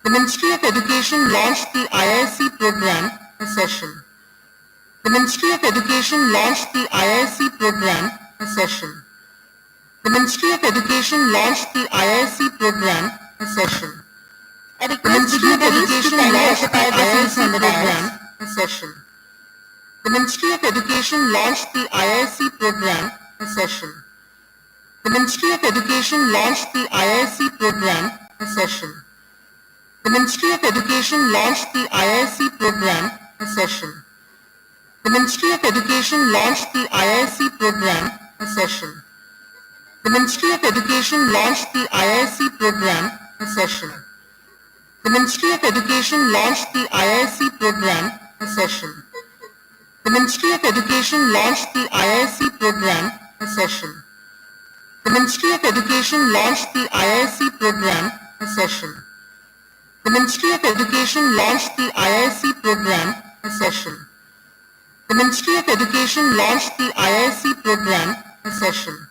The Ministry of Education launched the IIC program session. The Ministry of Education launched the IIC program session. The Ministry of Education launched the IIC program session. The Ministry of Education launched the IIC program session. The Ministry of Education launched the IIC program session. The Ministry of Education launched the IIC program session. The Ministry of Education launched the IIC program session. The Ministry of Education launched the IIC program session. The Ministry of Education launched the IIC program session. The Ministry of Education launched the IIC program session. The Ministry of Education launched the IIC program session. The Ministry of Education launched the IIC program session. The Ministry of Education launched the IIC program session. The Ministry of Education launched the IIC program session.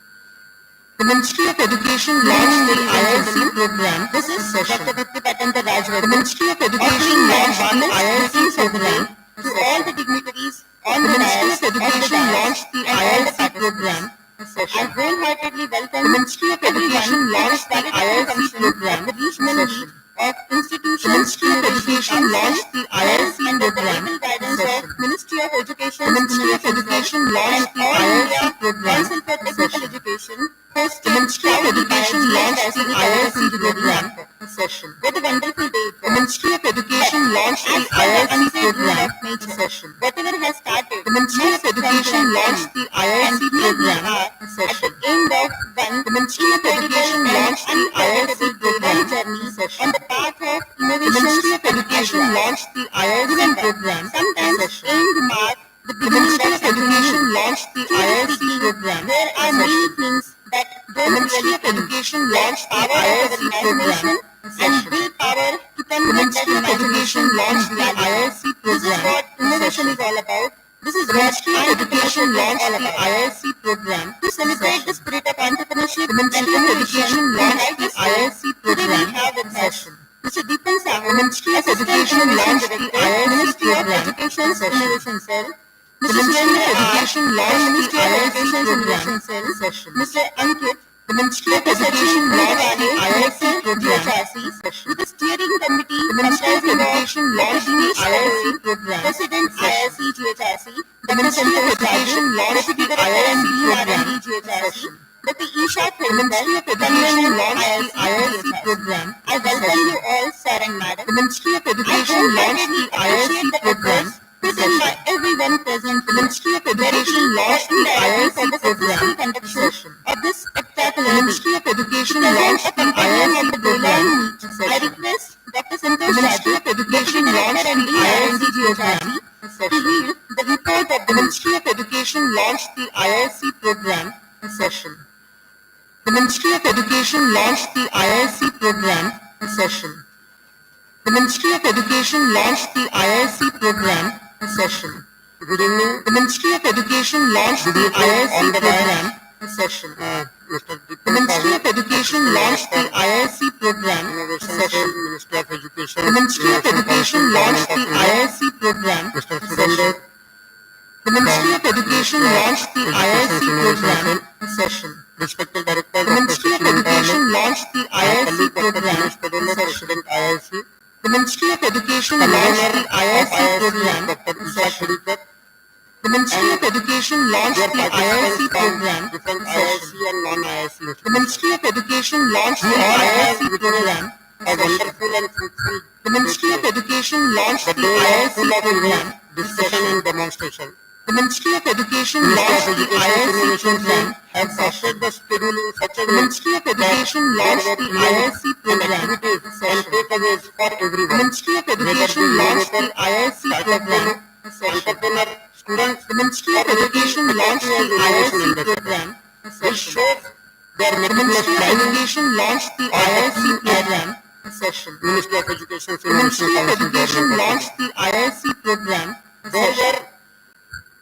The Ministry of Education launched the IIC program session. The Ministry of Education launched the IIC program to all the dignitaries on the Ministry of Education launched the IIC program session. I wholeheartedly welcome the Ministry of Education launched the IIC program session. Of institutions, the Ministry of Education launched the IIC program session. Ministry of Education, the Ministry of Education launched the IIC program session. The Ministry of Education launched the IIC program session. What a wonderful day! The Ministry of Education launched the IIC program session. Whatever has started, the Ministry of Education launched the IIC program session. At the end of one, the Ministry of Education launched the IIC program session. On the path of innovation, the Ministry of Education launched the IIC program session. The Ministry of Education launched the IIC program. There are many things that the Ministry of Education launched the IIC program and willpower to session is all about. This is Ministry of Education launched the IIC program to celebrate the spirit of entrepreneurship. The Ministry of Education launched the IIC program. Today we have in session Mr. Deepan Sahu, Ministry of Education launched the IIC program. Education Innovation Cell. Mr. Ministry of Education launched the IIC program session. Mr. Ankit, the Ministry of Education launched the IIC program session. With the steering committee, the Ministry of Education launched the IIC program. President IIC GHRC, the Ministry of Education launched the IIC program session. Dr. Isha, the Ministry of Education launched the IIC program. I welcome you all, sir and madam. The Ministry of Education launched the IIC program. Present by everyone present. The Ministry of Education launched the IIC program conduction of this spectacular Ministry of Education launched the IIC program. I request Dr. Santosh, the Ministry of Education launched the IIC program to read the report of the Ministry of Education launched the IIC program session. The Ministry of Education launched the IIC program session. The Ministry of Education launched the IIC program session. Good evening. The Ministry of Education launched the IIC program session. The Ministry of Education launched the IIC program session. Ministry of Education. The Ministry of Education launched the IIC program session. The Ministry of Education launched the IIC program session. Respected Director, The Ministry of Education launched the IIC program session. IIC. The Ministry of Education launched the IIC program session. The Ministry of Education launched the IIC program Different session. IIC and non-IIC. The Ministry of Education launched the IIC program A session. wonderful and fruitful The Ministry of Education launched the the day was full IIC of program discussion session. and demonstration. The Ministry of Education Ministry launched of the Education IIC Innovation program have session. structured the schedule in such a The way Ministry of Education launched the IIC and program activities and session. takeaways for The everyone. Ministry of Education launched the IIC program session. Entrepreneur, students, The Ministry of Education launched the IIC program which session. shows their The meticulous Ministry of planning. Education launched the IIC program session. Ministry of Education The Ministry of Innovation Education Council launched the IIC program There session. were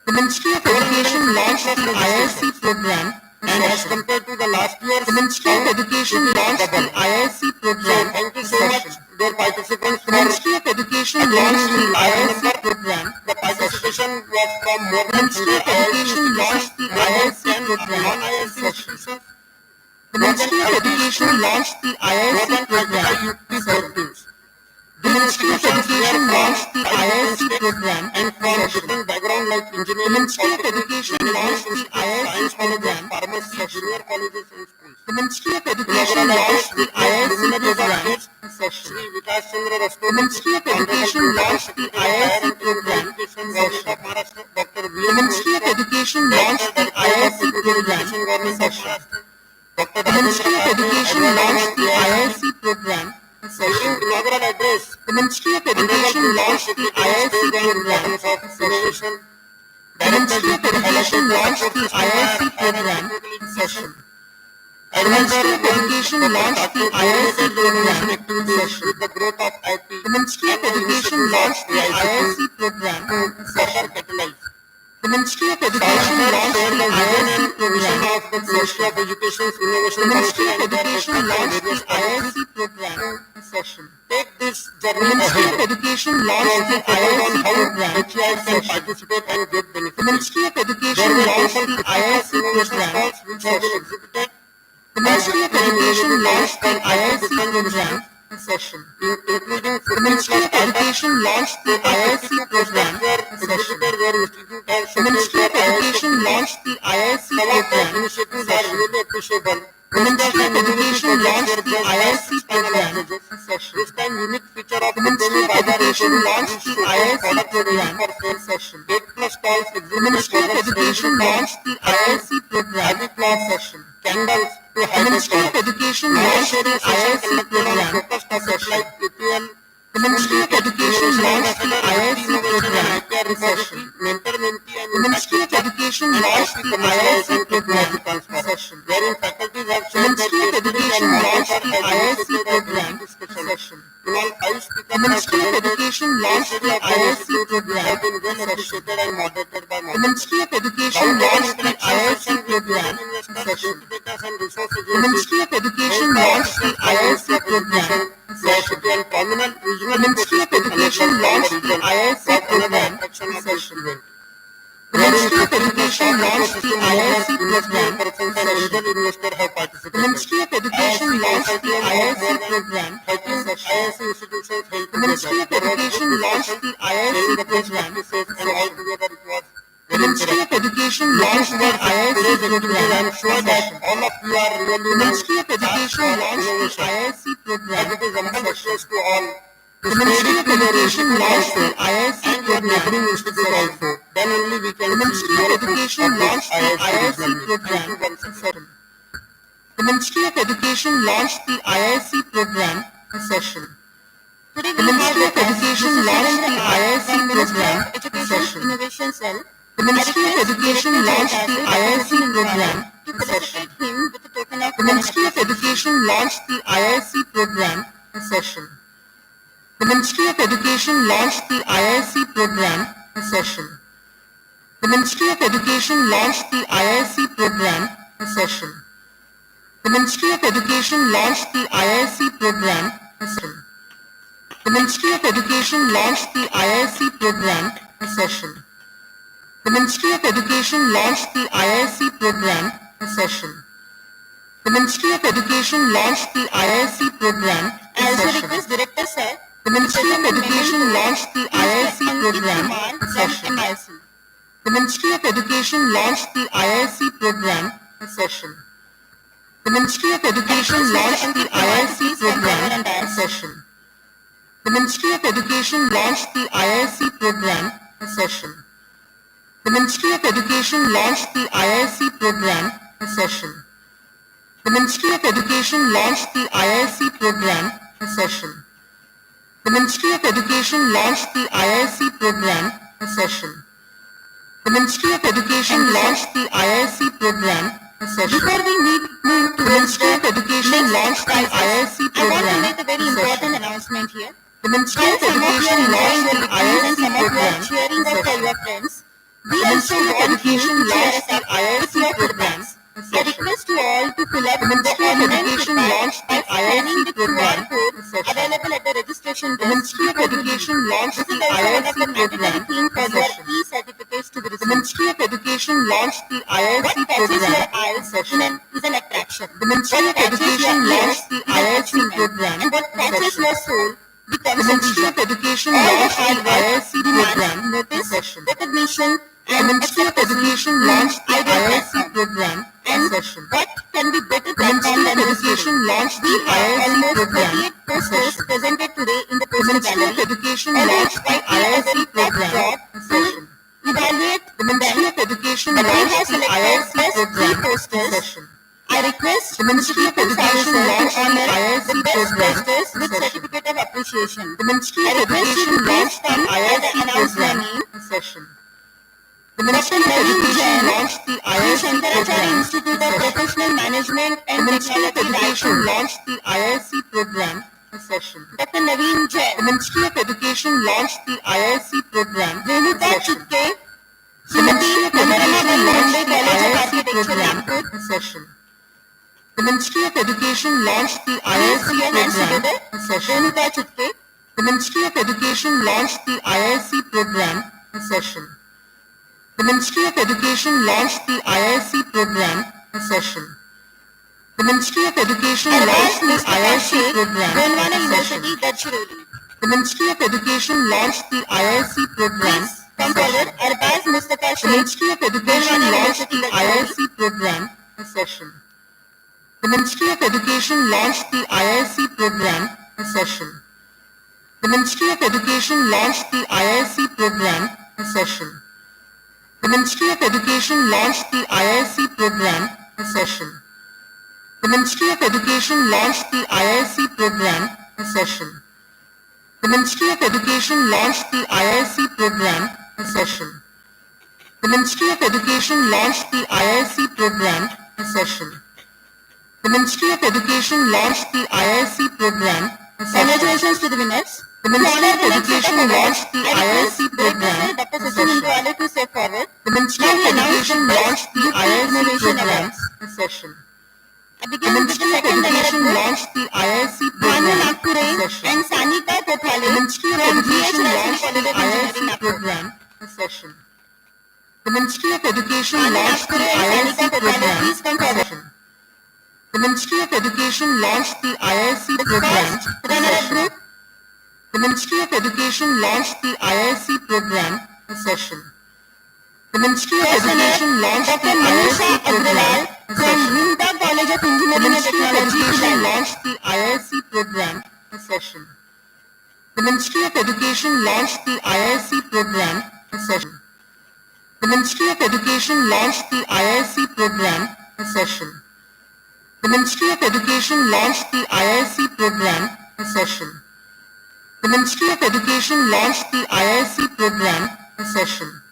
The Ministry of Education launched the IIC program and as session. compared to the last year, The Ministry of Education launched the IIC So program thank you so much, session. dear participants, The for Ministry of Education launched the IIC program the session. participation was from more The than Ministry of Education launched the IIC program non-IIC session. institutions, The Ministry of Education launched the more IIC than 25 program youth session. teams. The Ministry of Education launched the IIC program And from session. different background like The engineering, Ministry of polytechnic, Education management launched the institute, IIC science colleges, program pharmacy, session. junior colleges and schools. The Ministry of Education launched the IIC program session. Shri Vikas Chandra The Rastogi, Ministry of Education launched the IIC program Education session. Government of Maharashtra, Dr. The V. Ministry of Education launched the IIC program Government of session. Maharashtra, Dr. The Ministry of Rajendra Education Patil, launched the IIC. IIC program During session. inaugural address, The Ministry of Education launched the IIC program session. Innovation, The Ministry of Education launched the IIC program session. The Ministry of Education launched the IIC program session. with the growth of IT, The Ministry of Education launched the IIC program session. catalyze. The Ministry of Education launched the IIC program of the Ministry of Education's Innovation The Ministry Policy of and their Education launched the various IIC program session. Take this The journey Ministry of ahead. Education launched the IIC program HEI can session. participate and get The benefits. Ministry of There Education were launched also the IIC innovation program stalls which have been session. exhibited The Ministry of Education launched the IIC program session. including The Ministry of Education launched the IIC program session. exhibited where institute has The Ministry of Education launched the IIC Some of the program initiatives are session. really appreciable. The Ministry of Education launched the IIC program session. This time unique feature of The Ministry of Education launched the IIC program for session. 8+ stalls The Ministry of Education launched the IIC program session. candles to The Ministry of Education launched the IIC program focused topics session. like ETL, The Ministry of Education launched the IIC program IPR session. repository, mentor-mentee and The Ministry of Education launched the IIC program session. wherein faculties have The shared their Ministry of creativity and Education knowledge launched for the IIC diversity program discussion. session. In all, 5 The speakers have Ministry of presented Education launched the IIC program been well appreciated and moderated by the Ministry of Education launched the IIC program session. The Ministry of Education launched the IIC program session. The Ministry of Education launched the IIC program session. The Ministry of Education launched the IIC program session. The Ministry of Education launched the IIC program session. The Ministry of Education launched the IIC program session. The Ministry of Education launched the IIC program. I am sure that all of you are really. The Ministry of Education launched the IIC program. It is humble request to all. The Ministry of Education launched the IIC program. Also. Then only we can. The Ministry of Education launched the IIC program. The Ministry of Education launched the IIC program session. The Ministry of Education launched the IIC program session. Innovation Cell. The Ministry of Education launched the IIC program session. The Ministry of Education launched the IIC program session. The Ministry of Education launched the IIC program session. The Ministry of Education launched the IIC program session. The Ministry of Education launched the IIC program session. The Ministry of Education launched the IIC program session. The Ministry of Education launched the IIC program session. The Ministry of Education launched the IIC program session. Director Sir. The Ministry of Education launched the IIC program session. The Ministry of Education launched the IIC program session. The Ministry of Education launched the IIC program session. The Ministry of Education launched the IIC program session. The Ministry of Education launched the IIC program session. The Ministry of Education launched the IIC program session. The Ministry of Education launched the IIC program session. The Ministry of Education launched the IIC program session. Before we move to the Ministry of Education launched the IIC program. I want to make a very important announcement here. The Ministry of Education launched the IIC program sharing that for your friends. We also want you to launched the IIC program. I request you all to fill up the Ministry of Education launched the IIC program available at the registration desk. The Ministry of Education launched the IIC program for your e-certificates to be received. The Ministry of Education launched the IIC program is an attraction. The Ministry of Education launched the IIC program and what catches your soul becomes the Ministry of Education launched the IIC program notice recognition. The Ministry of Education launched the IIC program session. What can be better platform than Education launched the IIC program posters presented today in the poster gallery. The Ministry of Education launched the IIC program session. Evaluate the Ministry of Education launched the IIC program session. I request the Ministry of Education launched the IIC program with certificate of appreciation. The Ministry of Education launched the IIC program session. The Ministry of Education launched the IIC program. Institute of Professional Management and the Ministry of Education launched the IIC program session. Dr. Naveen Jain. The Ministry of Education launched the IIC program session. The Ministry of Education launched the IIC program session. The Ministry of Education launched the IIC program session. The Ministry of Education launched the IIC program session. The Ministry of Education launched the IIC program session. The Ministry of Education launched the IIC program session. The Ministry of Education launched the IIC program session. The Ministry of Education launched the IIC program session. The Ministry of Education launched the IIC program session. The Ministry of Education launched the IIC program session. The Ministry of Education launched the IIC program session. The Ministry of Education launched the IIC program session. The Ministry of Education launched the IIC program session. The Ministry of Education launched the IIC program session. The Ministry of Education launched the IIC program Congratulations to the winners. The Ministry of Education launched the IIC program. Dr. Sachin Indrale to step forward. The Ministry of Education launched the IIC program. Session. The Ministry of Education launched the IIC program. Nagpur and Sanika Kothale. The Ministry of Education launched the IIC program. Session. The Ministry of Education launched the IIC program. Please come forward. The Ministry of Education launched the IIC program. Session. The Ministry of Education launched the IIC program. Session. The Ministry of Education launched the IIC program. Session. College of Engineering and Technology launched the IIC program. Session. The Ministry of Education launched the IIC program. Session. The Ministry of Education launched the IIC program. Session. The Ministry of Education launched the IIC program. Session. The Ministry of Education launched the IIC program. Session.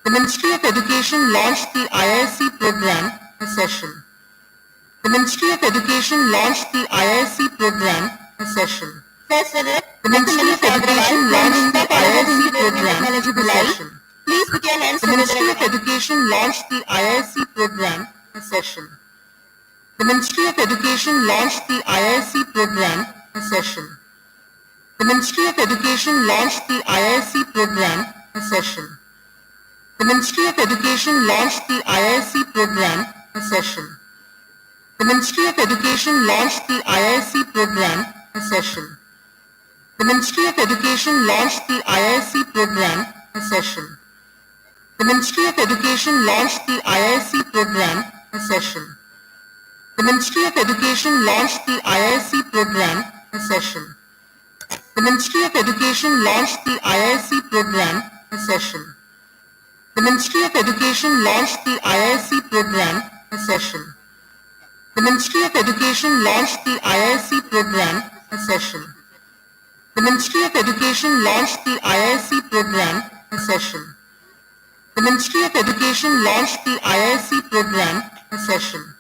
The Ministry of Education launched the IIC program. Session. The Ministry of Education launched the IIC program. Session. The Ministry of Education launched the IIC program. Session. Please put your hands. The Ministry of Education launched the IIC program. Session. The Ministry of Education launched the IIC program. Session. The Ministry of Education launched the IIC program. Session. The Ministry of Education launched the IIC program. Session. The Ministry of Education launched the IIC program. Session. The Ministry of Education launched the IIC program. Session. The Ministry of Education launched the IIC program. Session. The Ministry of Education launched the IIC program. Session. The Ministry of Education launched the IIC program. Session. The Ministry of Education launched the IIC program. Session. The Ministry of Education launched the IIC program. Session. The Ministry of Education launched the IIC program. Session. The Ministry of Education launched the IIC program. Session.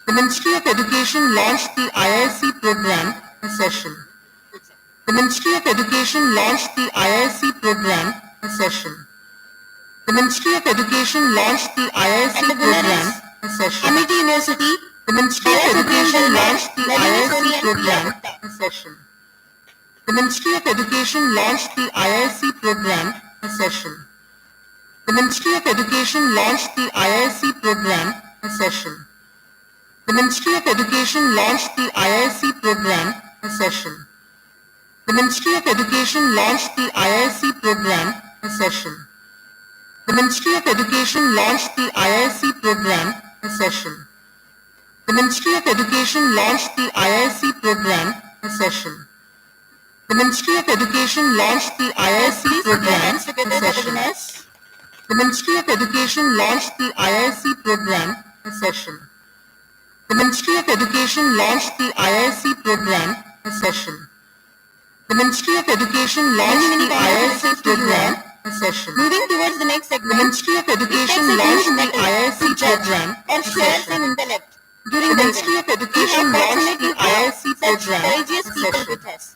The Ministry of Education launched the IIC program. Session. The Ministry of Education launched the IIC program. Session. The Ministry of Education launched the IIC program. Session. Amity University. The Ministry of Education launched the IIC program. Session. The Ministry of Education launched the IIC program. Session. The Ministry of Education launched the IIC program. Session. The Ministry of Education launched the IIC program. Session. The Ministry of Education launched the IIC program. Session. The Ministry of Education launched the IIC program. Session. The Ministry of Education launched the IIC program. Session. The Ministry of Education launched the IIC program. Session. The Ministry of Education launched the IIC program. Session. The Ministry of Education launched the IIC program. Session. The Ministry of Education launched the IIC program. Session. Moving towards the next segment, the Ministry of Education launched the IIC program. Or share some intellect. During the Ministry of Education launched the IIC program. Session.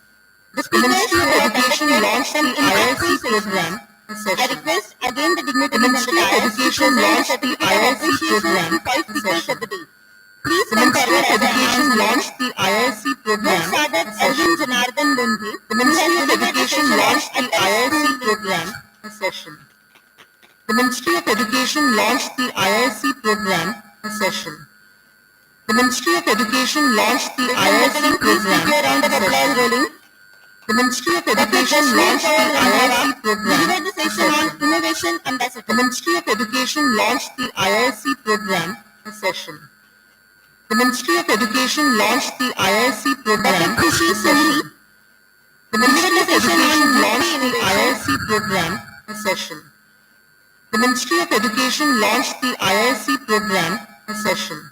The Ministry of Education launched the IIC program. I request again the dignitaries. The Ministry of Education launched the IIC program. Session. Please the Ministry of Education launched the IIC program. The Ministry of Education launched the IIC program. Session. The Ministry of Education launched the IIC program. Session. The Ministry of Education launched the IIC program. Session. The Ministry of Education launched the IIC program. Session. Innovation Ambassador. The Ministry of Education launched the IIC program. Session. The Ministry of Education launched the IIC program. Session. The Ministry of Education launched the IIC program. Session. The Ministry of Education launched the IIC program. Session.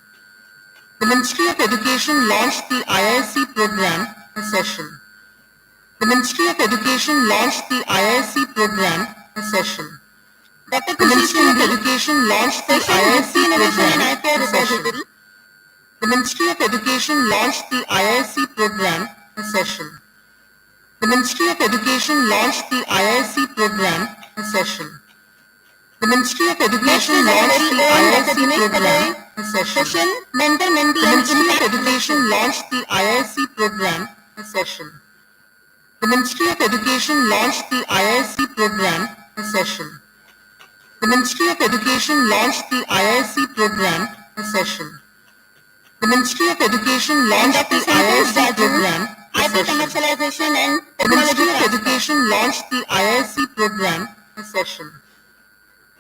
The Ministry of Education launched the IIC program. Session. The Ministry of Education launched the IIC program. Session. The Ministry of Education launched the IIC program. Session. The Ministry of Education launched the IIC program. session. The Ministry of Education launched the IIC program session. The Ministry of Education launched the IIC program session. The Ministry of Education launched the IIC program session. The Ministry of Education launched the IIC program session. The Ministry of Education launched the IIC program session. The Ministry of Education launched the IIC program session. The Ministry of Education launched the IIC program session.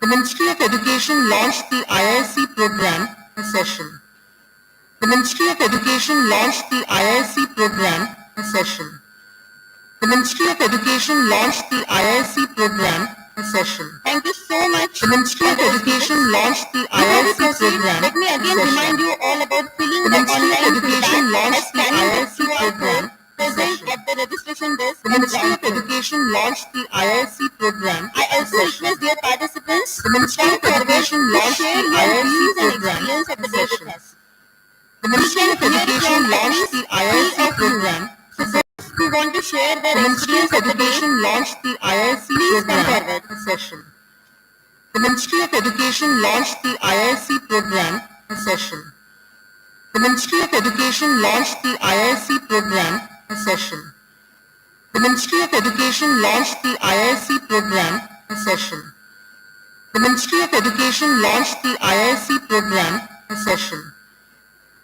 The Ministry of Education launched the IIC program session. The Ministry of Education launched the IIC program session. The Ministry of Education launched the IIC program session. Thank you so much. The Ministry of Education launched the IIC program. Let me again remind you all about filling the online Education launched the IIC program. Present at the registration desk. The Ministry of Education launched the IIC program. I also request dear participants. The Ministry of Education launched the IIC program. The Ministry of Education launched the IIC program. We want to share their Ministry of Education launched the IIC program session. The Ministry of Education launched the IIC program session. The Ministry of Education launched the IIC program session. The Ministry of Education launched the IIC program session. The Ministry of Education launched the IIC program session.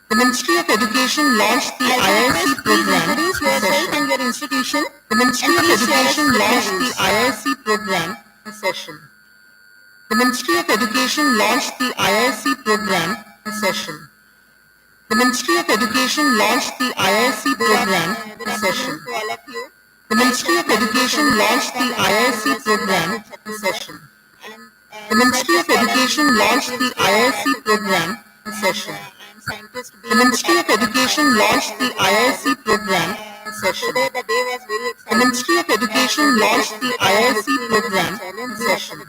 The Ministry of Education launched the IIC program session. And your institution. The Ministry of Education launched the IIC program session. The Ministry of Education launched the IIC program session. The Ministry of Education launched the IIC program session. The Ministry of Education launched the IIC program session. The Ministry of Education launched the IIC program session. The Ministry of Education launched the IIC program session. The Ministry of Education launched the IIC program session.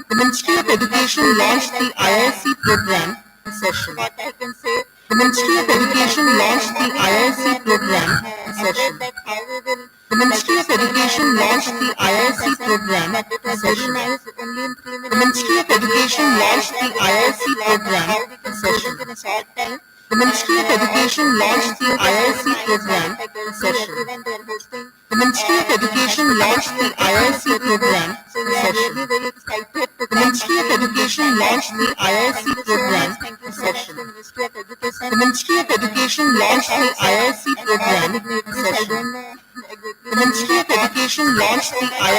The Ministry of Education launched the IIC program session. The Ministry of Education launched the IIC program session. The Ministry of Education launched the IIC program session. The Ministry of Education launched the IIC program session. The Ministry of Education launched the IIC program session. The Ministry of Education launched the IIC program session. The Ministry of Education launched the IIC program session. The Ministry of Education launched the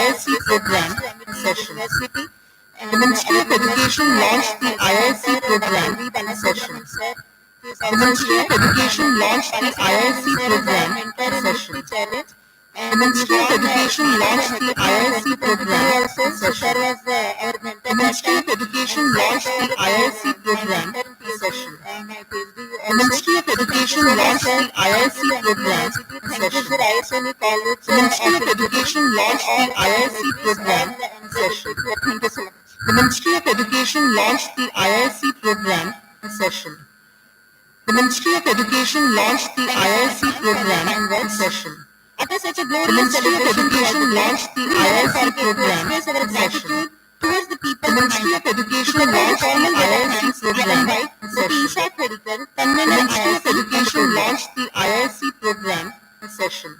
IIC program session. The Ministry of Education launched the IIC program session. The Ministry of Education launched the IIC program session. The Ministry of Education launched the IIC program session. The Ministry of Education launched the IIC program session. The Ministry of Education launched the IIC program session. The Ministry of Education launched the IIC program session. The Ministry of Education launched the IIC program session. The Ministry of Education launched the IIC program session. The Ministry of Education launched the IIC program session. After such a glorious celebration, the Ministry of Education launched the IIC program session. Towards the people, the Ministry of Education launched the IIC program session. The Ministry of Education launched the IIC program session.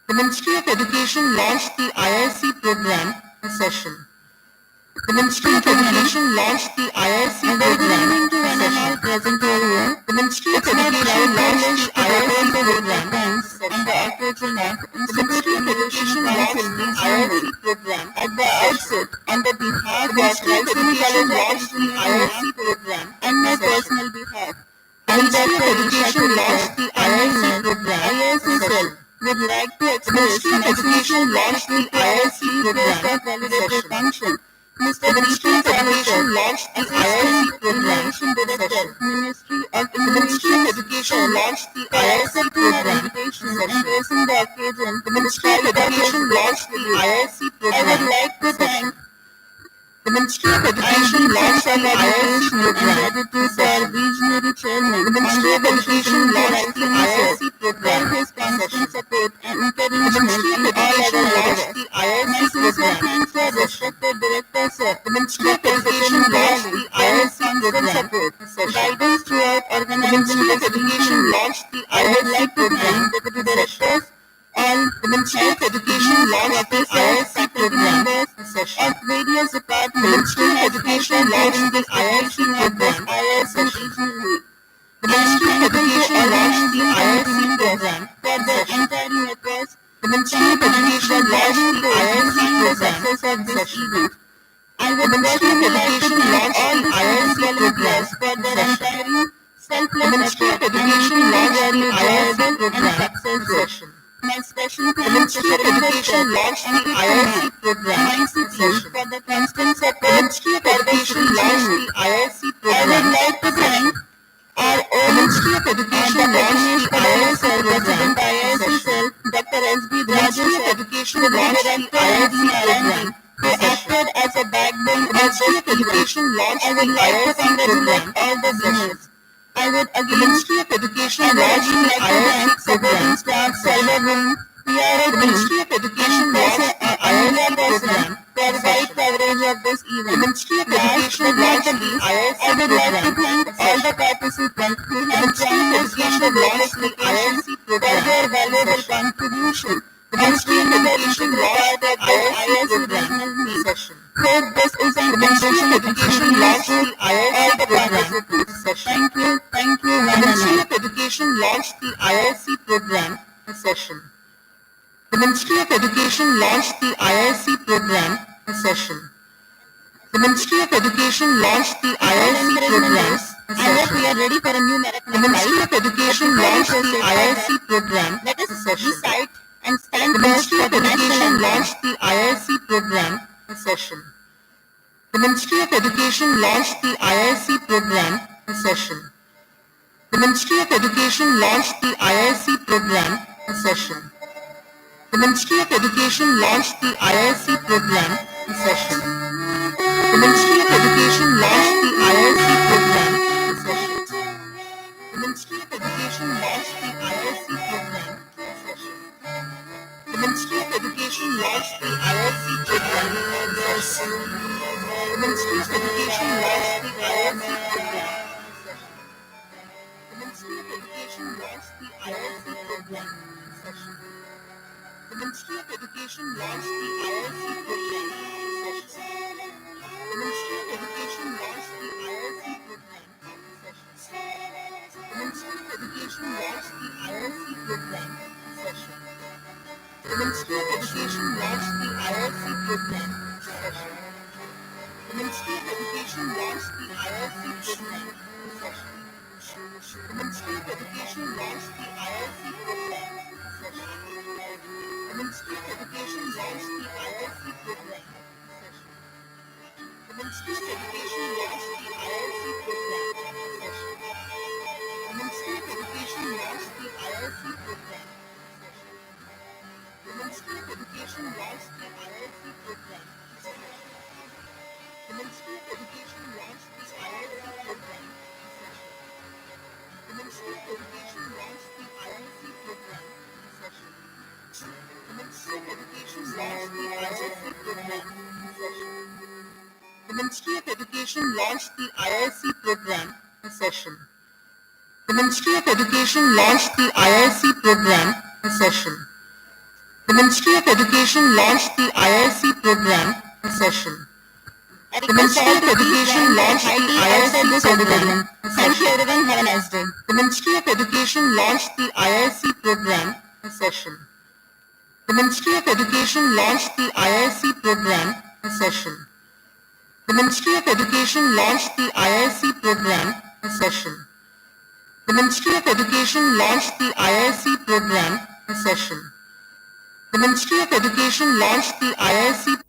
The Ministry of Education launched the IIC program session. The Ministry of Education launched the IIC program session. The Ministry of Education launched the IIC program session. The Ministry of Education launched the IIC program at the outset on the behalf of Education launched the IIC program and my personal behalf. The Ministry of Education launched the IIC program session. Would like to express the Education launched the IIC program session. Mr. Ministry of Education launched the IIC program session. The Ministry of Education launched the IIC program session. The Ministry of Education launched the IIC program. I would like to thank The Ministry of Education launched the IIC program for visionary chairman. The Ministry of Education launched the IIC program for his constant support and encouragement in all other launched the IIC program. Thanks to our respected director, sir. The Ministry of Education launched the IIC program support, guidance throughout organizing. The Ministry of Education launched the IIC program. Deputy directors on the Ministry of Education launched the IIC program of various departments. The Ministry of Education launched the IIC program. The Ministry of Education launched the IIC program for the entire networks. The Ministry of Education launched the IIC program for this event. I would Ministry of Education launched the IIC program for the entire self-led Ministry of Education launched the IIC program session. My special thanks to the Ministry of Education launched the IIC program session for the constant support. The Ministry of Education launched the IIC program. I would like to thank our own Ministry of Education launched the IIC program. President IIC Cell, Dr. S.B. Ministry of Education launched the IIC program, who acted as a backbone. The Ministry of Education launched the IIC program. All the winners. I would again Ministry of Education launched the IIC supporting staff, cyber room, PRO. The Ministry of Education launched the IIC program for wide coverage of this event. The Ministry of Education launched the IIC program. I would like to thank all the participants who have joined Education launched the IIC program for their valuable contribution. The Ministry of Education launched the IIC program session. Hope this is an Ministry of Education launched the IIC program session. Thank you. The Ministry of Education launched the IIC program session. The Ministry of Education launched the IIC program session. The Ministry of Education launched the IIC program. I hope we are ready for a new marathon. The Ministry of Education launched the IIC program. Let us recite and stand. The Ministry of Education launched the IIC program session. The Ministry of Education launched the IIC program session. The Ministry of Education launched the IIC program session. The Ministry of Education launched the IIC program session. The Ministry of Education launched the IIC program session. The Ministry of Education launched the IIC program session. The Ministry of Education launched the IIC program session. The Ministry of Education launched the IIC program session. The Ministry of Education launched the IIC program session. The Ministry of Education launched the IIC program session. The Ministry of Education launched the IIC program session. The Ministry of Education launched the IIC program session. The Ministry of Education launched the IIC program session. The Ministry of Education launched the IIC program session. The Ministry of Education launched the IIC program session. The Ministry of Education launched the IIC program session. The Ministry of Education launched the IIC program session. The Ministry of Education launched the IIC program session. The Ministry of Education launched the IIC program session. The Ministry of Education launched the IIC program session. The Ministry of Education launched the IIC program session. The Ministry of Education launched the IIC program session. The Ministry of Education launched the IIC program session. The Ministry of Education launched the IIC program session. The Ministry of Education launched the IIC program session. The Ministry of Education launched the IIC program. Thank you everyone. Have a nice day. The Ministry of Education launched the IIC program session. The Ministry of Education launched the IIC program session. The Ministry of Education launched the IIC program session. The Ministry of Education launched the IIC program session. The Ministry of Education launched the IIC